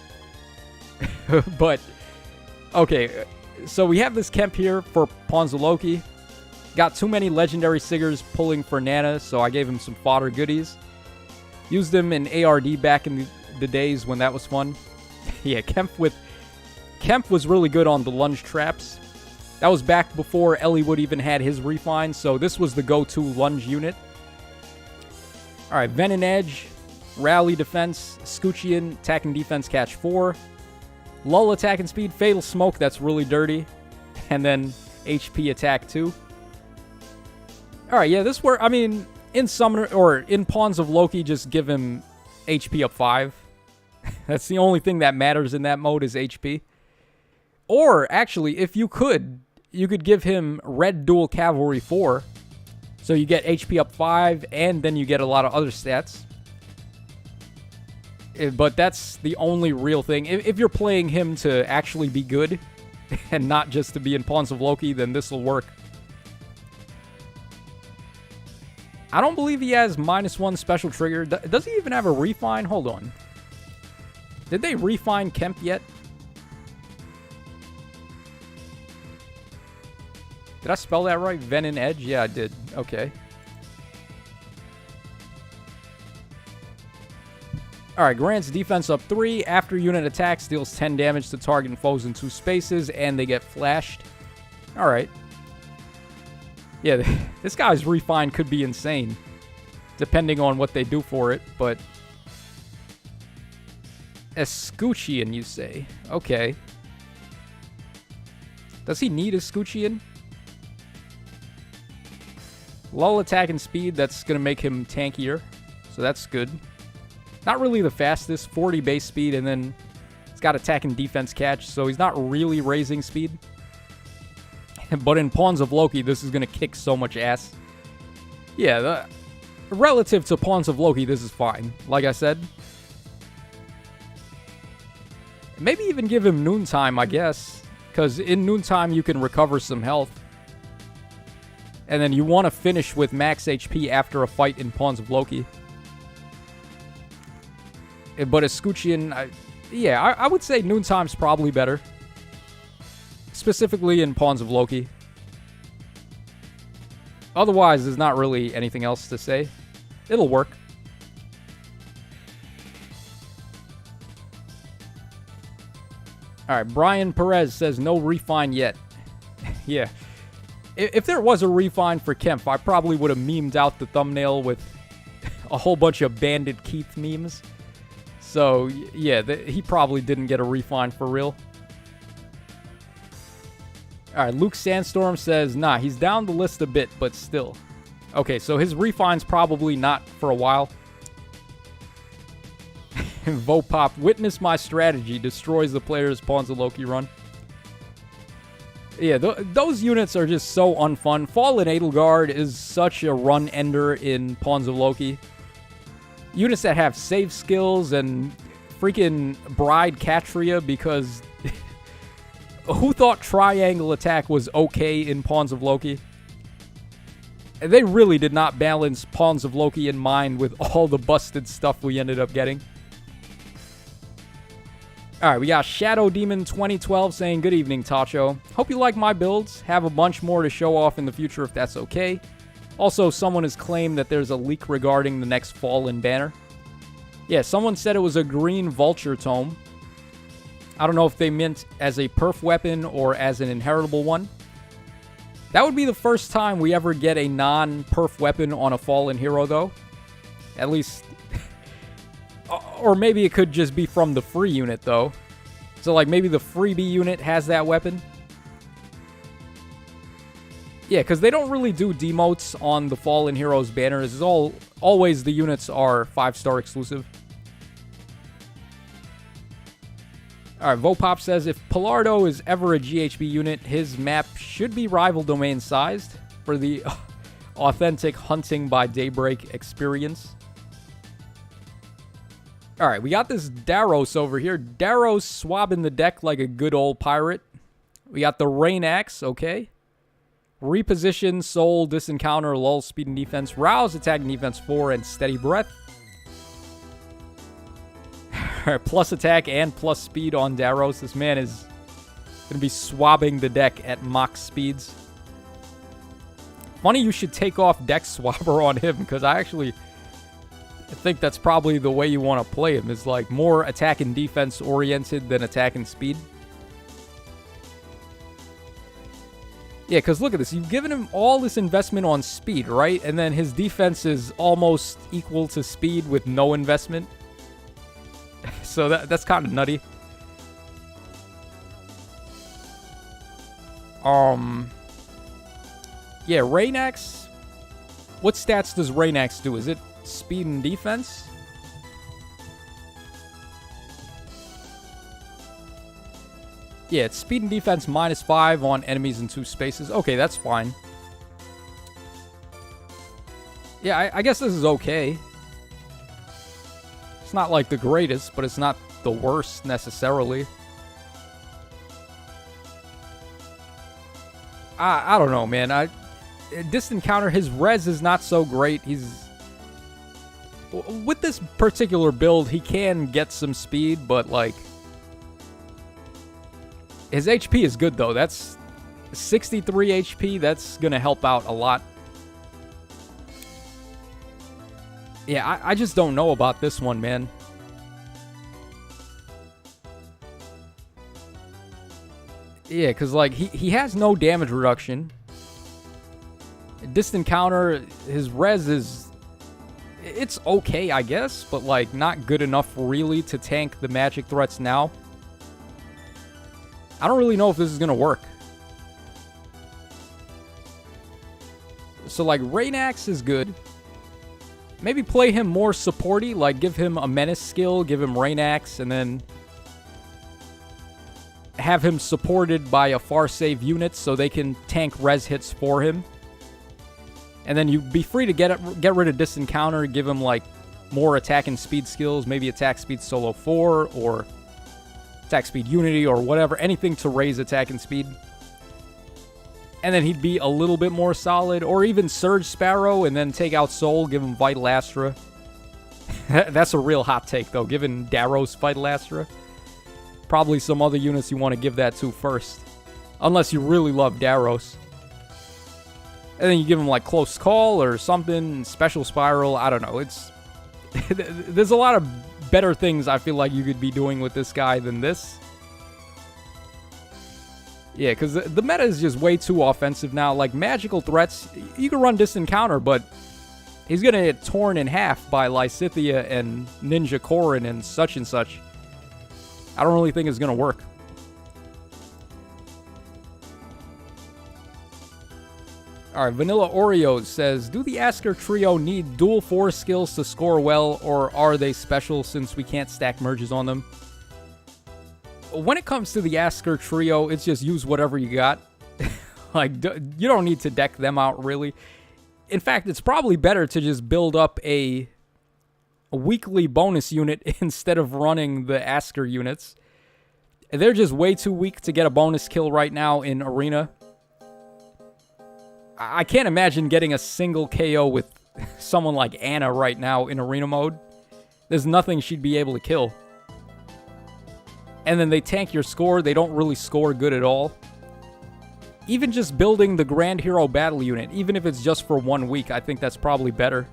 But, okay, so we have this Kemp here for Pawns of Loki. Got too many legendary Siggers pulling for Nana, so I gave him some fodder goodies. Used them in ARD back in the days when that was fun. Yeah, Kemp was really good on the lunge traps. That was back before Eliwood even had his refine, so this was the go-to lunge unit. Alright, Venom Edge, Rally Defense, Scoochian, Attack and Defense Catch 4, Lull Attack and Speed, Fatal Smoke, that's really dirty, and then HP Attack 2. Alright, yeah, this worked. I mean, in Summoner, or in Pawns of Loki, just give him HP up 5. That's the only thing that matters in that mode is HP. Or, actually, if you could give him Red Dual Cavalry 4. So you get HP up 5, and then you get a lot of other stats. But that's the only real thing. If you're playing him to actually be good, and not just to be in Pawns of Loki, then this will work. I don't believe he has -1 special trigger. Does he even have a refine? Hold on. Did they refine Kemp yet? Did I spell that right? Venom Edge? Yeah, I did. Okay. Alright, grants defense up 3. After unit attacks, deals 10 damage to target and foes in 2 spaces, and they get flashed. Alright. Yeah, this guy's refine could be insane, depending on what they do for it, but... Escuchian, you say? Okay. Does he need Escuchian? Lull attack and speed, that's going to make him tankier, so that's good. Not really the fastest, 40 base speed, and then he's got attack and defense catch, so he's not really raising speed. But in Pawns of Loki, this is going to kick so much ass. Yeah, relative to Pawns of Loki, this is fine, like I said. Maybe even give him Noontime, I guess, because in Noontime you can recover some health. And then you want to finish with max HP after a fight in Pawns of Loki. But Escuchian, I would say Noontime's probably better. Specifically in Pawns of Loki. Otherwise, there's not really anything else to say. It'll work. Alright, Brian Perez says no refine yet. Yeah. If there was a refine for Kemp, I probably would have memed out the thumbnail with a whole bunch of Bandit Keith memes. So, yeah, he probably didn't get a refine for real. Alright, Luke Sandstorm says, nah, he's down the list a bit, but still. Okay, so his refine's probably not for a while. Vopop, witness my strategy, destroys the player's Pawns of Loki run. Yeah, those units are just so unfun. Fallen Edelgard is such a run ender in Pawns of Loki. Units that have save skills and freaking Bride Catria, because who thought triangle attack was okay in Pawns of Loki? They really did not balance Pawns of Loki in mind with all the busted stuff we ended up getting. Alright, we got Shadow Demon 2012 saying, good evening, Tacho. Hope you like my builds. Have a bunch more to show off in the future if that's okay. Also, someone has claimed that there's a leak regarding the next Fallen banner. Yeah, someone said it was a green Vulture tome. I don't know if they meant as a perf weapon or as an inheritable one. That would be the first time we ever get a non-perf weapon on a Fallen hero, though. At least... Or maybe it could just be from the free unit, though. So, like, maybe the freebie unit has that weapon. Yeah, because they don't really do demotes on the Fallen Heroes banners. It's always the units are 5-star exclusive. Alright, Vopop says, if Pilardo is ever a GHB unit, his map should be rival domain sized for the authentic hunting by daybreak experience. Alright, we got this Darros over here. Darros swabbing the deck like a good old pirate. We got the Rain Axe, okay. Reposition, Soul, Disencounter, Lull, Speed and Defense, Rouse, Attack and Defense 4, and Steady Breath. Plus attack and plus speed on Darros. This man is going to be swabbing the deck at Mach speeds. Funny you should take off Dex Swabber on him, because I actually think that's probably the way you want to play him, is like more attack and defense oriented than attack and speed. Yeah, because look at this. You've given him all this investment on speed, right? And then his defense is almost equal to speed with no investment. So that's kind of nutty. Yeah, Rainax. What stats does Rainax do? Is it speed and defense? Yeah, it's speed and defense -5 on enemies in 2 spaces. Okay, that's fine. Yeah, I guess this is okay. It's not like the greatest, but it's not the worst necessarily. I don't know, man. Distant counter, his res is not so great. With this particular build, he can get some speed, but like, his HP is good though. That's 63 HP. That's gonna help out a lot. Yeah, I just don't know about this one, man. Yeah, because like he has no damage reduction. Distant counter, his res is... It's okay, I guess, but like not good enough really to tank the magic threats now. I don't really know if this is going to work. So like Rainax is good. Maybe play him more supporty, like give him a menace skill, give him Rainax, and then have him supported by a far save unit so they can tank res hits for him. And then you be free to get rid of distant counter, give him like more attack and speed skills, maybe attack speed solo 4 or attack speed unity or whatever, anything to raise attack and speed. And then he'd be a little bit more solid, or even Surge Sparrow and then take out Soul, give him Vital Astra. That's a real hot take though, giving Darros Vital Astra. Probably some other units you want to give that to first, unless you really love Darros. And then you give him like Close Call or something, Special Spiral, I don't know. It's there's a lot of better things I feel like you could be doing with this guy than this. Yeah, because the meta is just way too offensive now. Like, magical threats, you can run distant counter, but he's going to get torn in half by Lysithea and Ninja Corrin and such. I don't really think it's going to work. Alright, Vanilla Oreo says, do the Asker trio need dual 4 skills to score well, or are they special since we can't stack merges on them? When it comes to the Asker trio, it's just use whatever you got. Like, you don't need to deck them out, really. In fact, it's probably better to just build up a weekly bonus unit instead of running the Asker units. They're just way too weak to get a bonus kill right now in Arena. I can't imagine getting a single KO with someone like Anna right now in Arena mode. There's nothing she'd be able to kill. And then they tank your score. They don't really score good at all. Even just building the Grand Hero Battle unit, even if it's just for 1 week, I think that's probably better.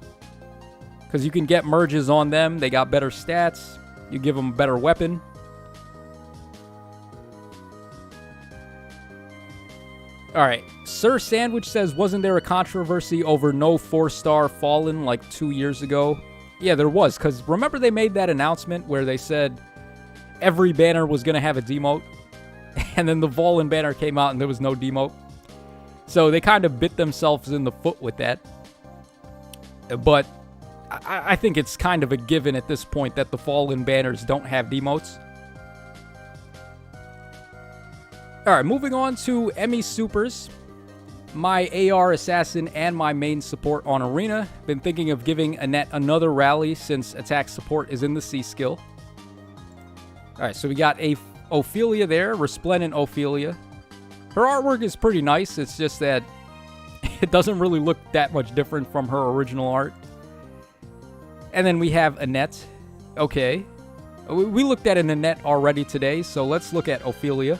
Because you can get merges on them. They got better stats. You give them a better weapon. Alright, Sir Sandwich says, wasn't there a controversy over no 4-star Fallen like 2 years ago? Yeah, there was, because remember they made that announcement where they said every banner was going to have a demote? And then the Fallen banner came out and there was no demote. So they kind of bit themselves in the foot with that. But I think it's kind of a given at this point that the Fallen banners don't have demotes. Alright, moving on to Emmy Supers. My AR Assassin and my main support on Arena. Been thinking of giving Annette another rally since attack support is in the C skill. Alright, so we got a Ophelia there, Resplendent Ophelia. Her artwork is pretty nice, it's just that it doesn't really look that much different from her original art. And then we have Annette. Okay. We looked at an Annette already today, so let's look at Ophelia.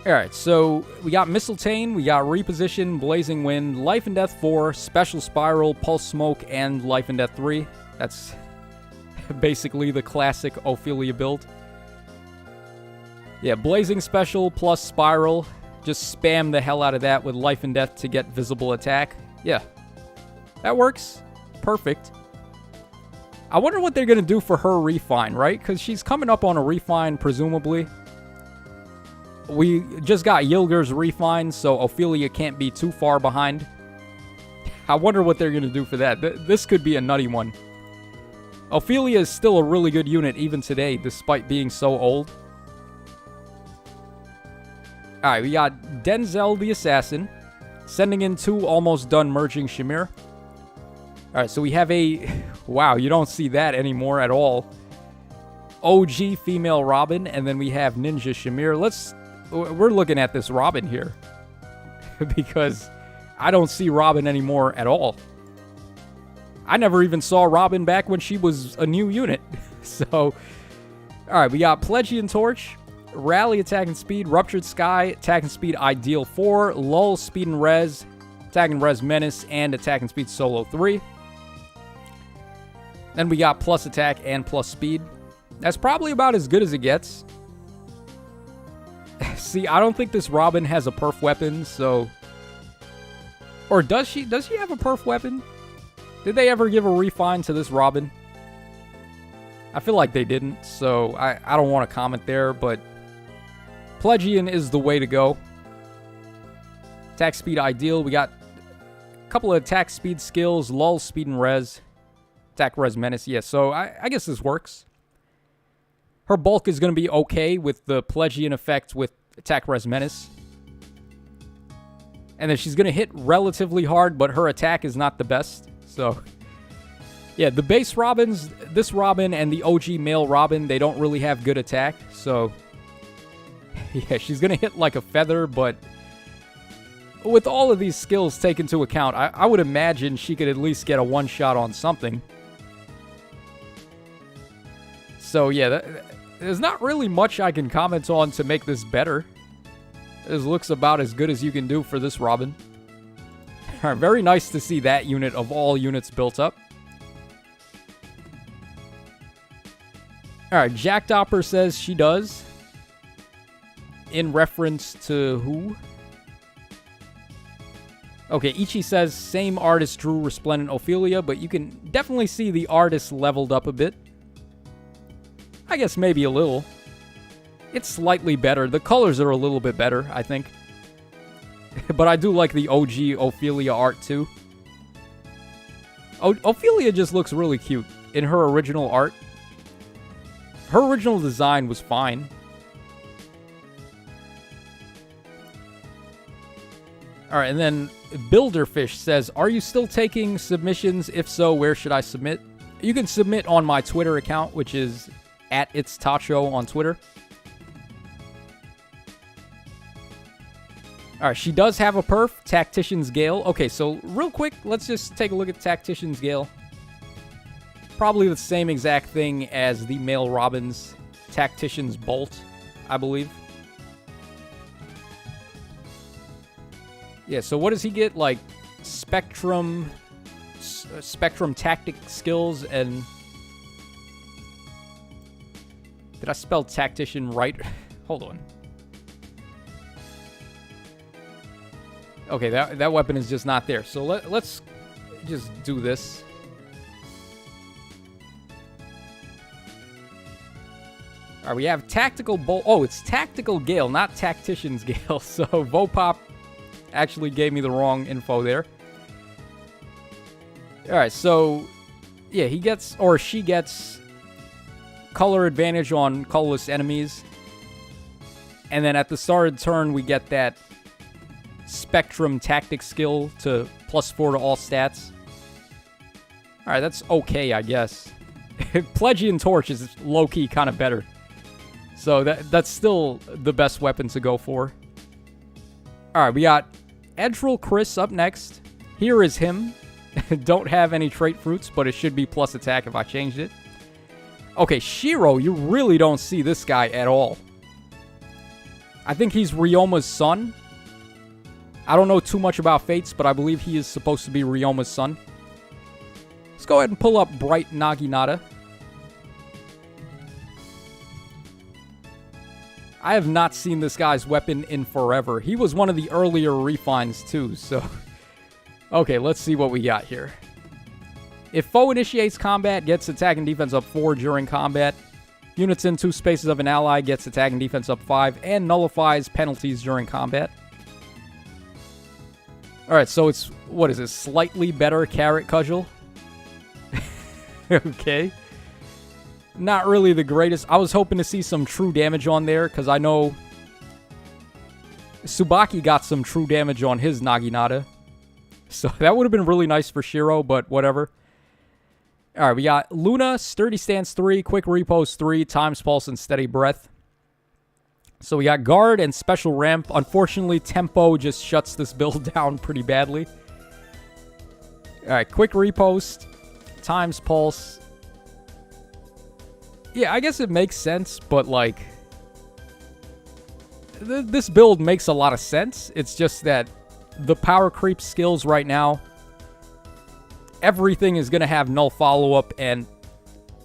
Alright, so we got Mistletoe, we got Reposition, Blazing Wind, Life and Death 4, Special Spiral, Pulse Smoke, and Life and Death 3. That's basically the classic Ophelia build. Yeah, Blazing Special plus Spiral. Just spam the hell out of that with Life and Death to get visible attack. Yeah, that works. Perfect. I wonder what they're going to do for her refine, right? Because she's coming up on a refine, presumably. We just got Yilger's refine, so Ophelia can't be too far behind. I wonder what they're going to do for that. This could be a nutty one. Ophelia is still a really good unit even today, despite being so old. Alright, we got Denzel the Assassin, sending in 2 almost done merging Shamir. Alright, so we have a... Wow, you don't see that anymore at all. OG female Robin, and then we have Ninja Shamir. We're looking at this Robin here. Because I don't see Robin anymore at all. I never even saw Robin back when she was a new unit. So, alright, we got Plegian Torch, Rally Attack and Speed, Ruptured Sky, Attack and Speed Ideal 4, Lull Speed and Res, Attack and Res Menace, and Attack and Speed Solo 3. Then we got plus attack and plus speed. That's probably about as good as it gets. See, I don't think this Robin has a perf weapon, so... Or does she? Does she have a perf weapon? Did they ever give a refine to this Robin? I feel like they didn't, so I don't want to comment there, but... Plegian is the way to go. Attack speed ideal. We got a couple of attack speed skills. Lull, speed, and res. Attack, res, menace. Yeah, so I guess this works. Her bulk is going to be okay with the Plegian effect with attack, res, menace. And then she's going to hit relatively hard, but her attack is not the best. So, yeah, the base Robins, this Robin and the OG male Robin, they don't really have good attack. So, yeah, she's going to hit like a feather, but with all of these skills taken into account, I would imagine she could at least get a one-shot on something. So, yeah, there's not really much I can comment on to make this better. This looks about as good as you can do for this Robin. Alright, very nice to see that unit of all units built up. Alright, Jackdopper says she does. In reference to who? Okay, Ichi says same artist drew Resplendent Ophelia, but you can definitely see the artist leveled up a bit. I guess maybe a little. It's slightly better. The colors are a little bit better, I think. But I do like the OG Ophelia art, too. Ophelia just looks really cute in her original art. Her original design was fine. Alright, and then Builderfish says, are you still taking submissions? If so, where should I submit? You can submit on my Twitter account, which is @itstacho on Twitter. Alright, she does have a perf, Tactician's Gale. Okay, so real quick, let's just take a look at Tactician's Gale. Probably the same exact thing as the male Robin's Tactician's Bolt, I believe. Yeah, so what does he get? Like, Spectrum Tactic Skills and... Did I spell Tactician right? Hold on. Okay, that weapon is just not there. So let's just do this. Alright, we have Tactical Bolt. Oh, it's Tactical Gale, not Tactician's Gale. So Vopop actually gave me the wrong info there. Alright, so yeah, he gets, or she gets, color advantage on colorless enemies. And then at the start of the turn, we get that Spectrum Tactic skill to +4 to all stats. Alright, that's okay, I guess. Plegian Torch is low-key kind of better. So that's still the best weapon to go for. Alright, we got Edril Chris up next. Here is him. Don't have any trait fruits, but it should be plus attack if I changed it. Okay, Shiro, you really don't see this guy at all. I think he's Ryoma's son. I don't know too much about Fates, but I believe he is supposed to be Ryoma's son. Let's go ahead and pull up Bright Naginata. I have not seen this guy's weapon in forever. He was one of the earlier refines too, so... Okay, let's see what we got here. If foe initiates combat, gets attack and defense up 4 during combat. Units in 2 spaces of an ally gets attack and defense up 5, and nullifies penalties during combat. Alright, so it's, what is this, slightly better Carrot Cudgel? Okay. Not really the greatest. I was hoping to see some true damage on there, because I know Tsubaki got some true damage on his Naginata. So that would have been really nice for Shiro, but whatever. Alright, we got Luna, Sturdy Stance 3, Quick Repost 3, Times Pulse, and Steady Breath. So we got Guard and Special Ramp. Unfortunately, Tempo just shuts this build down pretty badly. Alright, Quick Repost, Times Pulse. Yeah, I guess it makes sense, but like... This build makes a lot of sense. It's just that the power creep skills right now... Everything is going to have null follow-up and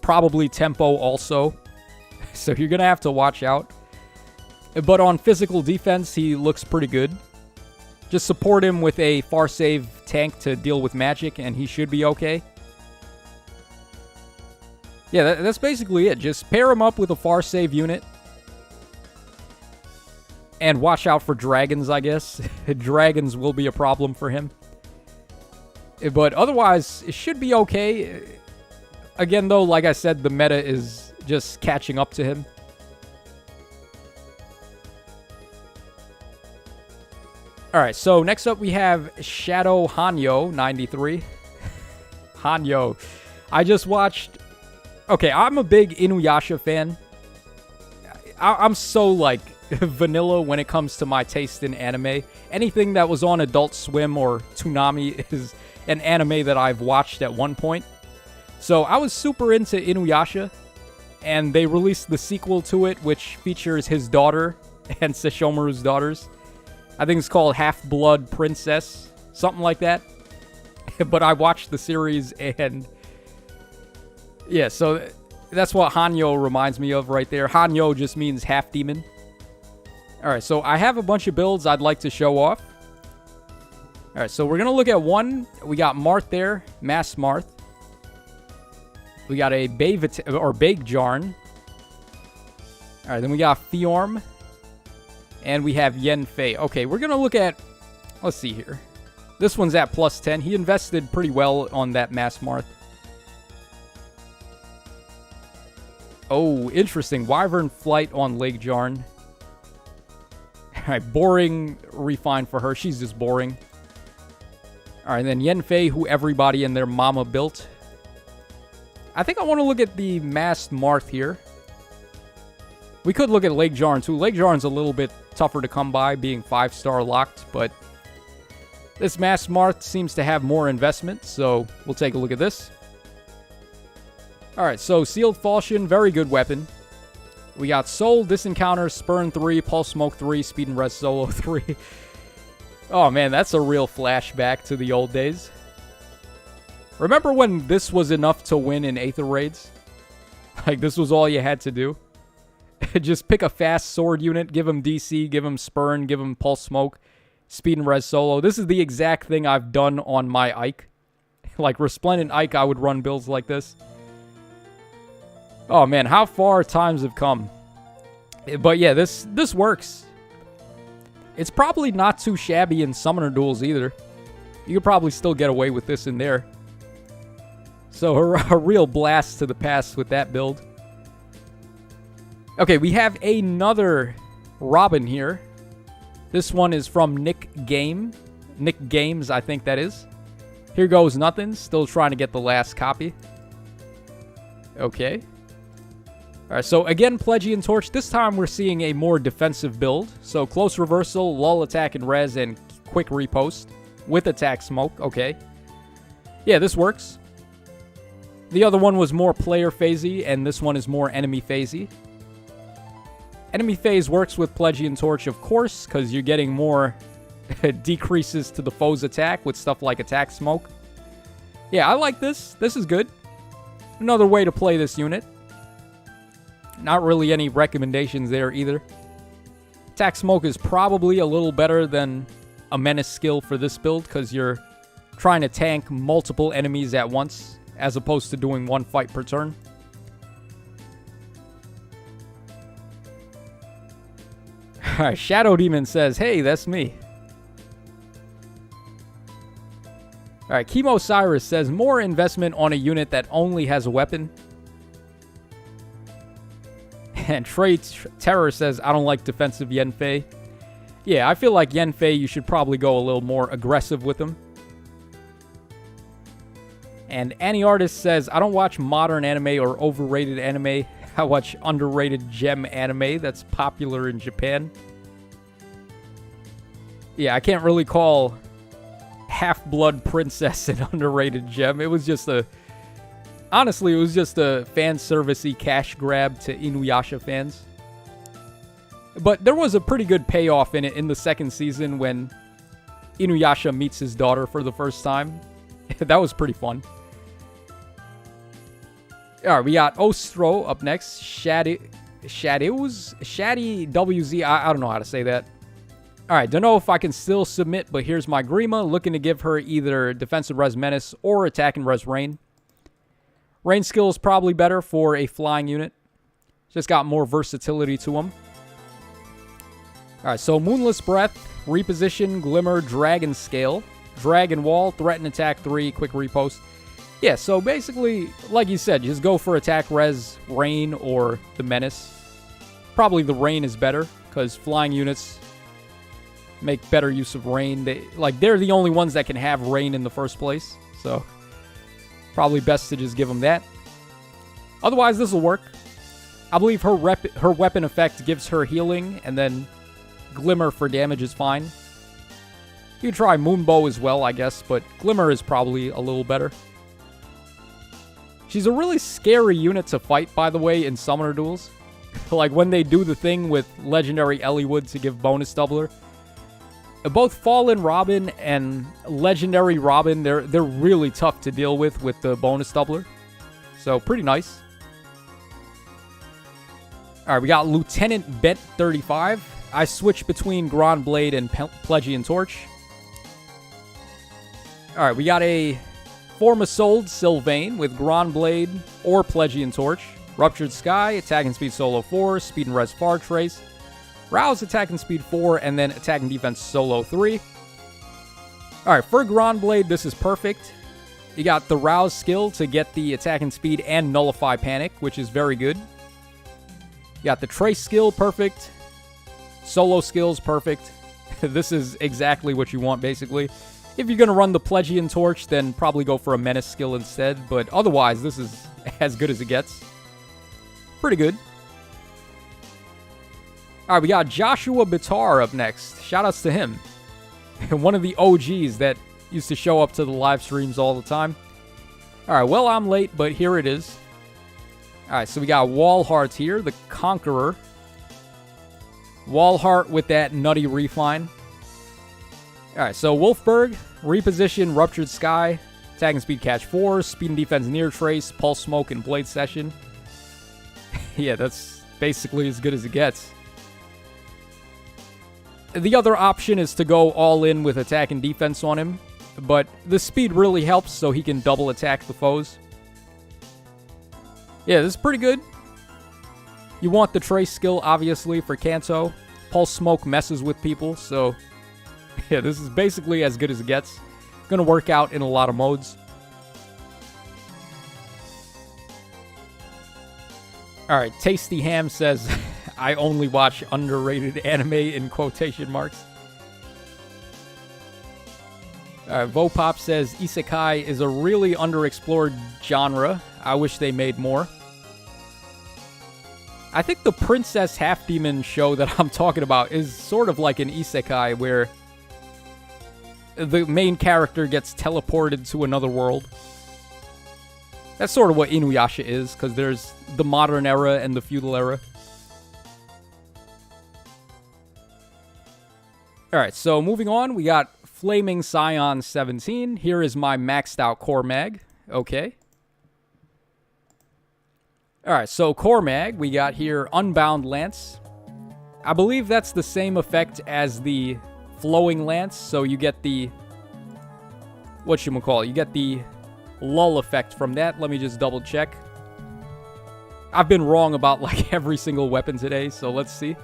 probably tempo also. So you're going to have to watch out. But on physical defense, he looks pretty good. Just support him with a far save tank to deal with magic, and he should be okay. Yeah, that's basically it. Just pair him up with a far save unit. And watch out for dragons, I guess. Dragons will be a problem for him. But otherwise, it should be okay. Again, though, like I said, the meta is just catching up to him. Alright, so next up we have Shadow Hanyo, 93. Hanyo. I just watched... Okay, I'm a big Inuyasha fan. I'm so, like, vanilla when it comes to my taste in anime. Anything that was on Adult Swim or Toonami is... an anime that I've watched at one point. So I was super into Inuyasha, and they released the sequel to it, which features his daughter and Sesshomaru's daughters. I think it's called Half-Blood Princess, something like that. But I watched the series, and yeah, so that's what Hanyo reminds me of right there. Hanyo just means half-demon. Alright, so I have a bunch of builds I'd like to show off. Alright, so we're going to look at one. We got Marth there, Mass Marth. We got a Beigejarn. Alright, then we got Fiorm. And we have Yenfei. Okay, we're going to look at... Let's see here. This one's at plus 10. He invested pretty well on that Mass Marth. Oh, interesting. Wyvern Flight on Leigjarn. Alright, boring refine for her. She's just boring. Alright, then Yenfei, who everybody and their mama built. I think I want to look at the Masked Marth here. We could look at Leigjarn too. Leigjarn's a little bit tougher to come by, being 5-star locked, but this Masked Marth seems to have more investment, so we'll take a look at this. Alright, so Sealed Falchion, very good weapon. We got Soul, Disencounter, Spurn 3, Pulse Smoke 3, Speed and Res Solo 3. Oh man, that's a real flashback to the old days. Remember when this was enough to win in Aether Raids? Like, this was all you had to do? Just pick a fast sword unit, give him DC, give him Spurn, give him Pulse Smoke, Speed and Res Solo. This is the exact thing I've done on my Ike. Like, Resplendent Ike, I would run builds like this. Oh man, how far times have come. But yeah, this works. It's probably not too shabby in Summoner Duels either. You could probably still get away with this in there. So a real blast to the past with that build. Okay, we have another Robin here. This one is from Nick Games, I think that is. Here goes nothing. Still trying to get the last copy. Okay. Alright, so again, Plegian Torch. This time we're seeing a more defensive build. So Close Reversal, Lull Attack and Res, and Quick Repost with Attack Smoke. Okay. Yeah, this works. The other one was more player phasey, and this one is more enemy phasey. Enemy phase works with Plegian Torch, of course, because you're getting more decreases to the foe's attack with stuff like Attack Smoke. Yeah, I like this. This is good. Another way to play this unit. Not really any recommendations there either. Attack Smoke is probably a little better than a Menace skill for this build because you're trying to tank multiple enemies at once as opposed to doing one fight per turn. Alright, Shadow Demon says, hey, that's me. Alright, Chemo Cyrus says, more investment on a unit that only has a weapon. And Trey Terror says, I don't like defensive Yanfei. Yeah, I feel like Yanfei, you should probably go a little more aggressive with him. And Annie Artist says, I don't watch modern anime or overrated anime. I watch underrated gem anime that's popular in Japan. Yeah, I can't really call Half-Blood Princess an underrated gem. It was just a... Honestly, it was just a fan service-y cash grab to Inuyasha fans. But there was a pretty good payoff in it in the second season when Inuyasha meets his daughter for the first time. That was pretty fun. Alright, we got Ostro up next. Shaddy WZ. I don't know how to say that. Alright, don't know if I can still submit, but here's my Grima. Looking to give her either Defensive Res Menace or Attack and Res Rain. Rain skill is probably better for a flying unit. Just got more versatility to him. Alright, so Moonless Breath, Reposition, Glimmer, Dragon Scale, Dragon Wall, Threaten Attack 3, Quick Repost. Yeah, so basically, like you said, just go for Attack Res, Rain, or the Menace. Probably the Rain is better, because flying units make better use of Rain. They're the only ones that can have Rain in the first place, so... Probably best to just give them that. Otherwise, this will work. I believe her weapon effect gives her healing, and then Glimmer for damage is fine. You can try Moonbow as well, I guess, but Glimmer is probably a little better. She's a really scary unit to fight, by the way, in Summoner Duels. Like, when they do the thing with Legendary Eliwood to give bonus doubler. Both Fallen Robin and Legendary Robin, they're really tough to deal with the bonus doubler. So, pretty nice. Alright, we got Lieutenant Bent 35. I switch between Grand Blade and Plegian Torch. Alright, we got a Formasold Sylvain with Grand Blade or Plegian Torch. Ruptured Sky, Attack and Speed Solo 4, Speed and Res Far Trace. Rouse, Attack and Speed 4, and then Attack and Defense Solo 3. Alright, for Grand Blade, this is perfect. You got the Rouse skill to get the Attack and Speed and Nullify Panic, which is very good. You got the Trace skill, perfect. Solo skills, perfect. This is exactly what you want, basically. If you're going to run the Plegian Torch, then probably go for a Menace skill instead. But otherwise, this is as good as it gets. Pretty good. Alright, we got Joshua Bitar up next. Shoutouts to him. One of the OGs that used to show up to the live streams all the time. Alright, well, I'm late, but here it is. Alright, so we got Wallheart here, the Conqueror. Wallheart with that nutty refine. Alright, so Wolfberg, Reposition, Ruptured Sky, Attack and Speed Catch 4, Speed and Defense Near Trace, Pulse Smoke, and Blade Session. Yeah, that's basically as good as it gets. The other option is to go all in with attack and defense on him, but the speed really helps so he can double attack the foes. Yeah, this is pretty good. You want the Trace skill, obviously, for Kanto. Pulse Smoke messes with people, so yeah, this is basically as good as it gets. Gonna work out in a lot of modes. Alright, Tasty Ham says... I only watch underrated anime in quotation marks. Vopop says, Isekai is a really underexplored genre. I wish they made more. I think the Princess Half-Demon show that I'm talking about is sort of like an Isekai where the main character gets teleported to another world. That's sort of what Inuyasha is, because there's the modern era and the feudal era. Alright, so moving on, we got Flaming Scion 17. Here is my maxed out Core Mag. Okay. Alright, so Core Mag, we got here Unbound Lance. I believe that's the same effect as the Flowing Lance, so you get the... whatchamacallit, you get the lull effect from that. Let me just double check. I've been wrong about like every single weapon today, so let's see.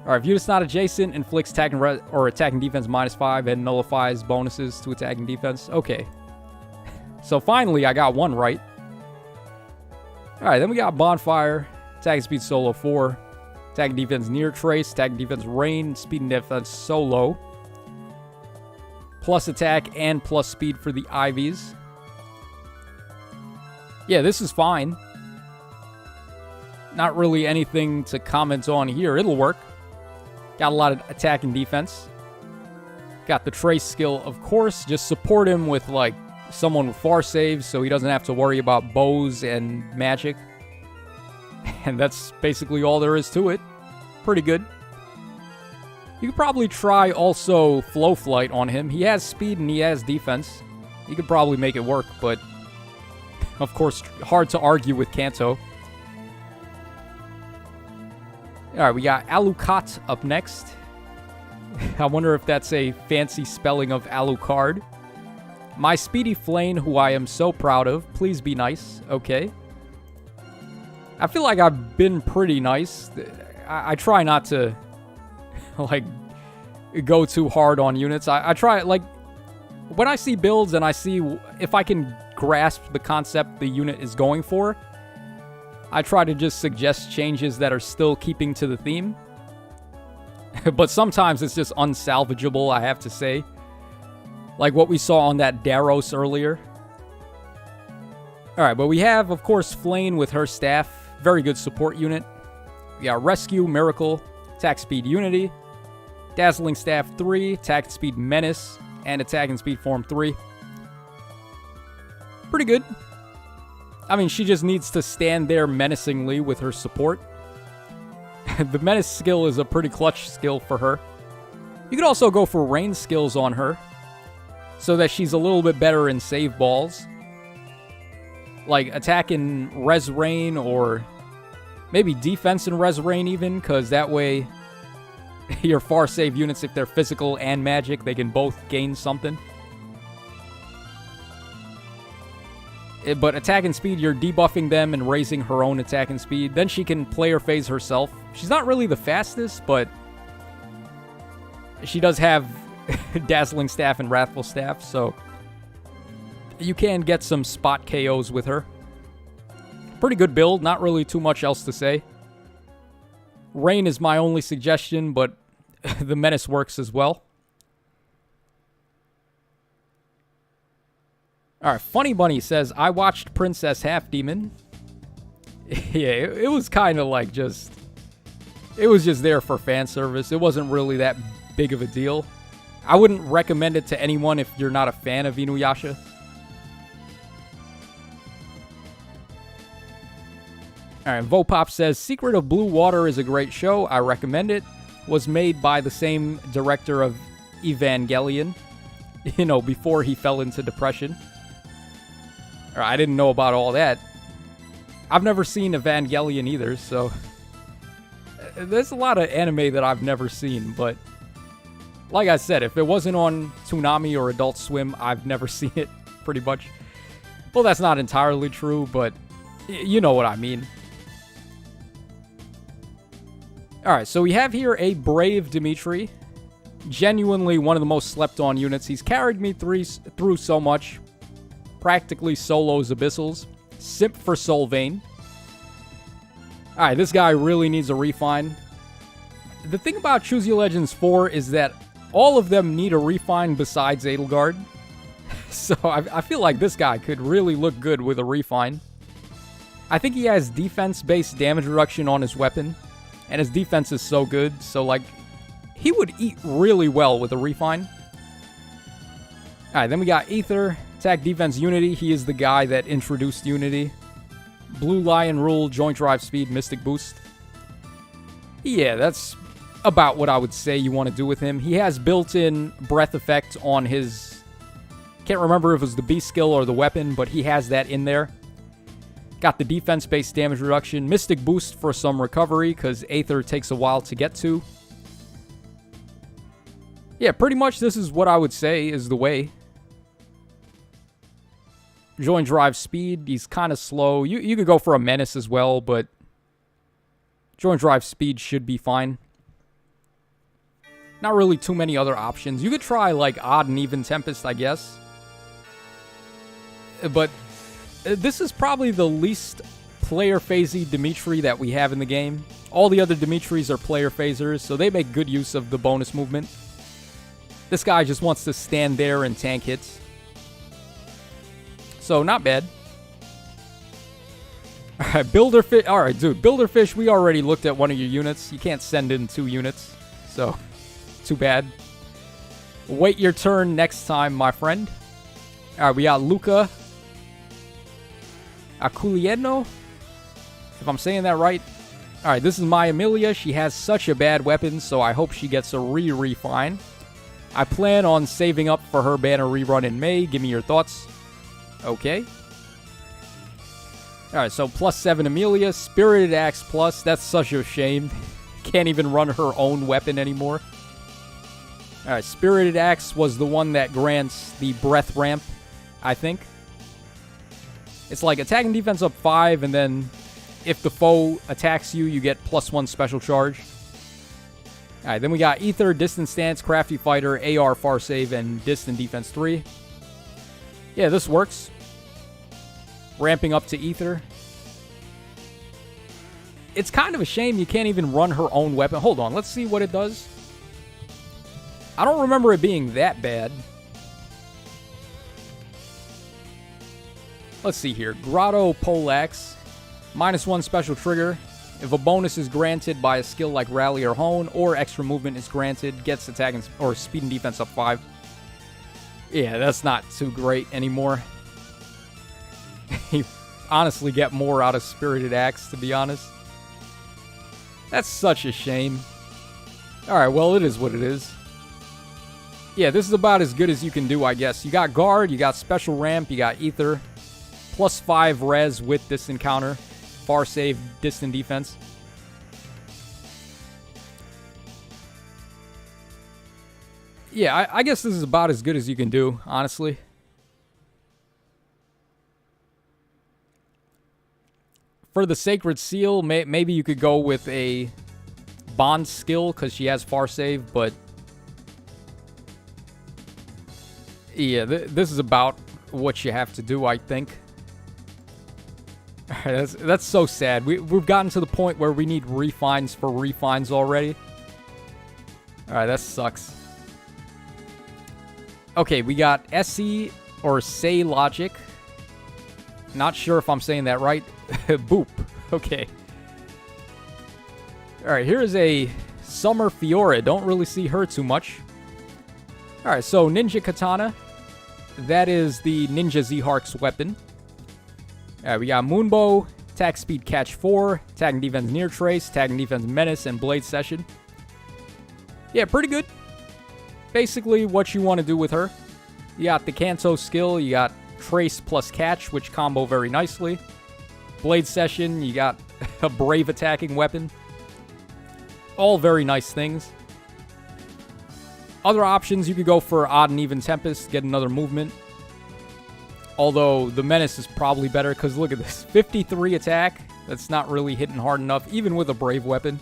Alright, if unit's not adjacent, inflicts attack or attacking defense -5 and nullifies bonuses to attacking defense. Okay. So finally, I got one right. Alright, then we got Bonfire, attacking speed solo 4, attacking defense near trace, attacking defense rain, speed and defense solo. Plus attack and plus speed for the Ivies. Yeah, this is fine. Not really anything to comment on here. It'll work. Got a lot of attack and defense. Got the trace skill, of course. Just support him with, like, someone with far saves so he doesn't have to worry about bows and magic. And that's basically all there is to it. Pretty good. You could probably try also Flow Flight on him. He has speed and he has defense. You could probably make it work, but of course, hard to argue with Kanto. Alright, we got Alucard up next. I wonder if that's a fancy spelling of Alucard. My Speedy Flame, who I am so proud of. Please be nice. Okay. I feel like I've been pretty nice. I try not to, like, go too hard on units. I try, like, when I see builds and I see if I can grasp the concept the unit is going for, I try to just suggest changes that are still keeping to the theme. But sometimes it's just unsalvageable, I have to say. Like what we saw on that Darros earlier. Alright, but we have, of course, Flame with her staff. Very good support unit. We got Rescue, Miracle, Attack Speed Unity, Dazzling Staff 3, Attack Speed Menace, and Attack and Speed Form 3. Pretty good. I mean, she just needs to stand there menacingly with her support. The Menace skill is a pretty clutch skill for her. You could also go for range skills on her, so that she's a little bit better in save balls. Like attack in Res Rain, or maybe defense in Res Rain even, because that way your far save units, if they're physical and magic, they can both gain something. But attack and speed, you're debuffing them and raising her own attack and speed. Then she can player phase herself. She's not really the fastest, but she does have Dazzling Staff and Wrathful Staff, so you can get some spot KOs with her. Pretty good build, not really too much else to say. Rain is my only suggestion, but the Menace works as well. Alright, Funny Bunny says, I watched Princess Half Demon. Yeah, it was kind of like just... It was just there for fan service. It wasn't really that big of a deal. I wouldn't recommend it to anyone if you're not a fan of Inuyasha. Alright, Vopop says, Secret of Blue Water is a great show. I recommend it. Was made by the same director of Evangelion. You know, before he fell into depression. I didn't know about all that. I've never seen Evangelion either, so... There's a lot of anime that I've never seen, but... Like I said, if it wasn't on Toonami or Adult Swim, I've never seen it, pretty much. Well, that's not entirely true, but... You know what I mean. Alright, so we have here a brave Dimitri. Genuinely one of the most slept-on units. He's carried me through so much. Practically solos Abyssals. Simp for Soul Vein. Alright, this guy really needs a refine. The thing about Choose Your Legends 4 is that all of them need a refine besides Edelgard. So I feel like this guy could really look good with a refine. I think he has defense-based damage reduction on his weapon. And his defense is so good, so like... He would eat really well with a refine. Alright, then we got Ether. Attack Defense Unity. He is the guy that introduced Unity. Blue Lion Rule, Joint Drive Speed, Mystic Boost. Yeah, that's about what I would say you want to do with him. He has built-in breath effect on his... Can't remember if it was the beast skill or the weapon, but he has that in there. Got the defense-based damage reduction. Mystic boost for some recovery, because Aether takes a while to get to. Yeah, pretty much this is what I would say is the way. Join drive speed. He's kind of slow. You could go for a menace as well, but join drive speed should be fine. Not really too many other options. You could try like odd and even Tempest, I guess. But this is probably the least player phasey Dimitri that we have in the game. All the other Dimitris are player phasers, so they make good use of the bonus movement. This guy just wants to stand there and tank hits. So, not bad. Alright, Builderfish. Alright, dude. Builderfish, we already looked at one of your units. You can't send in 2 units. So, too bad. Wait your turn next time, my friend. Alright, we got Luca Aculieno. If I'm saying that right. Alright, this is my Amelia. She has such a bad weapon, so I hope she gets a refine. I plan on saving up for her banner rerun in May. Give me your thoughts. Okay. Alright, so +7 Amelia. Spirited Axe plus. That's such a shame. Can't even run her own weapon anymore. Alright, Spirited Axe was the one that grants the breath ramp, I think. It's like attack and defense up 5, and then if the foe attacks you, you get +1 special charge. Alright, then we got Ether, Distant Stance, Crafty Fighter, AR, Far Save, and Distant Defense 3. Yeah, this works. Ramping up to Ether. It's kind of a shame you can't even run her own weapon. Hold on, let's see what it does. I don't remember it being that bad. Let's see here. Grotto Poleaxe. -1 special trigger. If a bonus is granted by a skill like Rally or Hone, or extra movement is granted, gets attack and, or speed and defense up 5. Yeah, that's not too great anymore. You honestly get more out of Spirited Axe, to be honest. That's such a shame. Alright, well, it is what it is. Yeah, this is about as good as you can do, I guess. You got Guard, you got Special Ramp, you got Ether. +5 res with this encounter. Far Save, Distant Defense. Yeah, I guess this is about as good as you can do, honestly. For the Sacred Seal, maybe you could go with a Bond skill, because she has Far Save, but... Yeah, this is about what you have to do, I think. That's so sad. We've gotten to the point where we need refines for refines already. Alright, that sucks. Okay, we got SE or Say Logic. Not sure if I'm saying that right. Boop. Okay. Alright, here is a Summer Fiora. Don't really see her too much. Alright, so Ninja Katana. That is the Ninja Z-Hark's weapon. We got Moonbow, Attack Speed Catch 4, Attack and Defense Near Trace, Attack and Defense Menace, and Blade Session. Yeah, pretty good. Basically what you want to do with her. You got the Kanto skill, you got Trace plus Catch, which combo very nicely. Blade Session, you got a Brave attacking weapon. All very nice things. Other options, you could go for Odd and Even Tempest, get another movement. Although, the Menace is probably better, because look at this. 53 attack. That's not really hitting hard enough, even with a Brave weapon.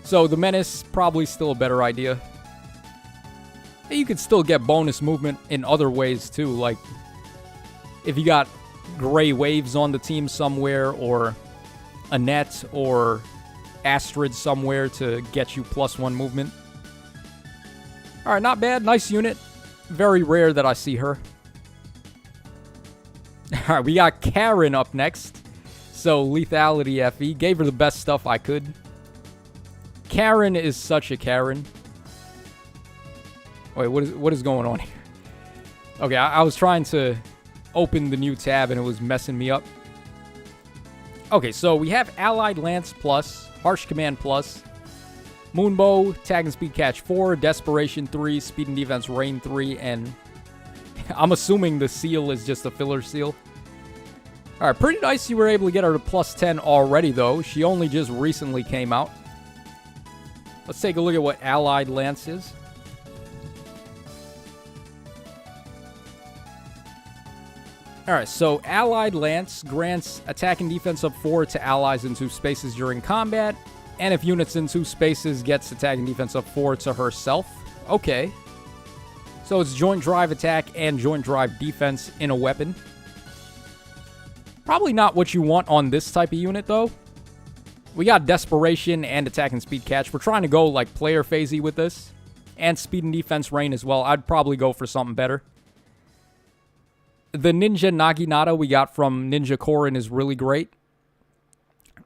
So, the Menace, probably still a better idea. You could still get bonus movement in other ways, too. Like, if you got Gray Waves on the team somewhere, or Annette, or Astrid somewhere to get you +1 movement. Alright, not bad. Nice unit. Very rare that I see her. Alright, we got Karen up next. So, Lethality FE. Gave her the best stuff I could. Karen is such a Karen. Wait, what is going on here? Okay, I was trying to open the new tab and it was messing me up. Okay, so we have Allied Lance Plus, Harsh Command Plus, Moonbow, Attack and Speed Catch 4, Desperation 3, Speed and Defense Rain 3, and I'm assuming the seal is just a filler seal. Alright, pretty nice you were able to get her to plus 10 already, though. She only just recently came out. Let's take a look at what Allied Lance is. Alright, so Allied Lance grants attack and defense up 4 to allies in 2 spaces during combat, and if units in 2 spaces, gets attack and defense up 4 to herself. Okay. So it's joint drive attack and joint drive defense in a weapon. Probably not what you want on this type of unit, though. We got Desperation and Attack and Speed Catch. We're trying to go, like, player phasey with this. And Speed and Defense Rain as well. I'd probably go for something better. The Ninja Naginata we got from Ninja Corrin is really great.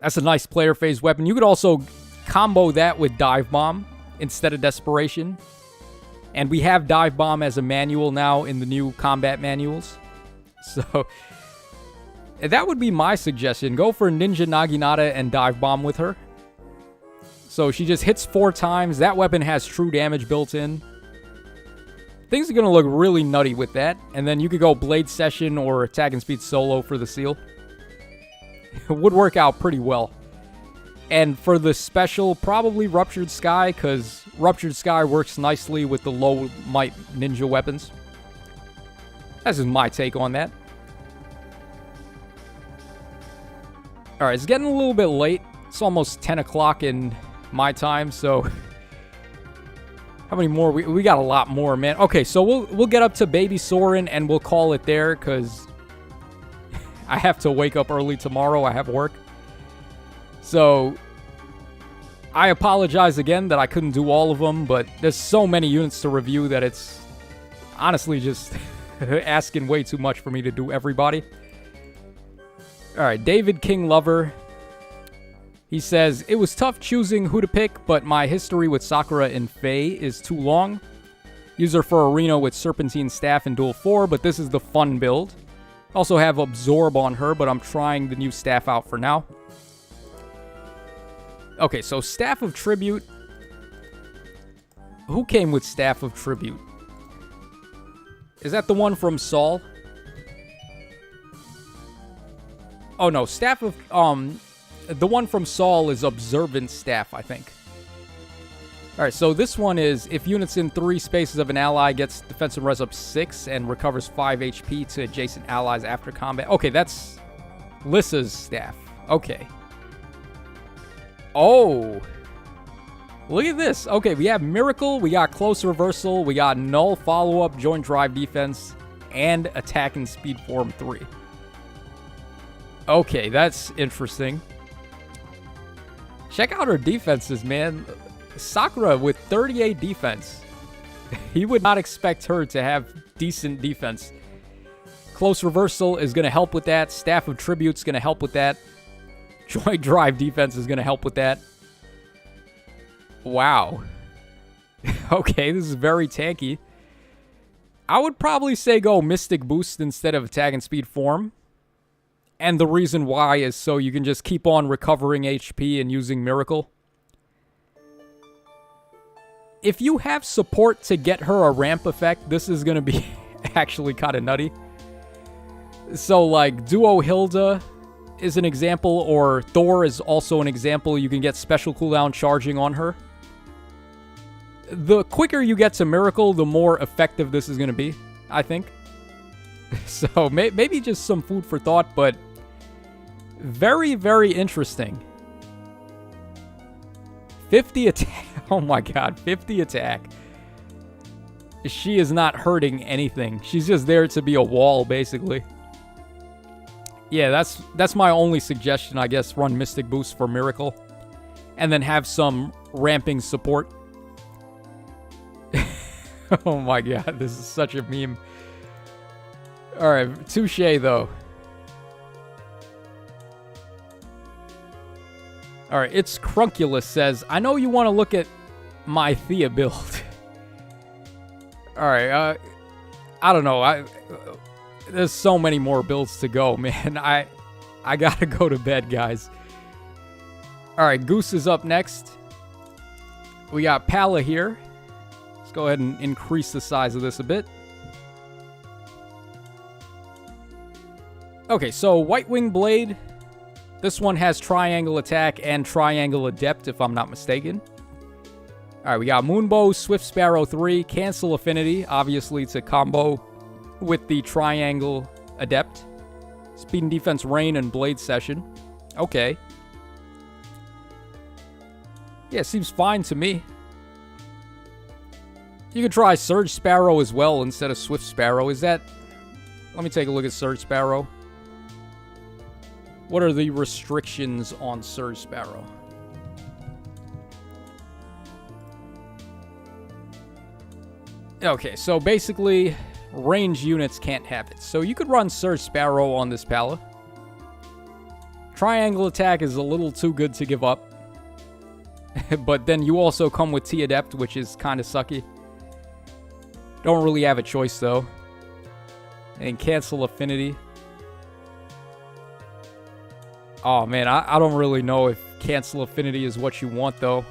That's a nice player phase weapon. You could also combo that with Dive Bomb instead of Desperation. And we have Dive Bomb as a manual now in the new combat manuals. So that would be my suggestion. Go for Ninja Naginata and Dive Bomb with her. So she just hits 4 times. That weapon has true damage built in. Things are going to look really nutty with that. And then you could go Blade Session or Attack and Speed Solo for the seal. It would work out pretty well. And for the special, probably Ruptured Sky, because Ruptured Sky works nicely with the low might ninja weapons. That's just my take on that. Alright, it's getting a little bit late. It's almost 10 o'clock in my time, so how many more? We got a lot more, man. Okay, so we'll get up to Baby Soren and we'll call it there, because I have to wake up early tomorrow. I have work. So I apologize again that I couldn't do all of them, but there's so many units to review that it's honestly just asking way too much for me to do everybody. Alright, David King Lover. He says, it was tough choosing who to pick, but my history with Sakura and Faye is too long. Use her for Arena with Serpentine Staff and Duel 4, but this is the fun build. Also have Absorb on her, but I'm trying the new staff out for now. Okay, so Staff of Tribute. Who came with Staff of Tribute? Is that the one from Saul? Oh no, Staff of, the one from Saul is Observant Staff, I think. Alright, so this one is, if units in 3 spaces of an ally gets defensive res up 6 and recovers 5 HP to adjacent allies after combat. Okay, that's Lissa's staff. Okay. Oh. Look at this. Okay, we have Miracle, we got Close Reversal, we got Null Follow-Up, Joint Drive Defense, and Attack and Speed Form 3. Okay, that's interesting. Check out her defenses, man. Sakura with 38 defense. You would not expect her to have decent defense. Close Reversal is going to help with that. Staff of Tribute's going to help with that. Joint Drive Defense is going to help with that. Wow. Okay, this is very tanky. I would probably say go Mystic Boost instead of Attack and Speed Form. And the reason why is so you can just keep on recovering HP and using Miracle. If you have support to get her a ramp effect, this is going to be actually kind of nutty. So, like, Duo Hilda is an example, or Thor is also an example. You can get special cooldown charging on her. The quicker you get to Miracle, the more effective this is going to be, I think. So, maybe just some food for thought, but very, very interesting. 50 attack. Oh my god, 50 attack. She is not hurting anything. She's just there to be a wall, basically. Yeah, that's my only suggestion, I guess. Run Mystic Boost for Miracle. And then have some ramping support. Oh my god, this is such a meme. Alright, touche though. Alright, it's Crunculus says, I know you want to look at my Thea build. Alright, I don't know. There's so many more builds to go, man. I gotta go to bed, guys. Alright, Goose is up next. We got Pala here. Let's go ahead and increase the size of this a bit. Okay, so White Wing Blade. This one has Triangle Attack and Triangle Adept, if I'm not mistaken. Alright, we got Moonbow, Swift Sparrow 3, Cancel Affinity. Obviously, it's a combo with the Triangle Adept. Speed and Defense, Rain, and Blade Session. Okay. Yeah, seems fine to me. You could try Surge Sparrow as well instead of Swift Sparrow. Is that... Let me take a look at Surge Sparrow. What are the restrictions on Surge Sparrow? Okay, so basically, range units can't have it. So you could run Surge Sparrow on this Pala. Triangle Attack is a little too good to give up. But then you also come with T-Adept, which is kind of sucky. Don't really have a choice, though. And Cancel Affinity. Oh, man, I don't really know if Cancel Affinity is what you want, though.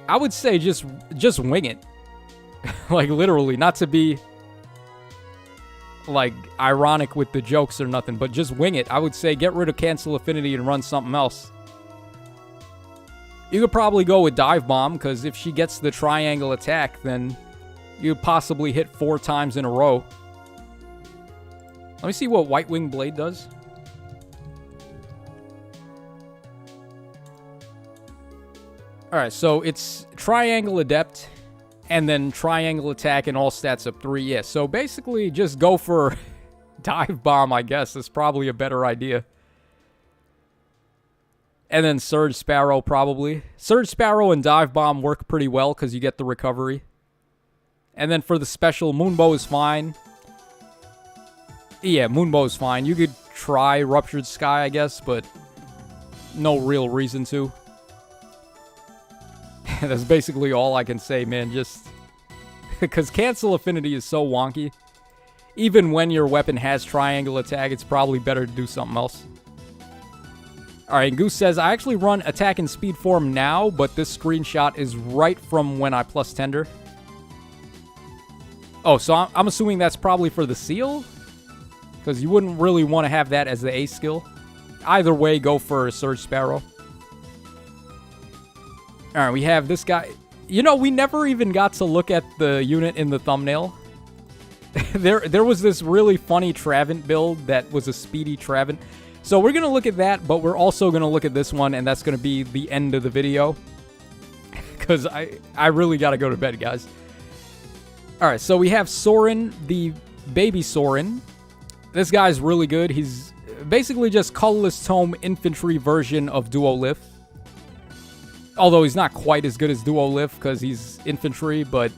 I would say just wing it. Like, literally, not to be, like, ironic with the jokes or nothing, but just wing it. I would say get rid of Cancel Affinity and run something else. You could probably go with Dive Bomb, because if she gets the Triangle Attack, then you could possibly hit 4 times in a row. Let me see what White Wing Blade does. Alright, so it's Triangle Adept, and then Triangle Attack and all stats up 3. Yeah, so basically just go for Dive Bomb, I guess. That's probably a better idea. And then Surge Sparrow, probably. Surge Sparrow and Dive Bomb work pretty well because you get the recovery. And then for the special, Moonbow is fine. Yeah, Moonbow is fine. You could try Ruptured Sky, I guess, but no real reason to. That's basically all I can say, man. Just because Cancel Affinity is so wonky. Even when your weapon has Triangle Attack, it's probably better to do something else. Alright, Goose says, I actually run Attack and Speed form now, but this screenshot is right from when I plus Tender. Oh, so I'm assuming that's probably for the Seal? Because you wouldn't really want to have that as the ace skill. Either way, go for Surge Sparrow. Alright, we have this guy. You know, we never even got to look at the unit in the thumbnail. There was this really funny Travant build that was a speedy Travant. So we're going to look at that, but we're also going to look at this one, and that's going to be the end of the video. Because I really got to go to bed, guys. Alright, so we have Sorin, the baby Sorin. This guy's really good. He's basically just Colorless Tome infantry version of Duolith. Although he's not quite as good as Duolith because he's infantry, but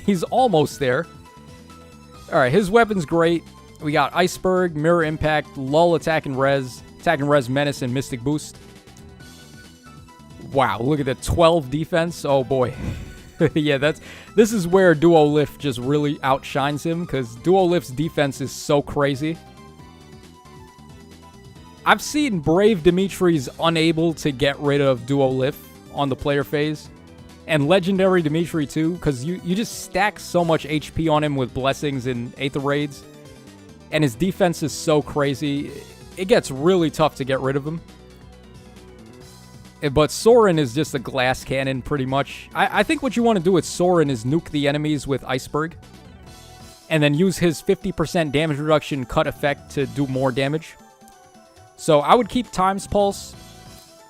he's almost there. Alright, his weapon's great. We got Iceberg, Mirror Impact, Lull, Attack and Res, Menace, and Mystic Boost. Wow, look at the 12 defense. Oh boy. Yeah, this is where Duolith just really outshines him, because Duolith's defense is so crazy. I've seen Brave Dimitri's unable to get rid of Duolith on the player phase. And Legendary Dimitri too, because you just stack so much HP on him with Blessings and Aether Raids. And his defense is so crazy, it gets really tough to get rid of him. But Sorin is just a glass cannon, pretty much. I think what you want to do with Sorin is nuke the enemies with Iceberg. And then use his 50% damage reduction cut effect to do more damage. So I would keep Times Pulse.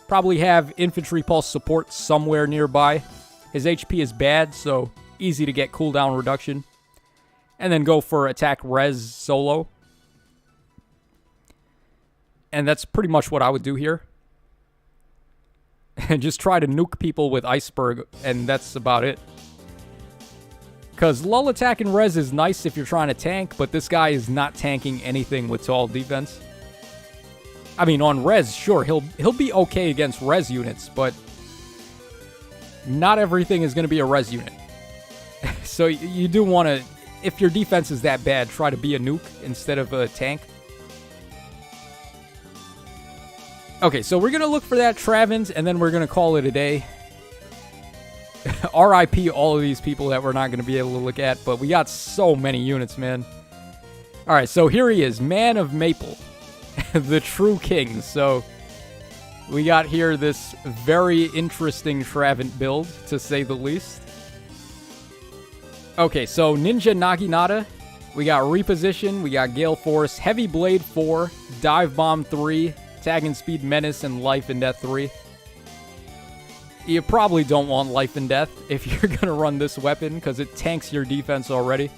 Probably have Infantry Pulse support somewhere nearby. His HP is bad, so easy to get cooldown reduction. And then go for Attack Res solo. And that's pretty much what I would do here. And just try to nuke people with Iceberg, and that's about it. Because Lull, Attack, and Res is nice if you're trying to tank, but this guy is not tanking anything with tall defense. I mean, on Res, sure, he'll be okay against Res units, but not everything is going to be a Res unit. So you do want to, if your defense is that bad, try to be a nuke instead of a tank. Okay, so we're going to look for that Travant, and then we're going to call it a day. RIP all of these people that we're not going to be able to look at, but we got so many units, man. All right, so here he is, Man of Maple, the true king. So we got here this very interesting Travant build, to say the least. Okay, so Ninja Naginata, we got Reposition, we got Gale Force, Heavy Blade 4, Dive Bomb 3, Tag and Speed Menace, and Life and Death 3. You probably don't want Life and Death if you're going to run this weapon, because it tanks your defense already.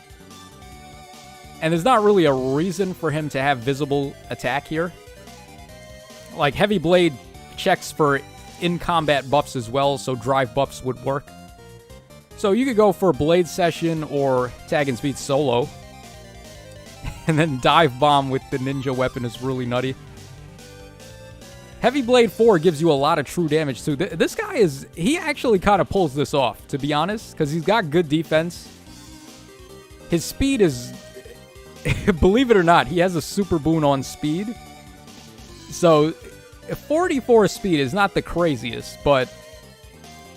And there's not really a reason for him to have visible attack here. Like, Heavy Blade checks for in-combat buffs as well, so drive buffs would work. So you could go for Blade Session or Tag and Speed solo. And then Dive Bomb with the ninja weapon is really nutty. Heavy Blade 4 gives you a lot of true damage, too. This guy he actually kind of pulls this off, to be honest, because he's got good defense. His speed is, believe it or not, he has a super boon on speed. So 44 speed is not the craziest, but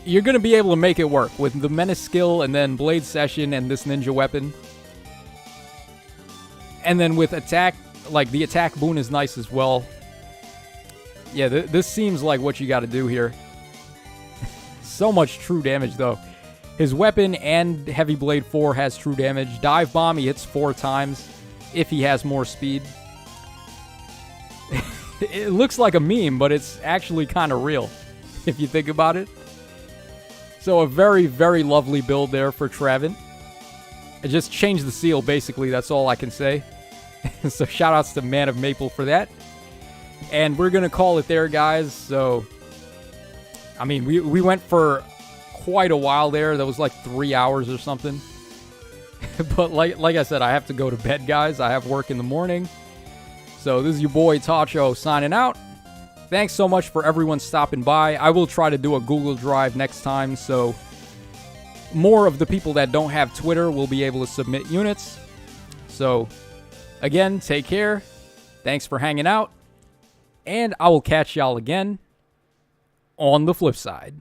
you're going to be able to make it work with the Menace skill and then Blade Session and this ninja weapon. And then with attack, like the attack boon is nice as well. Yeah, this seems like what you got to do here. So much true damage, though. His weapon and Heavy Blade 4 has true damage. Dive Bomb, he hits 4 times if he has more speed. It looks like a meme, but it's actually kind of real, if you think about it. So a very, very lovely build there for Travant. I just changed the seal, basically. That's all I can say. So shoutouts to Man of Maple for that. And we're going to call it there, guys. So, I mean, we went for quite a while there. That was like 3 hours or something. But like I said, I have to go to bed, guys. I have work in the morning. So this is your boy Tacho signing out. Thanks so much for everyone stopping by. I will try to do a Google Drive next time, so more of the people that don't have Twitter will be able to submit units. So, again, take care. Thanks for hanging out. And I will catch y'all again on the flip side.